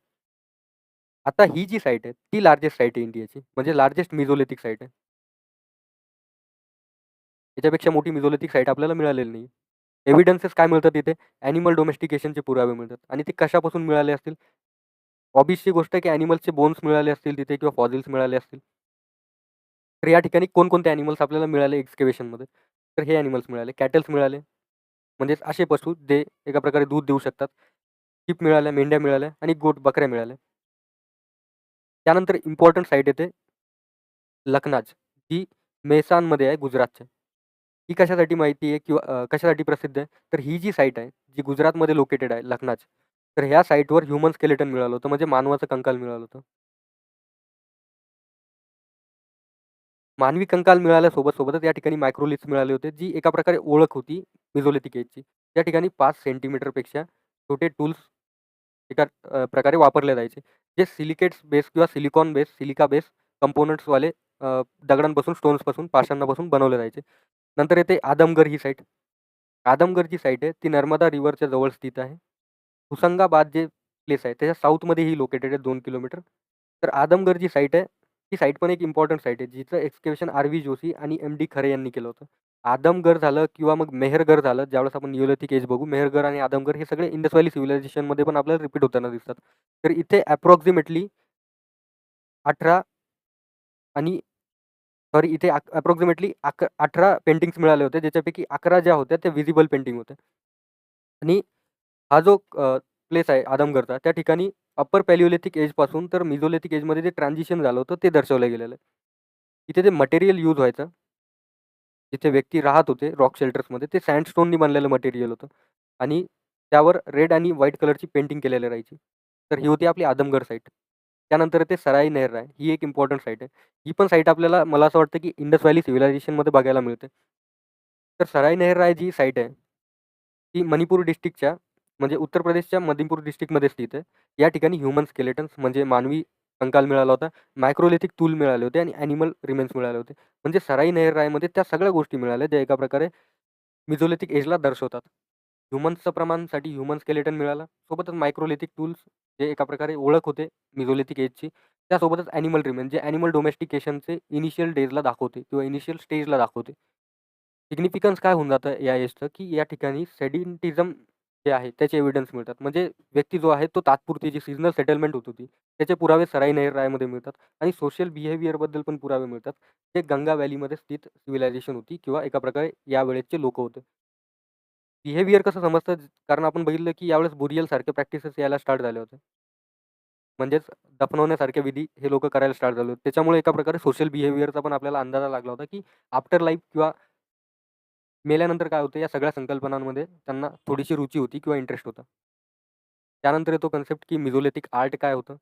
आता ही जी साईट आहे ती लार्जेस्ट साईट आहे इंडियाची, म्हणजे लार्जेस्ट मेसोलिथिक साईट आहे. याच्यापेक्षा मोठी मेसोलिथिक साईट आपल्याला मिळालेली नाही. एव्हिडन्सेस काय मिळतात तिथे? ॲनिमल डोमेस्टिकेशनचे पुरावे मिळतात आणि ते कशापासून मिळाले असतील? ऑब्व्हियसची गोष्ट आहे की ॲनिमल्सचे बोन्स मिळाले असतील तिथे किंवा फॉसिल्स मिळाले असतील. तर या ठिकाणी कोणकोणते ॲनिमल्स आपल्याला मिळाले एक्सकेव्हेशनमध्ये? तर हे ॲनिमल्स मिळाले. कॅटल्स मिळाले, म्हणजेच असे पशु जे एका प्रकारे दूध देऊ शकतात. शीप मिळाल्या, मेंढ्या मिळाल्या आणि गोट, बकऱ्या मिळाल्या. त्यानंतर इम्पोर्टंट साईट येते लखनाज, जी मेहसाणमध्ये आहे गुजरातच्या. ही कशासाठी माहिती आहे किंवा कशासाठी प्रसिद्ध आहे? तर ही जी साईट आहे, जी गुजरातमध्ये लोकेटेड आहे लखनाज. तर ह्या साईटवर ह्युमन स्केलेटन मिळालं होतं, म्हणजे मानवाचं कंकाल मिळालं होतं. मानवी कंकाल मिळाल्यासोबत-सोबतच या ठिकाणी मायक्रोलिथ्स मिळाले होते, जी एका प्रकारे ओळख होती मेसोलिथिक एजची. त्या ठिकाणी 5 सेंटीमीटरपेक्षा छोटे टूल्स एका प्रकारे वापरले जायचे. जे सिलिकेट्स बेस किंवा सिलिकॉन बेस, सिलिका बेस कंपोनंट्सवाले दगडांपासून, स्टोन्सपासून, पाषाणापासून बनवले जायचे. नंतर येते आदमगड ही साईट. आदमगड जी साईट आहे, ती नर्मदा रिव्हरच्या जवळ स्थित आहे. हुसंगाबाद जे प्लेस आहे, त्याच्या साऊथमध्ये ही लोकेटेड आहे 2 किलोमीटर. तर आदमगड जी साईट आहे, ती साईट पण एक इम्पॉर्टंट साईट आहे, जिचं एक्सकेव्हेशन आर.व्ही. जोशी आणि एम.डी. खरे यांनी केलं होतं. आदमगड झालं किंवा मग मेहरगड झालं, ज्यावेळेस आपण निओलिथिक एज बघू, मेहरगड आणि आदमगड हे सगळे इंडस व्हॅली सिव्हिलायझेशनमध्ये पण आपल्याला रिपीट होताना दिसतात. तर इथे अप्रॉक्सिमेटली 18 आणि सॉरी इथे अप्रॉक्सिमेटली 18 पेंटिंग्स मिळाले होते, ज्याच्यापैकी 11 ज्या होत्या त्या व्हिजिबल पेंटिंग होत्या. आणि हा जो प्लेस आहे आदमगडचा, त्या ठिकाणी अप्पर पॅलिओलिथिक एजपासून तर मेसोलिथिक एजमध्ये जे ट्रान्झिशन झालं होतं, ते दर्शवलं गेलेलं आहे. इथे जे मटेरियल यूज व्हायचं, जिथे व्यक्ती राहत होते रॉक शेल्टर्समध्ये, ते सँडस्टोननी बनलेलं मटेरियल होतं आणि त्यावर रेड आणि व्हाईट कलरची पेंटिंग केलेली राहायची. तर ही होती आपली आदमगड साईट. त्यानंतर ते सराई नहर आहे. ही एक इम्पॉर्टंट साईट आहे. ही पण साईट आपल्याला मला असं वाटतं, की इंडस व्हॅली सिव्हिलायझेशनमध्ये बघायला मिळते. तर सराई नहर राय जी साईट आहे, ती मणिपूर डिस्ट्रिक्टच्या म्हणजे उत्तर प्रदेशच्या मणिपूर डिस्ट्रिक्टमध्ये स्थित आहे. या ठिकाणी ह्युमन स्केलेटन्स म्हणजे मानवी कंकाल मिळाला होता. मायक्रोलिथिक टूल मिळाले होते आणि ॲनिमल रिमेन्स मिळाले होते. म्हणजे सराई नहर रायमध्ये त्या सगळ्या गोष्टी मिळाल्या, ज्या एका प्रकारे मेसोलिथिक एजला दर्शवतात. ह्युमन्सचं प्रमाणसाठी ह्युमन स्केलेटन मिळालं. सोबतच मायक्रोलिथिक टूल्स जे एका प्रकारे ओळख होते मेसोलिथिक एजची. त्यासोबतच ॲनिमल रिमेन जे ॲनिमल डोमेस्टिकेशनचे इनिशियल डेजला दाखवते किंवा इनिशियल स्टेजला दाखवते. सिग्निफिकन्स काय होऊन जातं या एजचं, की या ठिकाणी सेडिंटिझम जे आहे त्याचे एव्हिडन्स मिळतात. म्हणजे व्यक्ती जो आहे तो तात्पुरती जी सीझनल सेटलमेंट होत होती, त्याचे पुरावे सराई नहर रायमध्ये मिळतात आणि सोशल बिहेवियरबद्दल पण पुरावे मिळतात. जे गंगा व्हॅलीमध्ये स्थित सिव्हिलायझेशन होती किंवा एका प्रकारे या वेळेचे लोकं होते. बिहेवियर कसं समजतं? कारण आपण बघितलं, की यावेळेस बुरियलसारख्या प्रॅक्टिसेस यायला स्टार्ट झाल्या होत्या. म्हणजेच दफनवण्यासारखे विधी हे लोकं करायला स्टार्ट झाले होते. त्याच्यामुळे एका प्रकारे सोशल बिहेवियरचा पण आपल्याला अंदाजा लागला होता, की आफ्टर लाईफ किंवा मेल्यानंतर काय होतं, या सगळ्या संकल्पनांमध्ये त्यांना थोडीशी रुची होती किंवा इंटरेस्ट होता. त्यानंतर येतो कन्सेप्ट, की मिझोलिथिक आर्ट काय होतं?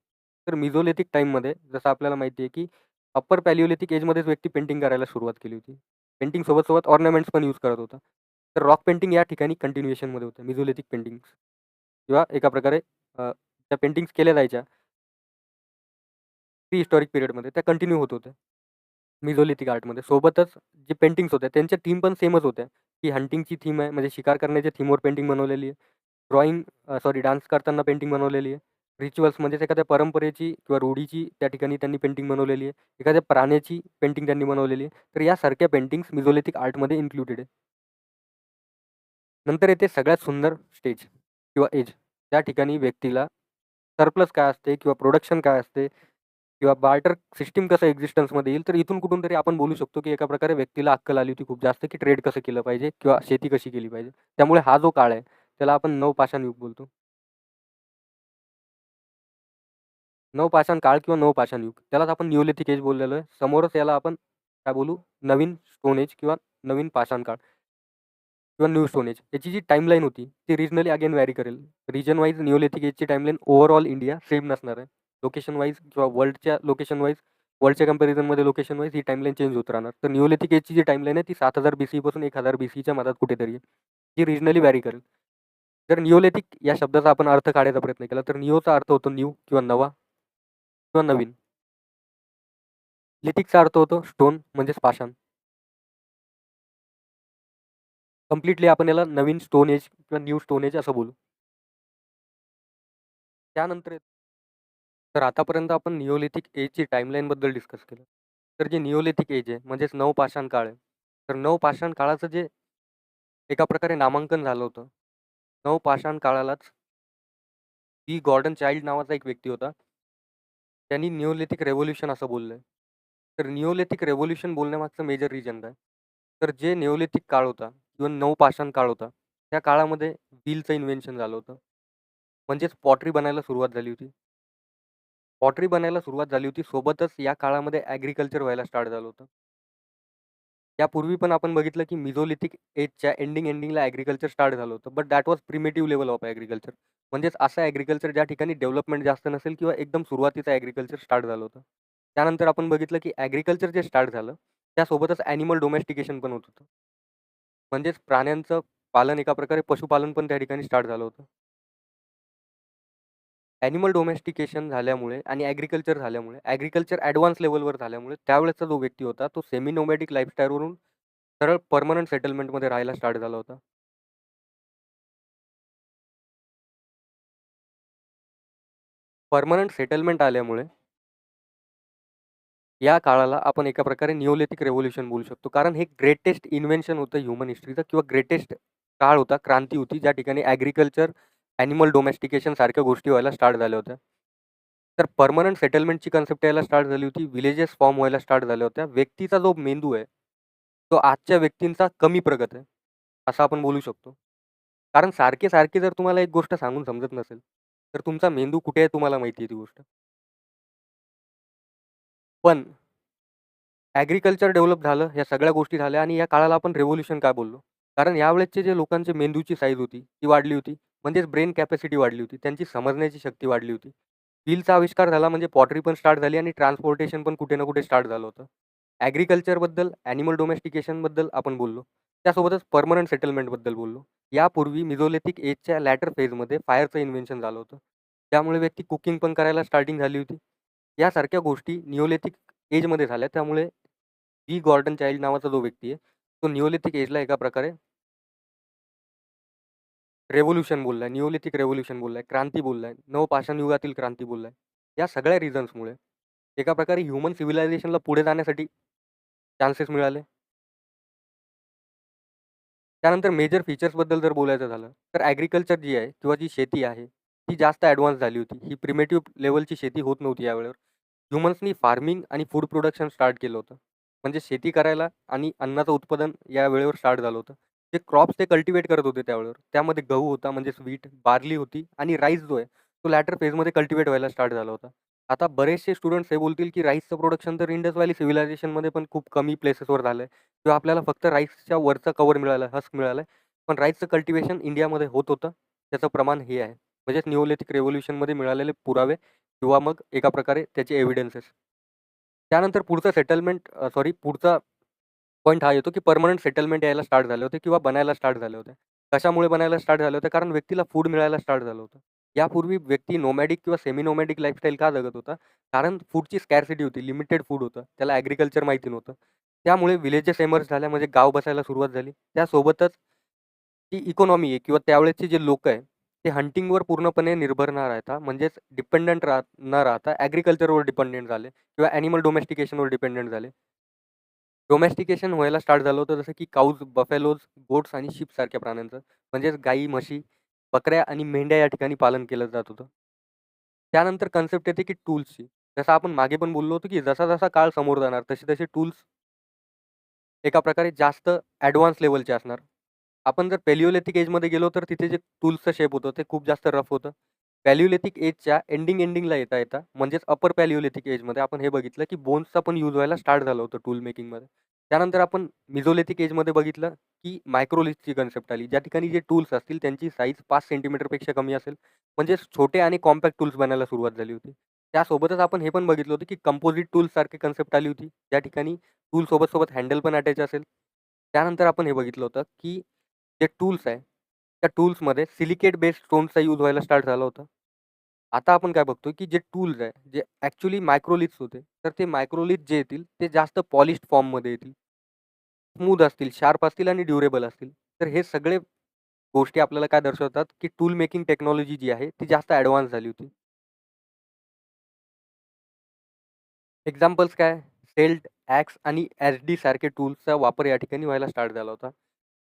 तर मिझोलिथिक टाईममध्ये जसं आपल्याला माहिती आहे, की अप्पर पॅलिओलिथिक एजमध्येच व्यक्ती पेंटिंग करायला सुरुवात केली होती. पेंटिंग सोबत ऑर्नामेंट्स पण यूज करत होता. तर रॉक पेंटिंग या ठिकाणी कंटिन्युएशनमध्ये होतं. मिझोलिथिक पेंटिंग्स किंवा एका प्रकारे त्या पेंटिंग्स केल्या जायच्या प्री हिस्टॉरिक पिरियडमध्ये त्या कंटिन्यू होत होत्या. मिझोलिथिक आर्टमध्ये. सोबतच जे पेंटिंग्स होत्या त्यांच्या थीम पण सेमच होत्या, की हंटिंगची थीम आहे म्हणजे शिकार करण्याच्या थीमवर पेंटिंग बनवलेली आहे. डान्स करताना पेंटिंग बनवलेली आहे. रिच्युअल्स म्हणजेच एखाद्या परंपरेची किंवा रूढीची त्या ठिकाणी त्यांनी पेंटिंग बनवलेली आहे. एखाद्या प्राण्याची पेंटिंग त्यांनी बनवलेली आहे. तर यासारख्या पेंटिंग्स मिझोलिथिक आर्टमध्ये इन्क्लुडेड आहे. नंतर येते सगळ्यात सुंदर स्टेज किंवा एज. त्या ठिकाणी व्यक्तीला सरप्लस काय असते किंवा प्रोडक्शन काय असते किंवा बार्टर सिस्टम कसं एक्झिस्टन्समध्ये येईल, तर इथून कुठून तरी आपण बोलू शकतो, की एका प्रकारे व्यक्तीला अक्कल आली होती खूप जास्त, की ट्रेड कसं केलं पाहिजे किंवा शेती कशी केली पाहिजे. त्यामुळे हा जो काळ आहे, त्याला आपण नवपाषाण युग बोलतो. नवपाषाण काळ किंवा नवपाषाण युग त्यालाच आपण निओलिथिक एज बोललेलो आहे. समोरच याला आपण काय बोलू, नवीन स्टोन एज किंवा नवीन पाषाण काळ किंवा न्यू स्टोन एज. याची जी टाईमलाईन होती, ती रिजनली अगेन व्हॅरी करेल. रिजन वाईज निओलिथिक एजची टाईमलाईन ओव्हरऑल इंडिया सेम नसणार आहे. लोकेशन वाईज किंवा वर्ल्डच्या कंपॅरिझनमध्ये लोकेशन वाईज ही टाईमलाईन चेंज होत राहणार. तर निओलिथिक एजची जी टाईमलाईन आहे ती 7000 BC पासून 1000 BCच्या मधात कुठेतरी आहे. जी रिजनली व्हॅरी करेल. जर निओलिथिक या शब्दाचा आपण अर्थ काढायचा प्रयत्न केला, तर निओचा अर्थ होतो न्यू किंवा नवा किंवा नवीन. लिथिकचा अर्थ होतो स्टोन म्हणजेच पाषाण. कंप्लीटली आपण याला नवीन स्टोन एज किंवा न्यू स्टोन एज असं बोलू. त्यानंतर तर आतापर्यंत आपण निओलिथिक एजची टाईमलाईनबद्दल डिस्कस केलं. तर जे निओलिथिक एज आहे म्हणजेच नवपाषाण काळ आहे. तर नवपाषाण काळाचं जे एका प्रकारे नामांकन झालं होतं. नवपाषाण काळालाच गॉर्डन चाइल्ड नावाचा एक व्यक्ती होता. त्यांनी निओलिथिक रेव्होल्यूशन असं बोललंय. तर निओलिथिक रेव्होल्यूशन बोलण्यामागचं मेजर रिझन काय? तर जे निओलिथिक काळ होता किंवा नवपाषाण काळ होता, त्या काळामध्ये व्हीलचं इन्व्हेन्शन झालं होतं. म्हणजेच पॉटरी बनायला सुरुवात झाली होती. पॉटरी बनायला सुरुवात झाली होती. सोबतच या काळामध्ये ॲग्रीकल्चर व्हायला स्टार्ट झालं होतं. यापूर्वी पण आपण बघितलं, की मिझोलिथिक एजच्या एंडिंगला ॲग्रीकल्चर स्टार्ट झालं होतं. But that was primitive level of agriculture. म्हणजेच असं ॲग्रीकल्चर ज्या ठिकाणी डेव्हलपमेंट जास्त नसेल किंवा एकदम सुरुवातीचं ॲग्रीकल्चर स्टार्ट झालं होतं. त्यानंतर आपण बघितलं, की ॲग्रीकल्चर जे स्टार्ट झालं, त्यासोबतच ॲनिमल डोमेस्टिकेशन पण होत होतं. म्हणजेच प्राण्यांचं पालन एका प्रकारे पशुपालन पण त्या ठिकाणी स्टार्ट झालं होतं. ॲनिमल डोमेस्टिकेशन झाल्यामुळे आणि ॲग्रीकल्चर ॲडव्हान्स लेव्हलवर झाल्यामुळे त्यावेळेसचा जो व्यक्ती होता, तो सेमी नोमॅडिक लाईफस्टाईलवरून सरळ पर्मनंट सेटलमेंटमध्ये राहायला स्टार्ट झाला होता. पर्मनंट सेटलमेंट आल्यामुळे या काळाला आपण एका प्रकारे निओलिथिक रेव्होल्यूशन बोलू शकतो. कारण हे ग्रेटेस्ट इन्व्हेन्शन होतं ह्युमन हिस्ट्रीचं किंवा ग्रेटेस्ट काळ होता, क्रांती होती, ज्या ठिकाणी ॲग्रीकल्चर, ॲनिमल डोमेस्टिकेशन सारख्या गोष्टी व्हायला स्टार्ट झाल्या होत्या. तर पर्मनंट सेटलमेंटची कन्सेप्ट यायला स्टार्ट झाली होती. विलेजेस फॉर्म व्हायला स्टार्ट झाल्या होत्या. व्यक्तीचा जो मेंदू आहे, तो आजच्या व्यक्तींचा कमी प्रगत आहे, असं आपण बोलू शकतो. कारण सारखे-सारखे जर तुम्हाला एक गोष्ट सांगून समजत नसेल, तर तुमचा मेंदू कुठे आहे तुम्हाला माहिती आहे ती गोष्ट. पण ॲग्रीकल्चर डेव्हलप झालं, ह्या सगळ्या गोष्टी झाल्या आणि या काळाला आपण रिव्होल्यूशन का बोललो? कारण यावेळेसचे जे लोकांचे मेंदूची साईज होती, ती वाढली होती. म्हणजेच ब्रेन कॅपॅसिटी वाढली होती. त्यांची समजण्याची शक्ती वाढली होती. व्हीलचा आविष्कार झाला म्हणजे पॉटरी पण स्टार्ट झाली आणि ट्रान्सपोर्टेशन पण कुठे ना कुठे स्टार्ट झालं होतं. ॲग्रीकल्चरबद्दल, ॲनिमल डोमेस्टिकेशनबद्दल आपण बोललो. त्यासोबतच पर्मनंट सेटलमेंटबद्दल बोललो. यापूर्वी मिझोलिथिक एजच्या लॅटर फेजमध्ये फायरचं इन्व्हेन्शन झालं होतं. त्यामुळे व्यक्ती कुकिंग पण करायला स्टार्टिंग झाली होती. यासारख्या गोष्टी निओलिथिक एजमध्ये झाल्या. त्यामुळे गॉर्डन चाइल्ड नावाचा जो व्यक्ती आहे, तो निओलिथिक एजला एका प्रकारे रेव्होल्यूशन बोललाय, निओलिथिक रेव्होल्यूशन बोललाय, क्रांती बोललाय, नवपाषाण युगातील क्रांती बोललाय. या सगळ्या रिझन्समुळे एका प्रकारे ह्युमन सिव्हिलायझेशनला पुढे जाण्यासाठी चान्सेस मिळाले. त्यानंतर मेजर फीचर्सबद्दल जर बोलायचं झालं, तर ॲग्रीकल्चर जी आहे किंवा जी शेती आहे, ती जास्त ॲडव्हान्स झाली होती. ही प्रिमिटिव्ह लेव्हलची शेती होत नव्हती यावेळेवर. ह्युमन्सनी फार्मिंग आणि फूड प्रोडक्शन स्टार्ट केलं होतं. म्हणजे शेती करायला आणि अन्नाचं उत्पादन या वेळेवर स्टार्ट झालं होतं. जे क्रॉप्स ते कल्टिव्हेट करत होते त्यावेळेवर. त्यामध्ये गहू होता म्हणजे व्हीट, बार्ली होती आणि राईस जो आहे, तो लॅटर फेजमध्ये कल्टिव्हेट व्हायला स्टार्ट झाला होता. आता बरेचसे स्टुडंट्स हे बोलतील, की राईसचं प्रोडक्शन तर इंडस व्हॅली सिव्हिलायझेशनमध्ये पण खूप कमी प्लेसेसवर झालंय किंवा आपल्याला फक्त राईसच्या वरचा कव्हर मिळाला, हस्क मिळालाय. पण राईसचं कल्टिव्हेशन इंडियामध्ये होत होतं. त्याचं प्रमाण हे आहे. म्हणजेच निओलिथिक रेव्होल्यूशनमध्ये मिळालेले पुरावे किंवा मग एका प्रकारे त्याचे एव्हिडन्सेस. त्यानंतर पुढचा पॉइंट हा येतो, की पर्मनंट सेटलमेंट यायला स्टार्ट झाले होते किंवा बनायला स्टार्ट झाले होते. कशामुळे बनायला स्टार्ट झाले होते? कारण व्यक्तीला फूड मिळायला स्टार्ट झालं होतं. यापूर्वी व्यक्ती नोमॅडिक किंवा सेमी नोमॅडिक लाईफस्टाईल का जगत होता? कारण फूडची स्कॅर्सिटी होती, लिमिटेड फूड होतं. त्याला ॲग्रीकल्चर माहिती नव्हतं. त्यामुळे विलेजेस एमर्ज झाल्या म्हणजे गाव बसायला सुरुवात झाली. त्यासोबतच जी इकॉनॉमी आहे किंवा त्यावेळेचे जे लोकं आहे, ते हंटिंगवर पूर्णपणे निर्भर न राहता म्हणजेच डिपेंडंट न राहता ॲग्रीकल्चरवर डिपेंडंट झाले किंवा ॲनिमल डोमेस्टिकेशनवर डिपेंडंट झाले. डोमेस्टिकेशन व्हायला स्टार्ट झालं होतं जसं की काऊज, बफेलोज, गोट्स आणि शीपसारख्या प्राण्यांचं. म्हणजेच गाई, म्हशी, बकऱ्या आणि मेंढ्या या ठिकाणी पालन केलं जात होतं. त्यानंतर कन्सेप्ट येते की टूल्सची. जसं आपण मागे पण बोललो होतो की जसा-जसा काळ समोर जाणार तसे-तसे टूल्स एका प्रकारे जास्त ॲडव्हान्स लेव्हलचे असणार. आपण जर पॅलिओलिथिक एजमध्ये गेलो तर तिथे जे टूल्सचं शेप होतं ते खूप जास्त रफ होतं. पॅलिओलिथिक एजच्या एंडिंगला येता म्हणजेच अपर पॅलिओलिथिक एजमध्ये आपण हे बघितलं की बोन्सचा पण यूज व्हायला स्टार्ट झालं होतं टूल मेकिंगमध्ये. त्यानंतर आपण मेसोलिथिक एजमध्ये बघितलं की मायक्रोलिथची कन्सेप्ट आली. ज्या ठिकाणी जे टूल्स असतील त्यांची साईज 5 सेंटीमीटरपेक्षा कमी असेल. म्हणजेच छोटे आणि कॉम्पॅक्ट टूल्स बनायला सुरुवात झाली होती. त्यासोबतच आपण हे पण बघितलं होतं की कंपोझिट टूल्स सारखी कन्सेप्ट आली होती. ज्या ठिकाणी टूल सोबत हँडल पण अटॅच असेल. त्यानंतर आपण हे बघितलं होतं की जे टूल्स आहे, त्या टूल्समध्ये सिलिकेट बेस्ड स्टोन्सचा यूज व्हायला स्टार्ट झाला होता. आता आपण काय बघतोय, की जे टूल्स आहे, जे ॲक्चुअली मायक्रोलिथ्स होते, तर ते मायक्रोलिथ जे येतील, ते जास्त पॉलिश्ड फॉर्ममध्ये येतील. स्मूथ असतील, शार्प असतील आणि ड्युरेबल असतील. तर हे सगळे गोष्टी आपल्याला काय दर्शवतात, की टूल मेकिंग टेक्नॉलॉजी जी आहे, ती जास्त ॲडव्हान्स झाली होती. एक्झाम्पल्स काय? सेल्ट, ॲक्स आणि एस-डी सारखे टूल्सचा वापर या ठिकाणी व्हायला स्टार्ट झाला होता.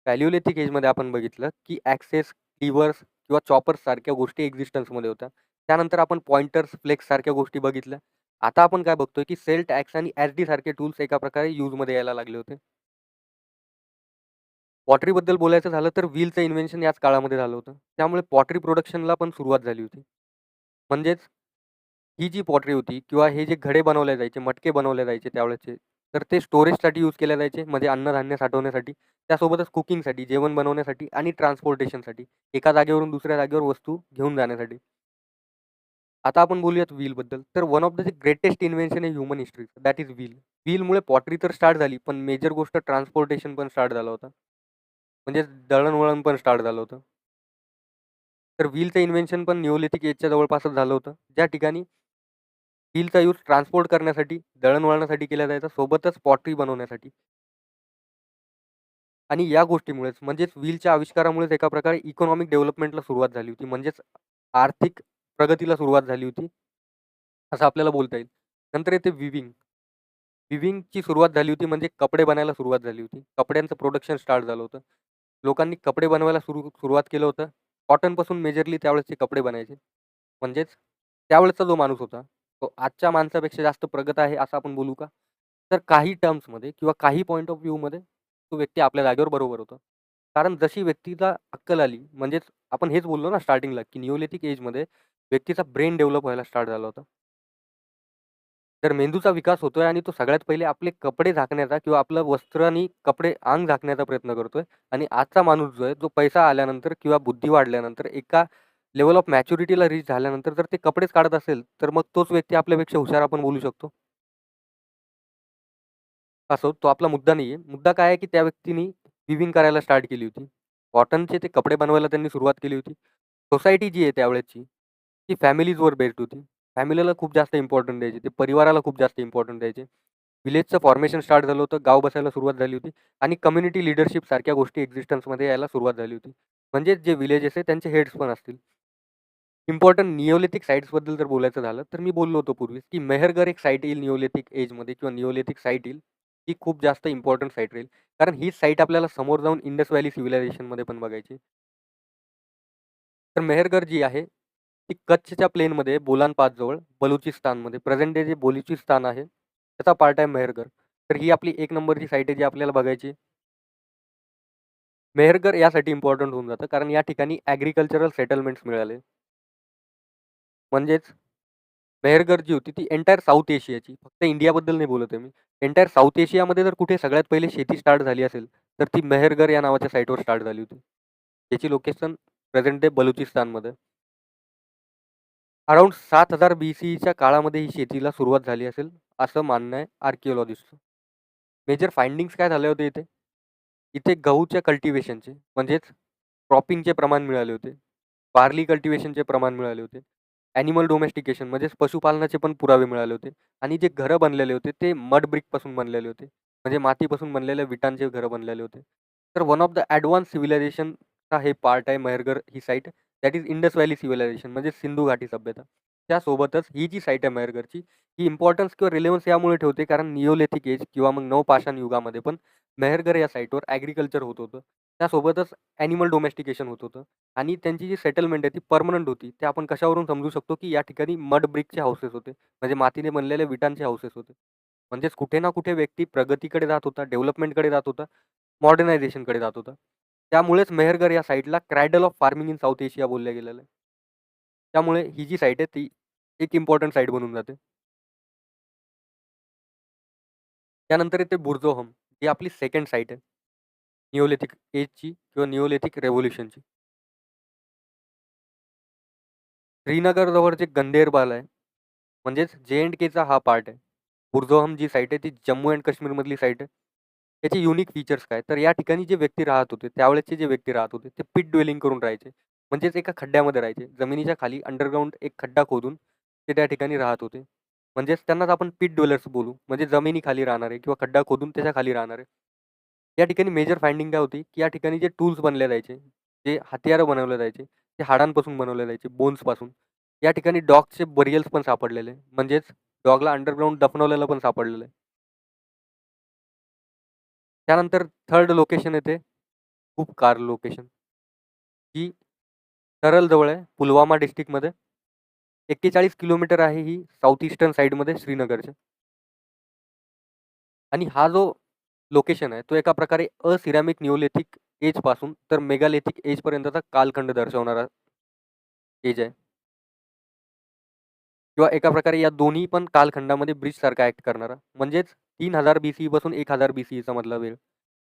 पॅलिओलिथिक एजमध्ये आपण बघितलं, की ॲक्सेस, क्लिव्हर्स किंवा चॉपर्स सारख्या गोष्टी एक्झिस्टन्समध्ये होत्या. त्यानंतर आपण पॉइंटर्स, फ्लेक्स सारख्या गोष्टी बघितल्या. आता आपण काय बघतोय, की सेल्ट, ॲक्स आणि एस-डी सारखे टूल्स एका प्रकारे यूजमध्ये यायला लागले होते. पॉटरीबद्दल बोलायचं झालं तर व्हीलचं इन्व्हेन्शन याच काळामध्ये झालं होतं. त्यामुळे पॉटरी प्रोडक्शनला पण सुरुवात झाली होती. म्हणजेच ही जी पॉटरी होती किंवा हे जे घडे बनवले जायचे, मटके बनवले जायचे त्यावेळेचे, तर ते स्टोरेजसाठी यूज केले जायचे म्हणजे अन्नधान्य साठवण्यासाठी. त्यासोबतच कुकिंगसाठी, जेवण बनवण्यासाठी आणि ट्रान्सपोर्टेशनसाठी. एका जागेवरून दुसऱ्या जागेवर वस्तू घेऊन जाण्यासाठी. आता आपण बोलूयात व्हीलबद्दल. तर one of the greatest invention in human history that is wheel. व्हीलमुळे पॉटरी तर स्टार्ट झाली, पण मेजर गोष्ट ट्रान्सपोर्टेशन पण स्टार्ट झालं होतं. म्हणजे दळणवळण पण स्टार्ट झालं होतं. तर व्हीलचं इन्व्हेन्शन पण निओलिथिक एजच्या जवळपासच झालं होतं. ज्या ठिकाणी व्हीलचा यूज ट्रान्सपोर्ट करण्यासाठी, दळणवळणासाठी केला जायचा, सोबतच पॉटरी बनवण्यासाठी. आणि या गोष्टीमुळेच म्हणजेच व्हीलच्या आविष्कारामुळेच एका प्रकारे इकॉनॉमिक डेव्हलपमेंटला सुरुवात झाली होती. म्हणजेच आर्थिक प्रगतीला सुरुवात झाली होती, असं आपल्याला बोलता येईल. नंतर येते विविंग. विविंगची सुरुवात झाली होती म्हणजे कपडे बनायला सुरुवात झाली होती. कपड्यांचं प्रोडक्शन स्टार्ट झालं होतं. लोकांनी कपडे बनवायला सुरुवात केलं होतं. कॉटनपासून मेजरली त्यावेळेसचे कपडे बनायचे. म्हणजेच त्यावेळेसचा जो माणूस होता, तो आजच्या माणसापेक्षा जास्त प्रगत आहे असं आपण बोलू का? तर काही टर्म्समध्ये किंवा काही पॉइंट ऑफ व्ह्यूमध्ये तो व्यक्ती आपल्या जागेवर बरोबर होता. कारण जशी व्यक्तीला अक्कल आली, म्हणजेच आपण हेच बोललो ना स्टार्टिंगला, की निओलिथिक एजमध्ये व्यक्तीचा ब्रेन डेव्हलप व्हायला स्टार्ट झाला होता. तर मेंदूचा विकास होतोय आणि तो सगळ्यात पहिले आपले कपडे झाकण्याचा किंवा आपलं वस्त्र आणि कपडे अंग झाकण्याचा प्रयत्न करतोय आणि आजचा माणूस जो आहे, जो पैसा आल्यानंतर किंवा बुद्धी वाढल्यानंतर एका लेव्हल ऑफ मॅच्युरिटीला रीच झाल्यानंतर जर ते कपडेच काढत असेल, तर मग तोच व्यक्ती आपल्यापेक्षा हुशार आपण बोलू शकतो. असो, तो आपला मुद्दा नाहीये. मुद्दा काय आहे, की त्या व्यक्तीनी विविंग करायला स्टार्ट केली होती. कॉटनचे ते कपडे बनवायला त्यांनी सुरुवात केली होती. सोसायटी जी आहे त्यावेळेसची, ती फॅमिलीजवर बेस्ड होती. फॅमिलीला खूप जास्त इम्पोर्टन्स द्यायचे. ते परिवाराला खूप जास्त इम्पोर्टन्स द्यायचे. विलेजचं फॉर्मेशन स्टार्ट झालं होतं. गाव बसायला सुरुवात झाली होती आणि कम्युनिटी लीडरशिप सारख्या गोष्टी एक्झिस्टन्समध्ये यायला सुरुवात झाली होती. म्हणजेच जे विलेजेस आहे त्यांचे हेड्स पण असतील. इम्पोर्टंट निओलिथिक साइट्सबद्दल जर बोलायचं झालं, तर मी बोललो होतो पूर्वीच, की मेहरगढ़ एक साईट येईल निओलिथिक एजमध्ये किंवा निओलिथिक साईट येईल. ही खूप जास्त इम्पोर्टंट साईट राहील. कारण हीच साईट आपल्याला समोर जाऊन इंडस व्हॅली सिव्हिलायझेशनमध्ये पण बघायची. तर मेहरगढ़ जी आहे, ती कच्छच्या प्लेनमध्ये बोलान पासजवळ बलुचिस्तानमध्ये प्रेझेंट डे जे बलुचिस्तान आहे, त्याचा पार्ट आहे मेहरगढ़. तर ही आपली 1 नंबरची साईट आहे जी आपल्याला बघायची. मेहरगढ़ यासाठी इम्पोर्टंट होऊन जातं, कारण या ठिकाणी ॲग्रीकल्चरल सेटलमेंट्स मिळाले. म्हणजेच मेहरगढ़ जी होती ती एंटायर साऊथ एशियाची, फक्त इंडियाबद्दल नाही बोलत आहे मी. एंटायर साऊथ एशियामध्ये जर कुठे सगळ्यात पहिले शेती स्टार्ट झाली असेल, तर ती मेहरगढ़ या नावाच्या साईटवर स्टार्ट झाली होती. त्याची लोकेशन प्रेझेंट डे बलुचिस्तानमध्ये. अराउंड 7000 BCच्या काळामध्ये ही शेतीला सुरुवात झाली असेल, असं मानणं आहे आर्किओलॉजिस्टचं. मेजर फाइंडिंग्स काय झाले होते इथे? इथे गहूच्या कल्टिव्हेशनचे म्हणजेच क्रॉपिंगचे प्रमाण मिळाले होते. बार्ली कल्टिव्हेशनचे प्रमाण मिळाले होते. ॲनिमल डोमेस्टिकेशन म्हणजेच पशुपालनाचे पण पुरावे मिळाले होते. आणि जे घरं बनलेले होते ते मड ब्रिकपासून बनलेले होते. म्हणजे मातीपासून बनलेल्या विटांचे घरं बनलेले होते. तर वन ऑफ द ॲडव्हान्स सिव्हिलायझेशनचा हे पार्ट आहे मेहरगढ़ ही site. That is Indus valley civilization म्हणजे सिंधू घाटी सभ्यता. त्यासोबतच ही जी साईट आहे मेहरगढ़ची ही इम्पॉर्टन्स किंवा रिलेव्हन्स यामुळे ठेवते कारण निओलिथिक एज किंवा मग नवपाषाण युगामध्ये पण मेहरगढ़ या साईटवर ॲग्रिकल्चर होत होतं. त्यासोबतच ॲनिमल डोमेस्टिकेशन होत होतं. आणि त्यांची जी सेटलमेंट आहे ती पर्मनंट होती. ते आपण कशावरून समजू शकतो, की या ठिकाणी मड ब्रिकचे हाऊसेस होते. म्हणजे मातीने बनलेले विटांचे हाऊसेस होते. म्हणजेच कुठे ना कुठे व्यक्ती प्रगतीकडे जात होता, डेव्हलपमेंटकडे जात होता, मॉडर्नायझेशनकडे जात होता. त्यामुळेच मेहरगढ़ या साईटला cradle of farming in south Asia बोललं गेलेलं आहे. त्यामुळे ही जी साईट आहे ती एक इम्पॉर्टंट साईट बनून जाते. त्यानंतर येते बुर्जोहम, ही आपली सेकंड साईट आहे. निओलिथिक एजची किंवा निओलिथिक रेव्होल्यूशनची. श्रीनगर जवळ जे गंदेरबाल आहे, म्हणजेच J&Kचा हा पार्ट आहे. बुर्जोहम जी साईट आहे ती जम्मू अँड काश्मीरमधली साईट आहे. त्याचे युनिक फीचर्स काय? तर या ठिकाणी जे व्यक्ती राहत होते, त्यावेळेसचे जे व्यक्ती राहत होते, ते पिट ड्वेलिंग करून राहायचे. म्हणजेच एका खड्ड्यामध्ये राहायचे. जमिनीच्या खाली अंडरग्राउंड एक खड्डा खोदून ते त्या ठिकाणी राहत होते. म्हणजेच त्यांनाच आपण पिट ड्वेलर्स बोलू. म्हणजे जमिनीखाली राहणारे किंवा खड्डा खोदून त्याच्या खाली राहणारे. या ठिकाणी मेजर फाइंडिंग काय होती, की या ठिकाणी जे टूल्स बनले जायचे, जे हत्यारं बनवले जायचे, ते हाडांपासून बनवले जायचे, बोन्सपासून. या ठिकाणी डॉगचे बरियल्स पण सापडलेले. म्हणजेच डॉगला अंडरग्राउंड दफनवलेलं पण सापडलेलं आहे. त्यानंतर थर्ड लोकेशन येते खूपकार लोकेशन, जी सरळ जवळ आहे पुलवामा डिस्ट्रिक्टमध्ये. 41 किलोमीटर आहे ही साऊथ ईस्टर्न साईडमध्ये श्रीनगरच्या. आणि हा जो लोकेशन आहे तो एका प्रकारे असिरॅमिक निओलिथिक एजपासून तर मेगालिथिक एजपर्यंतचा कालखंड दर्शवणारा एज आहे. किंवा एका प्रकारे या दोन्ही पण कालखंडामध्ये ब्रिजसारखा ॲक्ट करणारा. म्हणजेच 3000 BCE पासून 1000 BCEचा मधला वेळ.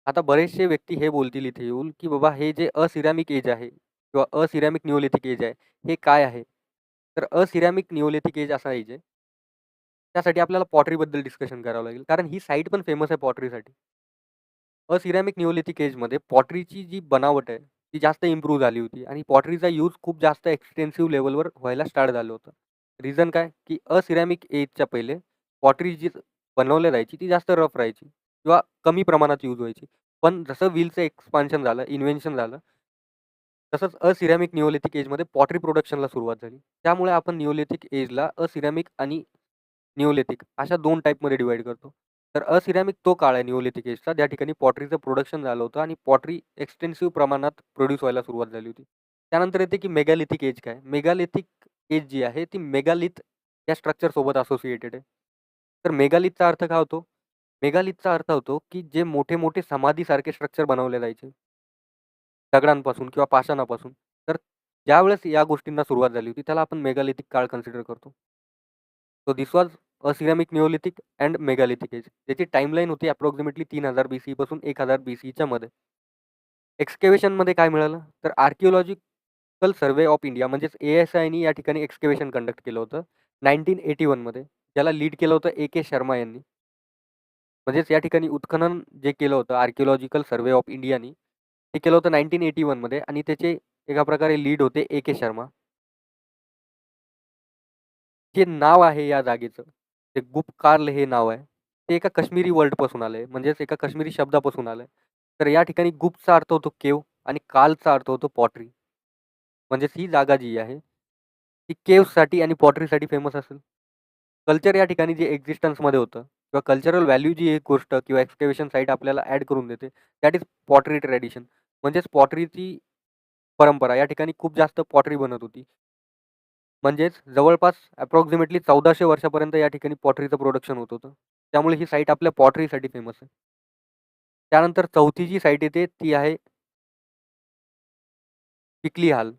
आता बरेचसे व्यक्ती हे बोलतील इथे येऊन, की बाबा हे जे असिरॅमिक एज आहे किंवा असिरॅमिक निओलिथिक एज आहे, हे काय आहे? तर असिरॅमिक निओलिथिक एज असा एज आहे. त्यासाठी आपल्याला पॉटरीबद्दल डिस्कशन करावं लागेल. कारण ही साईट पण फेमस आहे पॉटरीसाठी. असिरॅमिक निओलिथिक एजमध्ये पॉटरीची जी बनावट आहे, ती जास्त इम्प्रूव्ह झाली होती आणि पॉटरीचा यूज खूप जास्त एक्सटेन्सिव्ह लेव्हलवर व्हायला स्टार्ट झालं होतं. रिझन काय? की असिरॅमिक एजच्या पहिले पॉटरी जी बनवल्या जायची ती जास्त रफ राहायची किंवा कमी प्रमाणात यूज व्हायची. पण जसं व्हीलचं एक्सपान्शन झालं, इन्व्हेन्शन झालं, तसंच असिरॅमिक निओलिथिक एजमध्ये पॉटरी प्रोडक्शनला सुरुवात झाली. त्यामुळे आपण निओलिथिक एजला असिरॅमिक आणि निओलिथिक अशा 2 टाइपमध्ये डिव्हाईड करतो. तर असिरॅमिक तो काळ आहे निओलिथिक एजचा, ज्या ठिकाणी पॉटरीचं प्रोडक्शन झालं होतं आणि पॉटरी एक्सटेन्सिव्ह प्रमाणात प्रोड्यूस व्हायला सुरुवात झाली होती. त्यानंतर येते की मेगालिथिक एज काय? मेगालिथिक एज जी आहे ती मेगालिथ या स्ट्रक्चरसोबत असोसिएटेड आहे. तर मेगालिथचा अर्थ काय होतो? मेगालिथचा अर्थ होतो की जे मोठे-मोठे समाधीसारखे स्ट्रक्चर बनवले जायचे दगडांपासून किंवा पाषाणापासून. तर ज्यावेळेस या गोष्टींना सुरुवात झाली होती, त्याला आपण मेगालिथिक काळ कन्सिडर करतो. So this was aceramic neolithic and megalithic age. त्याची टाईमलाईन होती अप्रॉक्सिमेटली 3000 BCE पासून 1000 BCEच्या मध्ये. एक्सकेव्हेशनमध्ये काय मिळालं? तर आर्किओलॉजिकल सर्व्हे ऑफ इंडिया म्हणजेच ASIनी या ठिकाणी एक्सकेव्हेशन कंडक्ट केलं होतं 1981 मध्ये. ज्याला लीड केलं होतं A.K. शर्मा यांनी. म्हणजेच या ठिकाणी उत्खनन जे केलं होतं आर्किओलॉजिकल सर्व्हे ऑफ इंडियानी, ते केलं होतं 1981 मध्ये आणि त्याचे एका प्रकारे लीड होते A.K. शर्मा. जे नाव आहे या जागेचं, ते गुपकारल हे नाव आहे. ते एका काश्मीरी वर्डपासून आलंय, म्हणजेच एका काश्मीरी शब्दापासून आलंय. तर या ठिकाणी गुपचा अर्थ होतो केव्ह आणि कालचा अर्थ होतो पॉटरी. म्हणजेच ही जागा जी आहे, ती केव्हसाठी आणि पॉटरीसाठी फेमस असेल. कल्चर या ठिकाणी जे एक्झिस्टन्समध्ये होतं किंवा कल्चरल व्हॅल्यू जी एक गोष्ट किंवा एक्सकेव्हेशन साईट आपल्याला ॲड करून देते, दॅट इज पॉटरी ट्रेडिशन. म्हणजेच पॉटरीची परंपरा. या ठिकाणी खूप जास्त पॉटरी बनत होती. म्हणजेच जवळपास अप्रॉक्सिमेटली 1400 वर्षापर्यंत या ठिकाणी पॉटरीचं प्रोडक्शन होत होतं. त्यामुळे ही साईट आपल्या पॉटरीसाठी फेमस आहे. त्यानंतर चौथी जी साईट येते ती आहे चिखली हाल,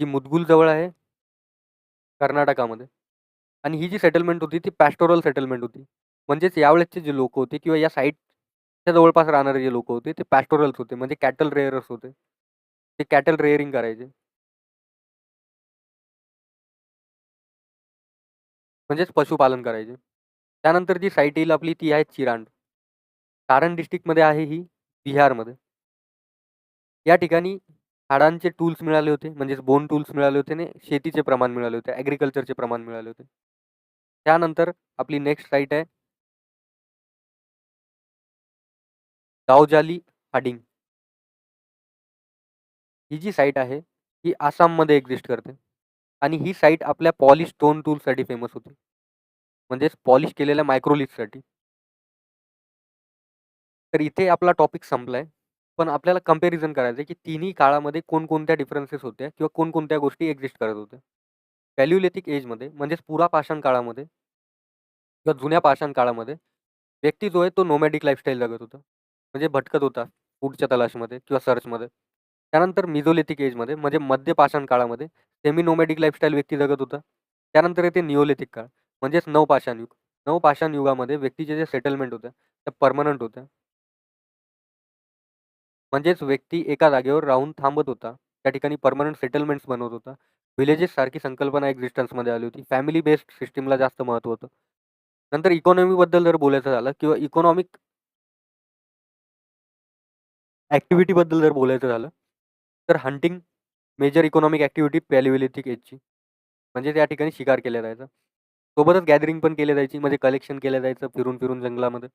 जी मुदगुल जवळ आहे कर्नाटकामध्ये. आणि ही जी सेटलमेंट होती ती पॅस्टोरल सेटलमेंट होती. म्हणजेच यावेळेसचे जे लोकं होते किंवा या साईटच्या जवळपास राहणारे जे लोकं होते ते पॅस्टोरल्स होते. म्हणजे कॅटल रेअरर्स होते. ते कॅटल रेअरिंग करायचे. म्हणजेच पशुपालन करायचे. त्यानंतर जी साईट येईल आपली ती आहे चिरांड. सारण डिस्ट्रिक्टमध्ये आहे ही, बिहारमध्ये. या ठिकाणी हाडांचे टूल्स मिळाले होते, म्हणजेच बोन टूल्स मिळाले होते आणि शेतीचे प्रमाण मिळाले होते, ॲग्रिकल्चरचे प्रमाण मिळाले होते. त्यानंतर आपली नेक्स्ट साईट आहे गावजाली हाडिंग. ही जी साईट आहे, ही आसाममध्ये एक्झिस्ट करते आणि ही साईट आपल्या पॉलिश स्टोन टूल्ससाठी फेमस होती. म्हणजेच पॉलिश केलेल्या मायक्रोलिथसाठी. तर इथे आपला टॉपिक संपलाय. पण आपल्याला कंपॅरिझन करायचं आहे, की तिन्ही काळामध्ये कोणकोणत्या डिफरन्सेस होत्या किंवा कोणकोणत्या गोष्टी एक्झिस्ट करत होत्या. पॅलिओलिथिक एजमध्ये म्हणजेच पुरा पाषाण काळामध्ये किंवा जुन्या पाषाण काळामध्ये व्यक्ती जो आहे तो नोमॅडिक लाईफस्टाईल जगत होता. म्हणजे भटकत होता फूडच्या तलाशमध्ये किंवा सर्चमध्ये. त्यानंतर मिझोलिथिक एजमध्ये म्हणजे मध्य पाषाण काळामध्ये सेमी नोमॅडिक लाईफस्टाईल व्यक्ती जगत होता. त्यानंतर येते निओलिथिक काळ म्हणजेच नवपाषाण युग. नवपाषाण युगामध्ये व्यक्तीच्या ज्या सेटलमेंट होत्या त्या परमनंट होत्या. म्हणजेच व्यक्ती एका जागेवर राहून थांबत होता. त्या ठिकाणी परमनंट सेटलमेंट्स बनवत होता. विलेजेस सारखी संकल्पना एक्झिस्टन्समध्ये आली होती. फॅमिली बेस्ड सिस्टमला जास्त महत्त्व होतं. नंतर इकॉनॉमीबद्दल जर बोलायचं झालं किंवा इकॉनॉमिक ॲक्टिव्हिटीबद्दल जर बोलायचं झालं, तर हंटिंग मेजर इकॉनॉमिक ॲक्टिव्हिटी पॅलिओलिथिक एजची. म्हणजे त्या ठिकाणी शिकार केला जायचा. सोबतच गॅदरिंग पण केली जायची, म्हणजे कलेक्शन केलं जायचं फिरून-फिरून जंगलामध्ये.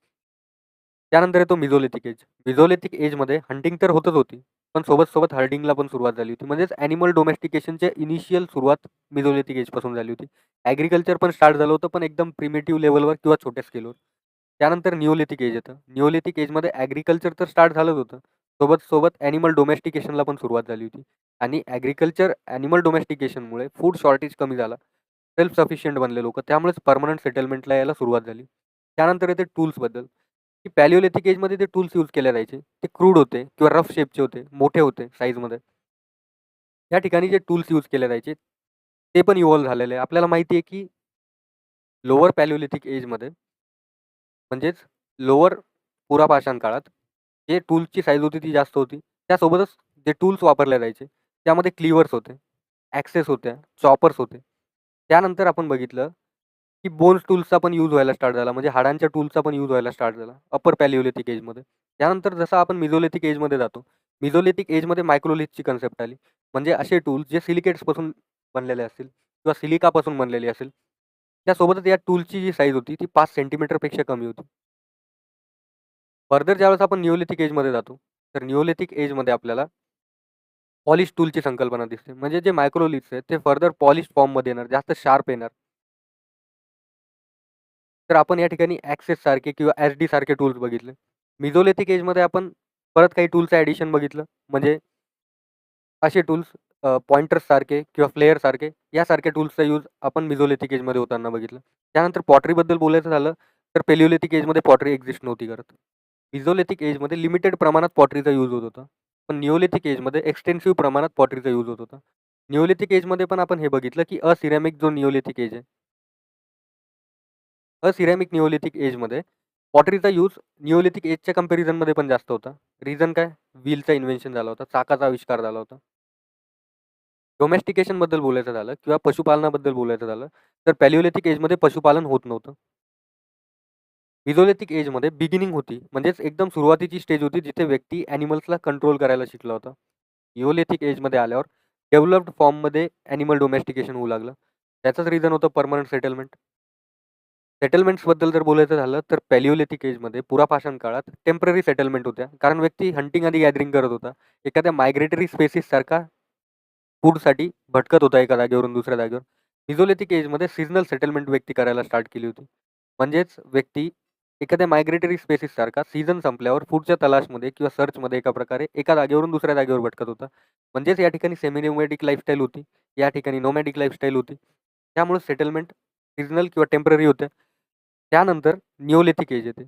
त्यानंतर येतो मिझोलिथिक एज. मिझोलिथिक एजमध्ये हंटिंग तर होतच होती, पण सोबत-सोबत हर्डिंगला पण सुरुवात झाली होती. म्हणजेच ॲनिमल डोमेस्टिकेशनच्या इनिशियल सुरुवात मिझोलिथिक एजपासून झाली होती. ॲग्रिकल्चर पण स्टार्ट झालं होतं, पण एकदम प्रिमिटिव्ह लेव्हलवर किंवा छोट्या स्केलवर. त्यानंतर निओलिथिक एज येतं. निओलिथिक एजमध्ये ॲग्रिकल्चर तर स्टार्ट झालंच होतं. सोबत-सोबत ॲनिमल डोमेस्टिकेशनला पण सुरुवात झाली होती. आणि ॲग्रिकल्चर, ॲनिमल डोमेस्टिकेशनमुळे फूड शॉर्टेज कमी झाला. सेल्फ सफिशियंट बनले लोकं. त्यामुळेच परमनंट सेटलमेंटला यायला सुरुवात झाली. त्यानंतर येते टूल्सबद्दल, की पॅलिओलिथिक एजमध्ये ते टूल्स यूज केले जायचे. ते क्रूड होते किंवा रफ शेपचे होते, मोठे होते साईजमध्ये. या ठिकाणी जे टूल्स यूज केले जायचे, ते पण इव्हॉल्व झालेले आहे. आपल्याला माहिती आहे, की लोअर पॅलिओलिथिक एजमध्ये म्हणजेच लोअर पुरापाषाण काळात जे टूल्सची साईज होती ती जास्त होती. त्यासोबतच जे टूल्स वापरले जायचे, त्यामध्ये क्लिव्हर्स होते, ॲक्सेस होत्या, चॉपर्स होते. त्यानंतर आपण बघितलं, की बोन्स टूल्सचा पण यूज व्हायला स्टार्ट झाला. म्हणजे हाडांच्या टूल्सचा पण यूज व्हायला स्टार्ट झाला अपर पॅलिओलिथिक एजमध्ये. त्यानंतर जसं आपण मिझोलिथिक एजमध्ये जातो, मिझोलिथिक एजमध्ये मायक्रोलिथची कन्सेप्ट आली. म्हणजे असे टूल्स जे सिलिकेट्सपासून बनलेले असतील किंवा सिलिकापासून बनलेले असेल. त्यासोबतच या टूलची जी साईज होती ती 5 सेंटीमीटरपेक्षा कमी होती. फर्दर ज्यावेळेस आपण निओलिथिक एजमध्ये जातो, तर निओलिथिक एजमध्ये आपल्याला पॉलिश टूलची संकल्पना दिसते. म्हणजे जे मायक्रोलिथ्स आहेत ते फर्दर पॉलिश फॉर्ममध्ये येणार, जास्त शार्प येणार. तर आपण या ठिकाणी ॲक्सेस सारखे किंवा एस-डी सारखे टूल्स बघितले. मिझोलिथिक एजमध्ये आपण परत काही टूल्सचं ॲडिशन बघितलं. म्हणजे असे टूल्स पॉइंटर्स सारखे किंवा फ्लेअर सारखे यासारख्या टूल्सचा यूज आपण मिझोलिथिक एजमध्ये होताना बघितलं. त्यानंतर पॉटरीबद्दल बोलायचं झालं, तर पेलिओलिथिक एजमध्ये पॉटरी एक्झिस्ट नव्हती करत. मिझोलिथिक एजमध्ये लिमिटेड प्रमाणात पॉटरीचा यूज होत होता. पण निओलिथिक एजमध्ये एक्सटेन्सिव्ह प्रमाणात पॉटरीचा यूज होत होता. निओलिथिक एजमध्ये पण आपण हे बघितलं, की असिरॅमिक जो निओलिथिक एज आहे, असिरॅमिक निओलिथिक एजमध्ये पॉटरीचा यूज निओलिथिक एजच्या कंपॅरिझनमध्ये पण जास्त होता. रिझन काय? व्हीलचा इन्व्हेन्शन झाला होता, चाकाचा आविष्कार झाला होता. डोमेस्टिकेशनबद्दल बोलायचं झालं किंवा पशुपालनाबद्दल बोलायचं झालं, तर पॅलिओलिथिक एजमध्ये पशुपालन होत नव्हतं. मिझोलिथिक एजमध्ये बिगिनिंग होती. म्हणजेच एकदम सुरुवातीची स्टेज होती जिथे व्यक्ती ॲनिमल्सला कंट्रोल करायला शिकला होता. निओलिथिक एजमध्ये आल्यावर डेव्हलप्ड फॉर्ममध्ये ॲनिमल डोमेस्टिकेशन होऊ लागलं. त्याचंच रिझन होतं परमनंट सेटलमेंट. सेटलमेंट्सबद्दल जर बोलायचं झालं तर पॅलिओलिथिक एजमध्ये पुरापाषाण काळात टेम्पररी सेटलमेंट होत्या. कारण व्यक्ती हंटिंग आणि गॅदरिंग करत होता. एखाद्या मायग्रेटरी स्पेसिससारखा फूडसाठी भटकत होता एका जागेवरून दुसऱ्या जागेवर. मिझोलिथिक एजमध्ये सीझनल सेटलमेंट व्यक्ती करायला स्टार्ट केली होती. म्हणजेच व्यक्ती एखाद्या मायग्रेटरी स्पेसिससारखा सीझन संपल्यावर फूडच्या तलाशमध्ये किंवा सर्चमध्ये एका प्रकारे एका जागेवरून दुसऱ्या जागेवर भटकत होता. म्हणजेच या ठिकाणी सेमी नोमॅडिक लाईफस्टाईल होती. या ठिकाणी नोमॅडिक लाईफस्टाईल होती. त्यामुळे सेटलमेंट सीझनल किंवा टेम्पररी होत्या. त्यानंतर निओलिथिक एज येते.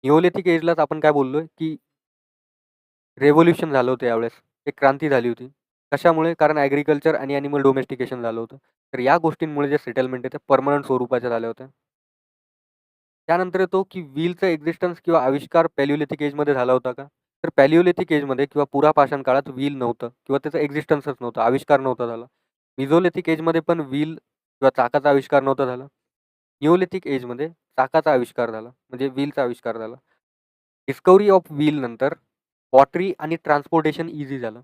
निओलिथिक एजलाच आपण काय बोललोय, की रेव्होल्यूशन झालं होतं यावेळेस. एक क्रांती झाली होती. कशामुळे? कारण ॲग्रिकल्चर आणि ॲनिमल डोमेस्टिकेशन झालं होतं. तर या गोष्टींमुळे जे सेटलमेंट आहे, ते पर्मनंट स्वरूपाच्या झाल्या होत्या. त्यानंतर येतो, की व्हीलचं एक्झिस्टन्स किंवा आविष्कार पॅलिओलिथिक एजमध्ये झाला होता का? तर पॅलिओलिथिक एजमध्ये किंवा पुरापाषाण काळात व्हील नव्हतं किंवा त्याचं एक्झिस्टन्सच नव्हतं, आविष्कार नव्हता झाला. मेसोलिथिक एजमध्ये पण व्हील किंवा चाकाचा आविष्कार नव्हता झाला. निओलिथिक एजमध्ये चाकाचा आविष्कार झाला, म्हणजे व्हीलचा आविष्कार झाला. डिस्कव्हरी ऑफ व्हील नंतर पॉटरी आणि ट्रान्सपोर्टेशन इझी झालं.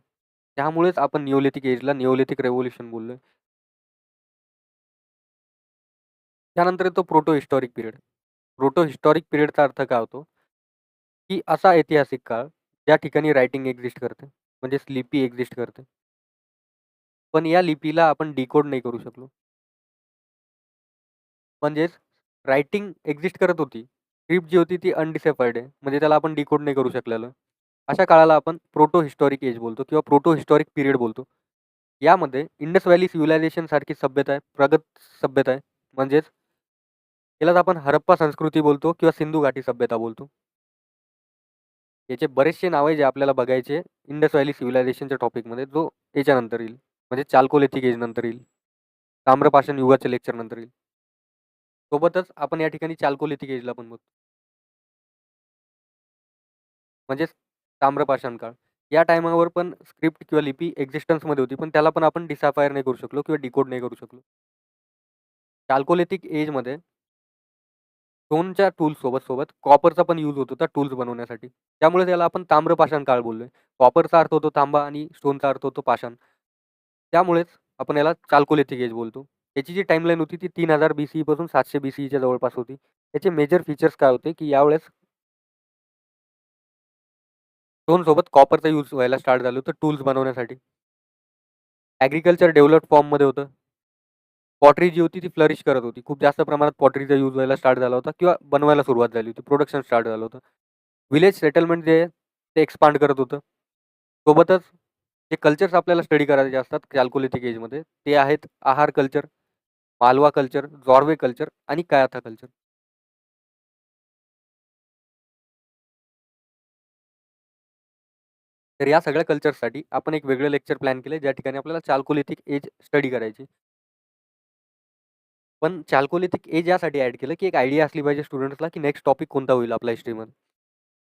त्यामुळेच आपण निओलिथिक एजला निओलिथिक रेव्होल्यूशन बोललोय. त्यानंतर येतो proto historic period. Proto historic पिरियडचा अर्थ काय होतो, की असा ऐतिहासिक काळ ज्या ठिकाणी रायटिंग एक्झिस्ट करते, म्हणजे लिपी एक्झिस्ट करते. पण या लिपीला आपण डिकोड नाही करू शकलो. म्हणजेच रायटिंग एक्झिस्ट करत होती. स्क्रिप्ट जी होती ती अनडिसेफाईड आहे. म्हणजे त्याला आपण डिकोड नाही करू शकलेलो. अशा काळाला आपण प्रोटो हिस्टॉरिक एज बोलतो किंवा प्रोटो हिस्टॉरिक पिरियड बोलतो. यामध्ये इंडस व्हॅली सिव्हिलायझेशन सारखी सभ्यता आहे, प्रगत सभ्यता आहे. म्हणजेच यालाच आपण हरप्पा संस्कृती बोलतो किंवा सिंधू घाटी सभ्यता बोलतो. याचे बरेचसे नाव आहे जे आपल्याला बघायचे इंडस व्हॅली सिव्हिलायझेशनच्या टॉपिकमध्ये, जो याच्यानंतर येईल. म्हणजे चाल्कोलिथिक एज नंतर येईल. ताम्रपाषाण युगाच्या लेक्चर नंतर येईल. सोबतच आपण या ठिकाणी चाल्कोलिथिक एजला पण बघतो. म्हणजेच ताम्रपाषाण काळ. या टायमावर पण स्क्रिप्ट किंवा लिपी एक्झिस्टन्समध्ये होती, पण त्याला पण आपण डिसाफायर नाही करू शकलो किंवा डिकोड नाही करू शकलो. चाल्कोलिथिक एजमध्ये स्टोनच्या टूल्स सोबत कॉपरचा पण यूज होत होता टूल्स बनवण्यासाठी. त्यामुळे त्याला आपण ताम्रपाषाण काळ बोललोय. कॉपरचा अर्थ होतो तांबा आणि स्टोनचा अर्थ होतो पाषाण. त्यामुळेच आपण याला चाल्कोलिथिक एज बोलतो. याची जी टाईमलाईन होती ती 3000 BCE पासून 700 BCEच्या जवळपास होती. याचे मेजर फीचर्स काय होते, की यावेळेस स्टोनसोबत कॉपरचा यूज व्हायला स्टार्ट झालं होतं टूल्स बनवण्यासाठी. ॲग्रीकल्चर डेव्हलप्ड फॉर्ममध्ये होतं. पॉटरी जी होती ती फ्लरिश करत होती. खूप जास्त प्रमाणात पॉटरीचा यूज व्हायला स्टार्ट झाला होता किंवा बनवायला सुरुवात झाली होती. प्रोडक्शन स्टार्ट झालं होतं. विलेज सेटलमेंट जे आहे ते एक्सपांड करत होतं. सोबतच जे कल्चर्स आपल्याला स्टडी करायचे असतात कॅल्कोलिथिक एजमध्ये, ते आहेत आहार culture, Malwa culture, Jorwe culture आणि कायाथा कल्चर. तर या सगळ्या कल्चरसाठी आपण एक वेगळं लेक्चर प्लॅन केलंय, ज्या ठिकाणी आपल्याला चाल्कोलिथिक एज स्टडी करायची. पण चाल्कोलिथिक एज यासाठी ॲड केलं, की एक आयडिया असली पाहिजे स्टुडंट्सला, की नेक्स्ट टॉपिक कोणता होईल आपल्या हिस्ट्रीमध्ये.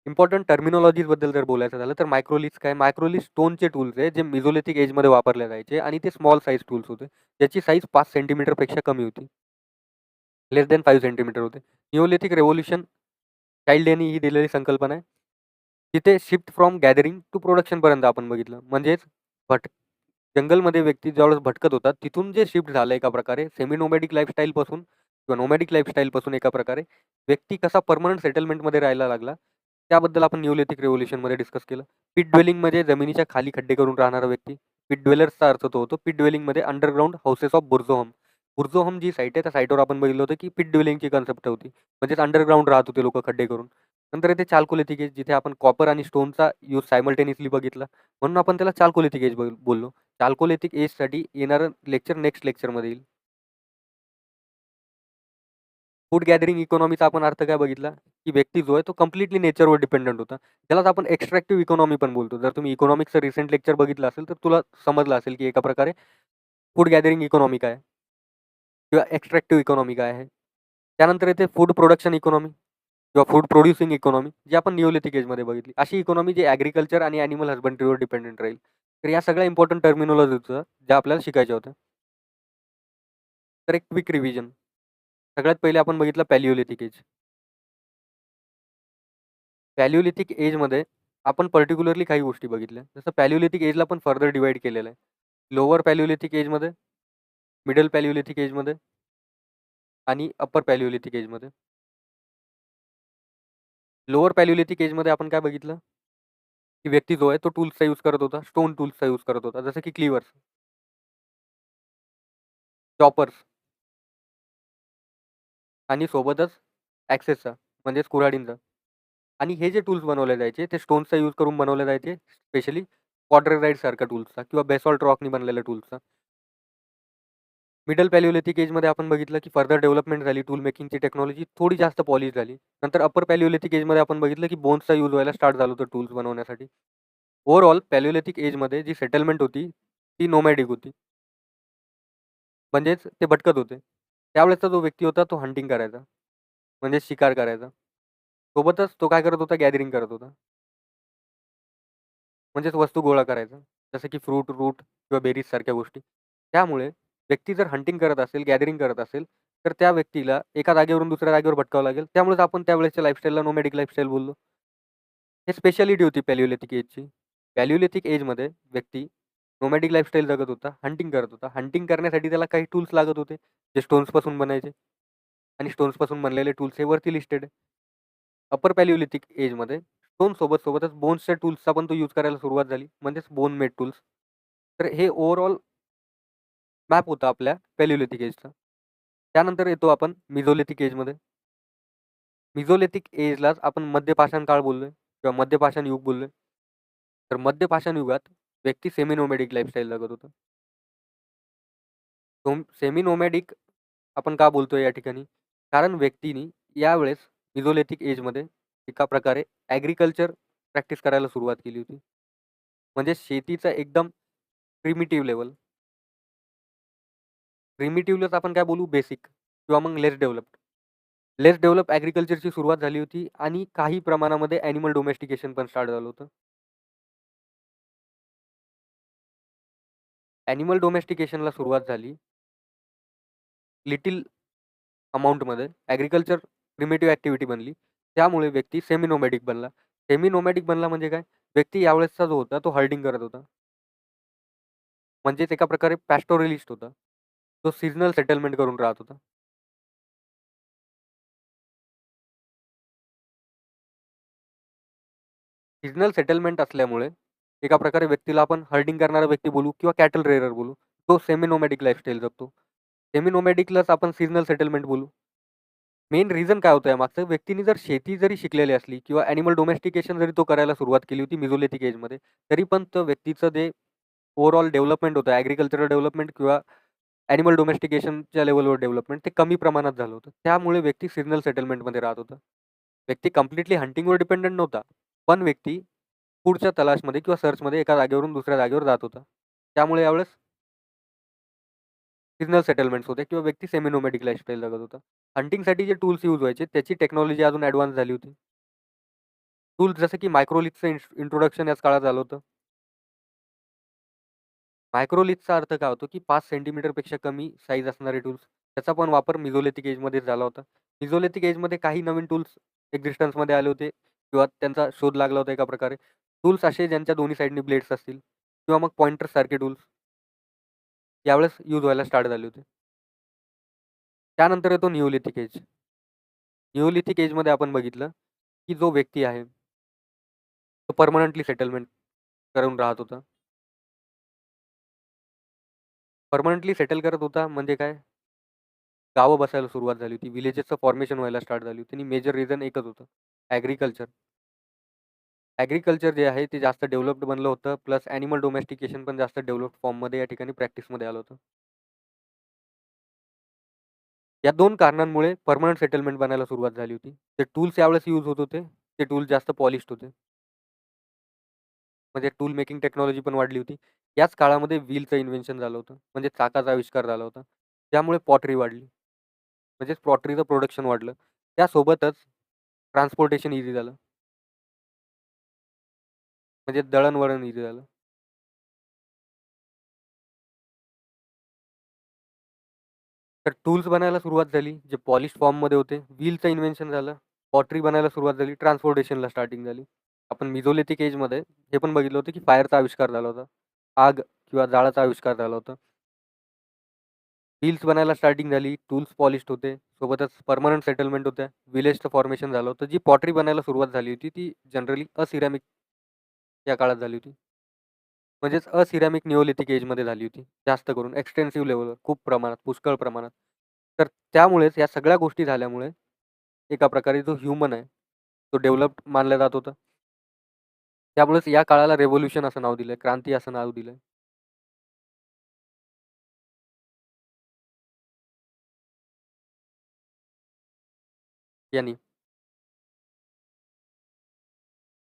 इम्पोर्टंट टर्मिनॉलॉजीजबद्दल जर बोलायचं झालं, तर मायक्रोलिथ्स काय? मायक्रोलिथ स्टोनचे टूल्स आहे, जे मेसोलिथिक एजमध्ये वापरले जायचे आणि ते स्मॉल साइज टूल्स होते. ज्याची साईज 5 सेंटीमीटरपेक्षा कमी होती. लेस दॅन 5 सेंटीमीटर होते. निओलिथिक रेव्होल्यूशन चाइल्ड यांनी ही दिलेली संकल्पना आहे. तिथे शिफ्ट फ्रॉम गॅदरिंग टू प्रोडक्शनपर्यंत आपण बघितलं. म्हणजेच भट जंगलमध्ये व्यक्ती ज्यावेळेस भटकत होता, तिथून जे शिफ्ट झालं एका प्रकारे सेमी नोमॅडिक लाईफस्टाईलपासून किंवा नोमॅडिक लाईफस्टाईलपासून एका प्रकारे व्यक्ती कसा पर्मनंट सेटलमेंटमध्ये राहायला लागला, त्याबद्दल आपण निओलिथिक रेव्होल्यूशनमध्ये डिस्कस केलं. पिट ड्वेलिंगमध्ये जमिनीच्या खाली खड्डे करून राहणारा व्यक्ती. पिट ड्वेलर्सचा अर्थ तो होतो. पिट ड्वेलिंगमध्ये underground houses of Burzahom. Burzahom जी साईट आहे, त्या साईटवर आपण बघितलं होतं, की पिट ड्वेलिंगची कन्सेप्ट होती. म्हणजेच अंडरग्राउंड राहत होते लोकं खड्डे करून. नंतर येते चाल्कोलिथिक एज, जिथे आपण कॉपर आणि स्टोनचा यूज सायमल्टेनियसली बघितला. म्हणून आपण त्याला चाल्कोलिथिक एज बोललो. चाल्कोलिथिक एजसाठी येणारं लेक्चर नेक्स्ट लेक्चरमध्ये येईल. फूड गॅदरिंग इकॉनॉमीचा आपण अर्थ काय बघितला, की व्यक्ती जो आहे तो कंप्लीटली नेचरवर डिपेंडंट होता. त्यालाच आपण एक्स्ट्रॅक्टिव्ह इकॉनॉमी पण बोलतो. जर तुम्ही इकॉनॉमिक्सचं रिसेंट लेक्चर बघितलं असेल, तर तुला समजलं असेल, की एका प्रकारे फूड गॅदरिंग इकॉनॉमी काय आहे किंवा एक्स्ट्रॅक्टिव्ह इकॉनॉमी काय आहे. त्यानंतर येते फूड प्रोडक्शन इकॉनॉमी किंवा फूड प्रोड्युसिंग इकॉनॉमी, जी आपण निओलिथिक एजमध्ये बघितली. अशी इकॉनॉमी जी ॲग्रीकल्चर आणि ॲनिमल हसबंडरीवर डिपेंडंट राहील. तर या सगळ्या इम्पोर्टंट टर्मिनॉलॉजीचं ज्या आपल्याला शिकायच्या होत्या. तर एक क्विक रिव्हिजन. सगळ्यात पहिले आपण बघितलं पॅलिओलिथिक एज. पॅलिओलिथिक एजमध्ये आपण पर्टिक्युलरली काही गोष्टी बघितल्या. जसं पॅलिओलिथिक एजला पण फर्दर डिवाइड केलेलं आहे. लोअर पॅलिओलिथिक एजमध्ये, मिडल पॅलिओलिथिक एजमध्ये आणि अप्पर पॅलिओलिथिक एजमध्ये. लोअर पॅलिओलिथिक एजमध्ये आपण काय बघितलं, की व्यक्ती जो आहे तो टूल्सचा यूज करत होता. स्टोन टूल्सचा यूज करत होता. जसं की क्लिव्हर्स, चॉपर्स आणि सोबतच ॲक्सेसचा म्हणजेच कुऱ्हाडींचा. आणि हे जे टूल्स बनवले जायचे ते स्टोन्सचा यूज करून बनवले जायचे. स्पेशली क्वाड्रेराइट सारख्या टूल्सचा किंवा बेसॉल्ट रॉकनी बनलेल्या टूल्सचा. मिडल पॅलिओलिथिक एजमध्ये आपण बघितलं, की फर्दर डेव्हलपमेंट झाली. टूल मेकिंगची टेक्नॉलॉजी थोडी जास्त पॉलिश झाली. नंतर अप्पर पॅलिओलिथिक एजमध्ये आपण बघितलं, की बोन्सचा यूज व्हायला स्टार्ट झालं होतं टूल्स बनवण्यासाठी. ओव्हरऑल पॅलिओलिथिक एजमध्ये जी सेटलमेंट होती, ती नोमॅडिक होती. म्हणजेच ते भटकत होते. त्यावेळेसचा जो व्यक्ती होता तो हंटिंग करायचा, म्हणजे शिकार करायचा. सोबतच तो काय करत होता, गॅदरिंग करत होता. म्हणजेच वस्तू गोळा करायचा. जसं की फ्रूट, रूट किंवा बेरीज सारख्या गोष्टी. त्यामुळे व्यक्ती जर हंटिंग करत असेल, गॅदरिंग करत असेल, तर त्या व्यक्तीला एका जागेवरून दुसऱ्या जागेवर भटकावं लागेल. त्यामुळेच आपण त्यावेळेसच्या लाईफस्टाईलला नोमॅडिक लाईफस्टाईल बोललो. हे स्पेशालिटी होती पॅलिओलिथिक एजची. पॅलिओलिथिक एजमध्ये व्यक्ती नोमॅडिक लाईफस्टाईल जगत होता, हंटिंग करत होता. हंटिंग करण्यासाठी त्याला काही टूल्स लागत होते, जे स्टोन्सपासून बनायचे आणि स्टोन्सपासून बनलेले टूल्स हे वरती लिस्टेड आहे. अपर पॅलिओलिथिक एजमध्ये सोबतच बोन्सच्या टूल्सचा पण तो यूज करायला सुरुवात झाली, म्हणजेच बोन मेड टूल्स. तर हे ओव्हरऑल मॅप होता आपल्या पॅलिओलिथिक एजचा. त्यानंतर येतो आपण मिझोलिथिक एजमध्ये. मिझोलिथिक एजलाच आपण मध्यपाषाण काळ बोललोय किंवा मध्यपाषाण युग बोललोय. तर मध्यपाषाण युगात व्यक्ती सेमी नोमॅडिक लाईफस्टाईल जगत होता. सेमी नोमॅडिक आपण का बोलतोय या ठिकाणी? कारण व्यक्तीनी यावेळेस मिझोलिथिक एजमध्ये एका प्रकारे ॲग्रीकल्चर प्रॅक्टिस करायला सुरुवात केली होती. म्हणजे शेतीचा एकदम प्रिमिटिव्ह लेव्हल. प्रिमिटिव्हलाच आपण काय बोलू, बेसिक किंवा मग लेस डेव्हलप्ड. लेस डेव्हलप ॲग्रीकल्चरची सुरुवात झाली होती आणि काही प्रमाणामध्ये ॲनिमल डोमेस्टिकेशन पण स्टार्ट झालं होतं. ॲनिमल डोमेस्टिकेशनला सुरुवात झाली लिटिल अमाउंटमध्ये. ॲग्रीकल्चर प्रिमिटिव्ह ॲक्टिव्हिटी बनली. त्यामुळे व्यक्ती सेमी नोमॅडिक बनला. सेमी नोमॅडिक बनला म्हणजे काय? व्यक्ती यावेळेसचा जो होता तो हर्डिंग करत होता. म्हणजेच एका प्रकारे पॅस्टोरलिस्ट होता. तो सीझनल सेटलमेंट करून राहत होता. सीझनल सेटलमेंट असल्यामुळे एका प्रकारे व्यक्तीला आपण हर्डिंग करणारा व्यक्ती बोलू किंवा कॅटल रेअरर बोलू. तो सेमी नोमॅडिक लाईफस्टाईल जगतो. सेमी नोमॅडिकलाच आपण सीझनल सेटलमेंट बोलू. मेन रिझन काय होतं यामागचं? व्यक्तीने जर शेती जरी शिकलेली असली किंवा ॲनिमल डोमेस्टिकेशन जरी तो करायला सुरुवात केली होती मिझोलिथिक एजमध्ये, तरी पण तो व्यक्तीचं जे ओव्हरऑल डेव्हलपमेंट होतं, ॲग्रीकल्चरल डेव्हलपमेंट किंवा ॲनिमल डोमेस्टिकेशनच्या लेव्हलवर डेव्हलपमेंट ते कमी प्रमाणात झालं होतं. त्यामुळे व्यक्ती सीझनल सेटलमेंटमध्ये राहत होता. व्यक्ती कंप्लीटली हंटिंगवर डिपेंडंट नव्हता. पण व्यक्ती फूडच्या तलाशमध्ये किंवा सर्चमध्ये एका जागेवरून दुसऱ्या जागेवर जात होता. त्यामुळे यावेळेस सीझनल सेटलमेंट्स होते किंवा व्यक्ती सेमी नोमॅडिक लाईफस्टाईल जगत होता. हंटिंगसाठी जे टूल्स यूज व्हायचे त्याची टेक्नॉलॉजी अजून ॲडव्हान्स झाली होती. टूल्स जसं की मायक्रोलिथचं इंट्रोडक्शन याच काळात झालं होतं. मायक्रोलिथचा अर्थ काय होतो, की 5 सेंटीमीटरपेक्षा कमी साईज असणारे टूल्स. त्याचा पण वापर मिझोलिथिक एजमध्येच झाला होता. मिझोलिथिक एजमध्ये काही नवीन टूल्स एक्झिस्टन्समध्ये आले होते किंवा त्यांचा शोध लागला होता एका प्रकारे. टूल्स असे ज्यांच्या दोन्ही साइडनी ब्लेड्स असतील किंवा मग पॉइंटर्ससारखे टूल्स यावेळेस यूज व्हायला स्टार्ट झाले होते. त्यानंतर येतो निओलिथिक एज. निओलिथिक एजमध्ये आपण बघितलं, की जो व्यक्ती आहे, तो पर्मनंटली सेटलमेंट करून राहत होता. पर्मनंटली सेटल करत होता म्हणजे काय? गावं बसायला सुरुवात झाली होती. विलेजेसचं फॉर्मेशन व्हायला स्टार्ट झाली होती आणि मेजर रिझन एकच होतं, ॲग्रीकल्चर. ॲग्रीकल्चर जे आहे ते जास्त डेव्हलप्ड बनलं होतं. प्लस ॲनिमल डोमेस्टिकेशन पण जास्त डेव्हलप्ड फॉर्ममध्ये या ठिकाणी प्रॅक्टिसमध्ये आलं होतं. या 2 कारणांमुळे पर्मनंट सेटलमेंट बनायला सुरुवात झाली होती. ते टूल्स यावेळेस यूज होत होते. ते टूल्स जास्त पॉलिश्ड होते. म्हणजे टूल मेकिंग टेक्नॉलॉजी पण वाढली होती. याच काळामध्ये व्हीलचं इन्व्हेन्शन झालं होतं. म्हणजे चाकाचा आविष्कार झाला होता. त्यामुळे पॉटरी वाढली. म्हणजेच पॉटरीचं प्रोडक्शन वाढलं. त्यासोबतच ट्रान्सपोर्टेशन ईझी झालं. म्हणजे दळणवळण ईझी झालं. तर टूल्स बनायला सुरुवात झाली, जे पॉलिश फॉर्ममध्ये होते. व्हीलचं इन्व्हेन्शन झालं. पॉटरी बनायला सुरुवात झाली. ट्रान्सपोर्टेशनला स्टार्टिंग झाली. आपण मिझोलिथिक एजमध्ये हे पण बघितलं होतं, की फायरचा आविष्कार झाला होता. आग किंवा जाळाचा आविष्कार झाला होता. व्हील्स बनायला स्टार्टिंग झाली. टूल्स पॉलिश्ड होते. सोबतच पर्मनंट सेटलमेंट होत्या. विलेजचं फॉर्मेशन झालं होतं. जी पॉटरी बनायला सुरुवात झाली होती, ती जनरली असिरॅमिक या काळात झाली होती. म्हणजेच असिरॅमिक निओलिथिक एजमध्ये झाली होती. जास्त करून एक्सटेन्सिव्ह लेव्हलवर, खूप प्रमाणात, पुष्कळ प्रमाणात. तर त्यामुळेच या सगळ्या गोष्टी झाल्यामुळे एका प्रकारे जो ह्युमन आहे, तो डेव्हलप्ड मानला जात होता. त्यामुळेच या काळाला रेव्होल्यूशन असं नाव दिलंय, क्रांती असं नाव दिलंय. यांनी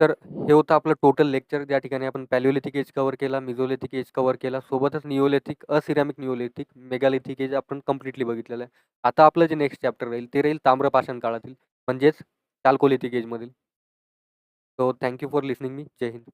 तर हे होतं आपलं टोटल लेक्चर. ज्या ठिकाणी आपण पॅलिओलिथिक एज कव्हर केला, मेसोलिथिक एज कव्हर केला, सोबतच निओलिथिक, असिरॅमिक निओलिथिक, मेगालिथिक एज आपण कंप्लीटली बघितलेलं आहे. आता आपलं जे नेक्स्ट चॅप्टर राहील ते राहील ताम्रपाषाण काळातील, म्हणजेच चाल्कोलिथिक एजमधील. So thank you for listening me. जय हिंद.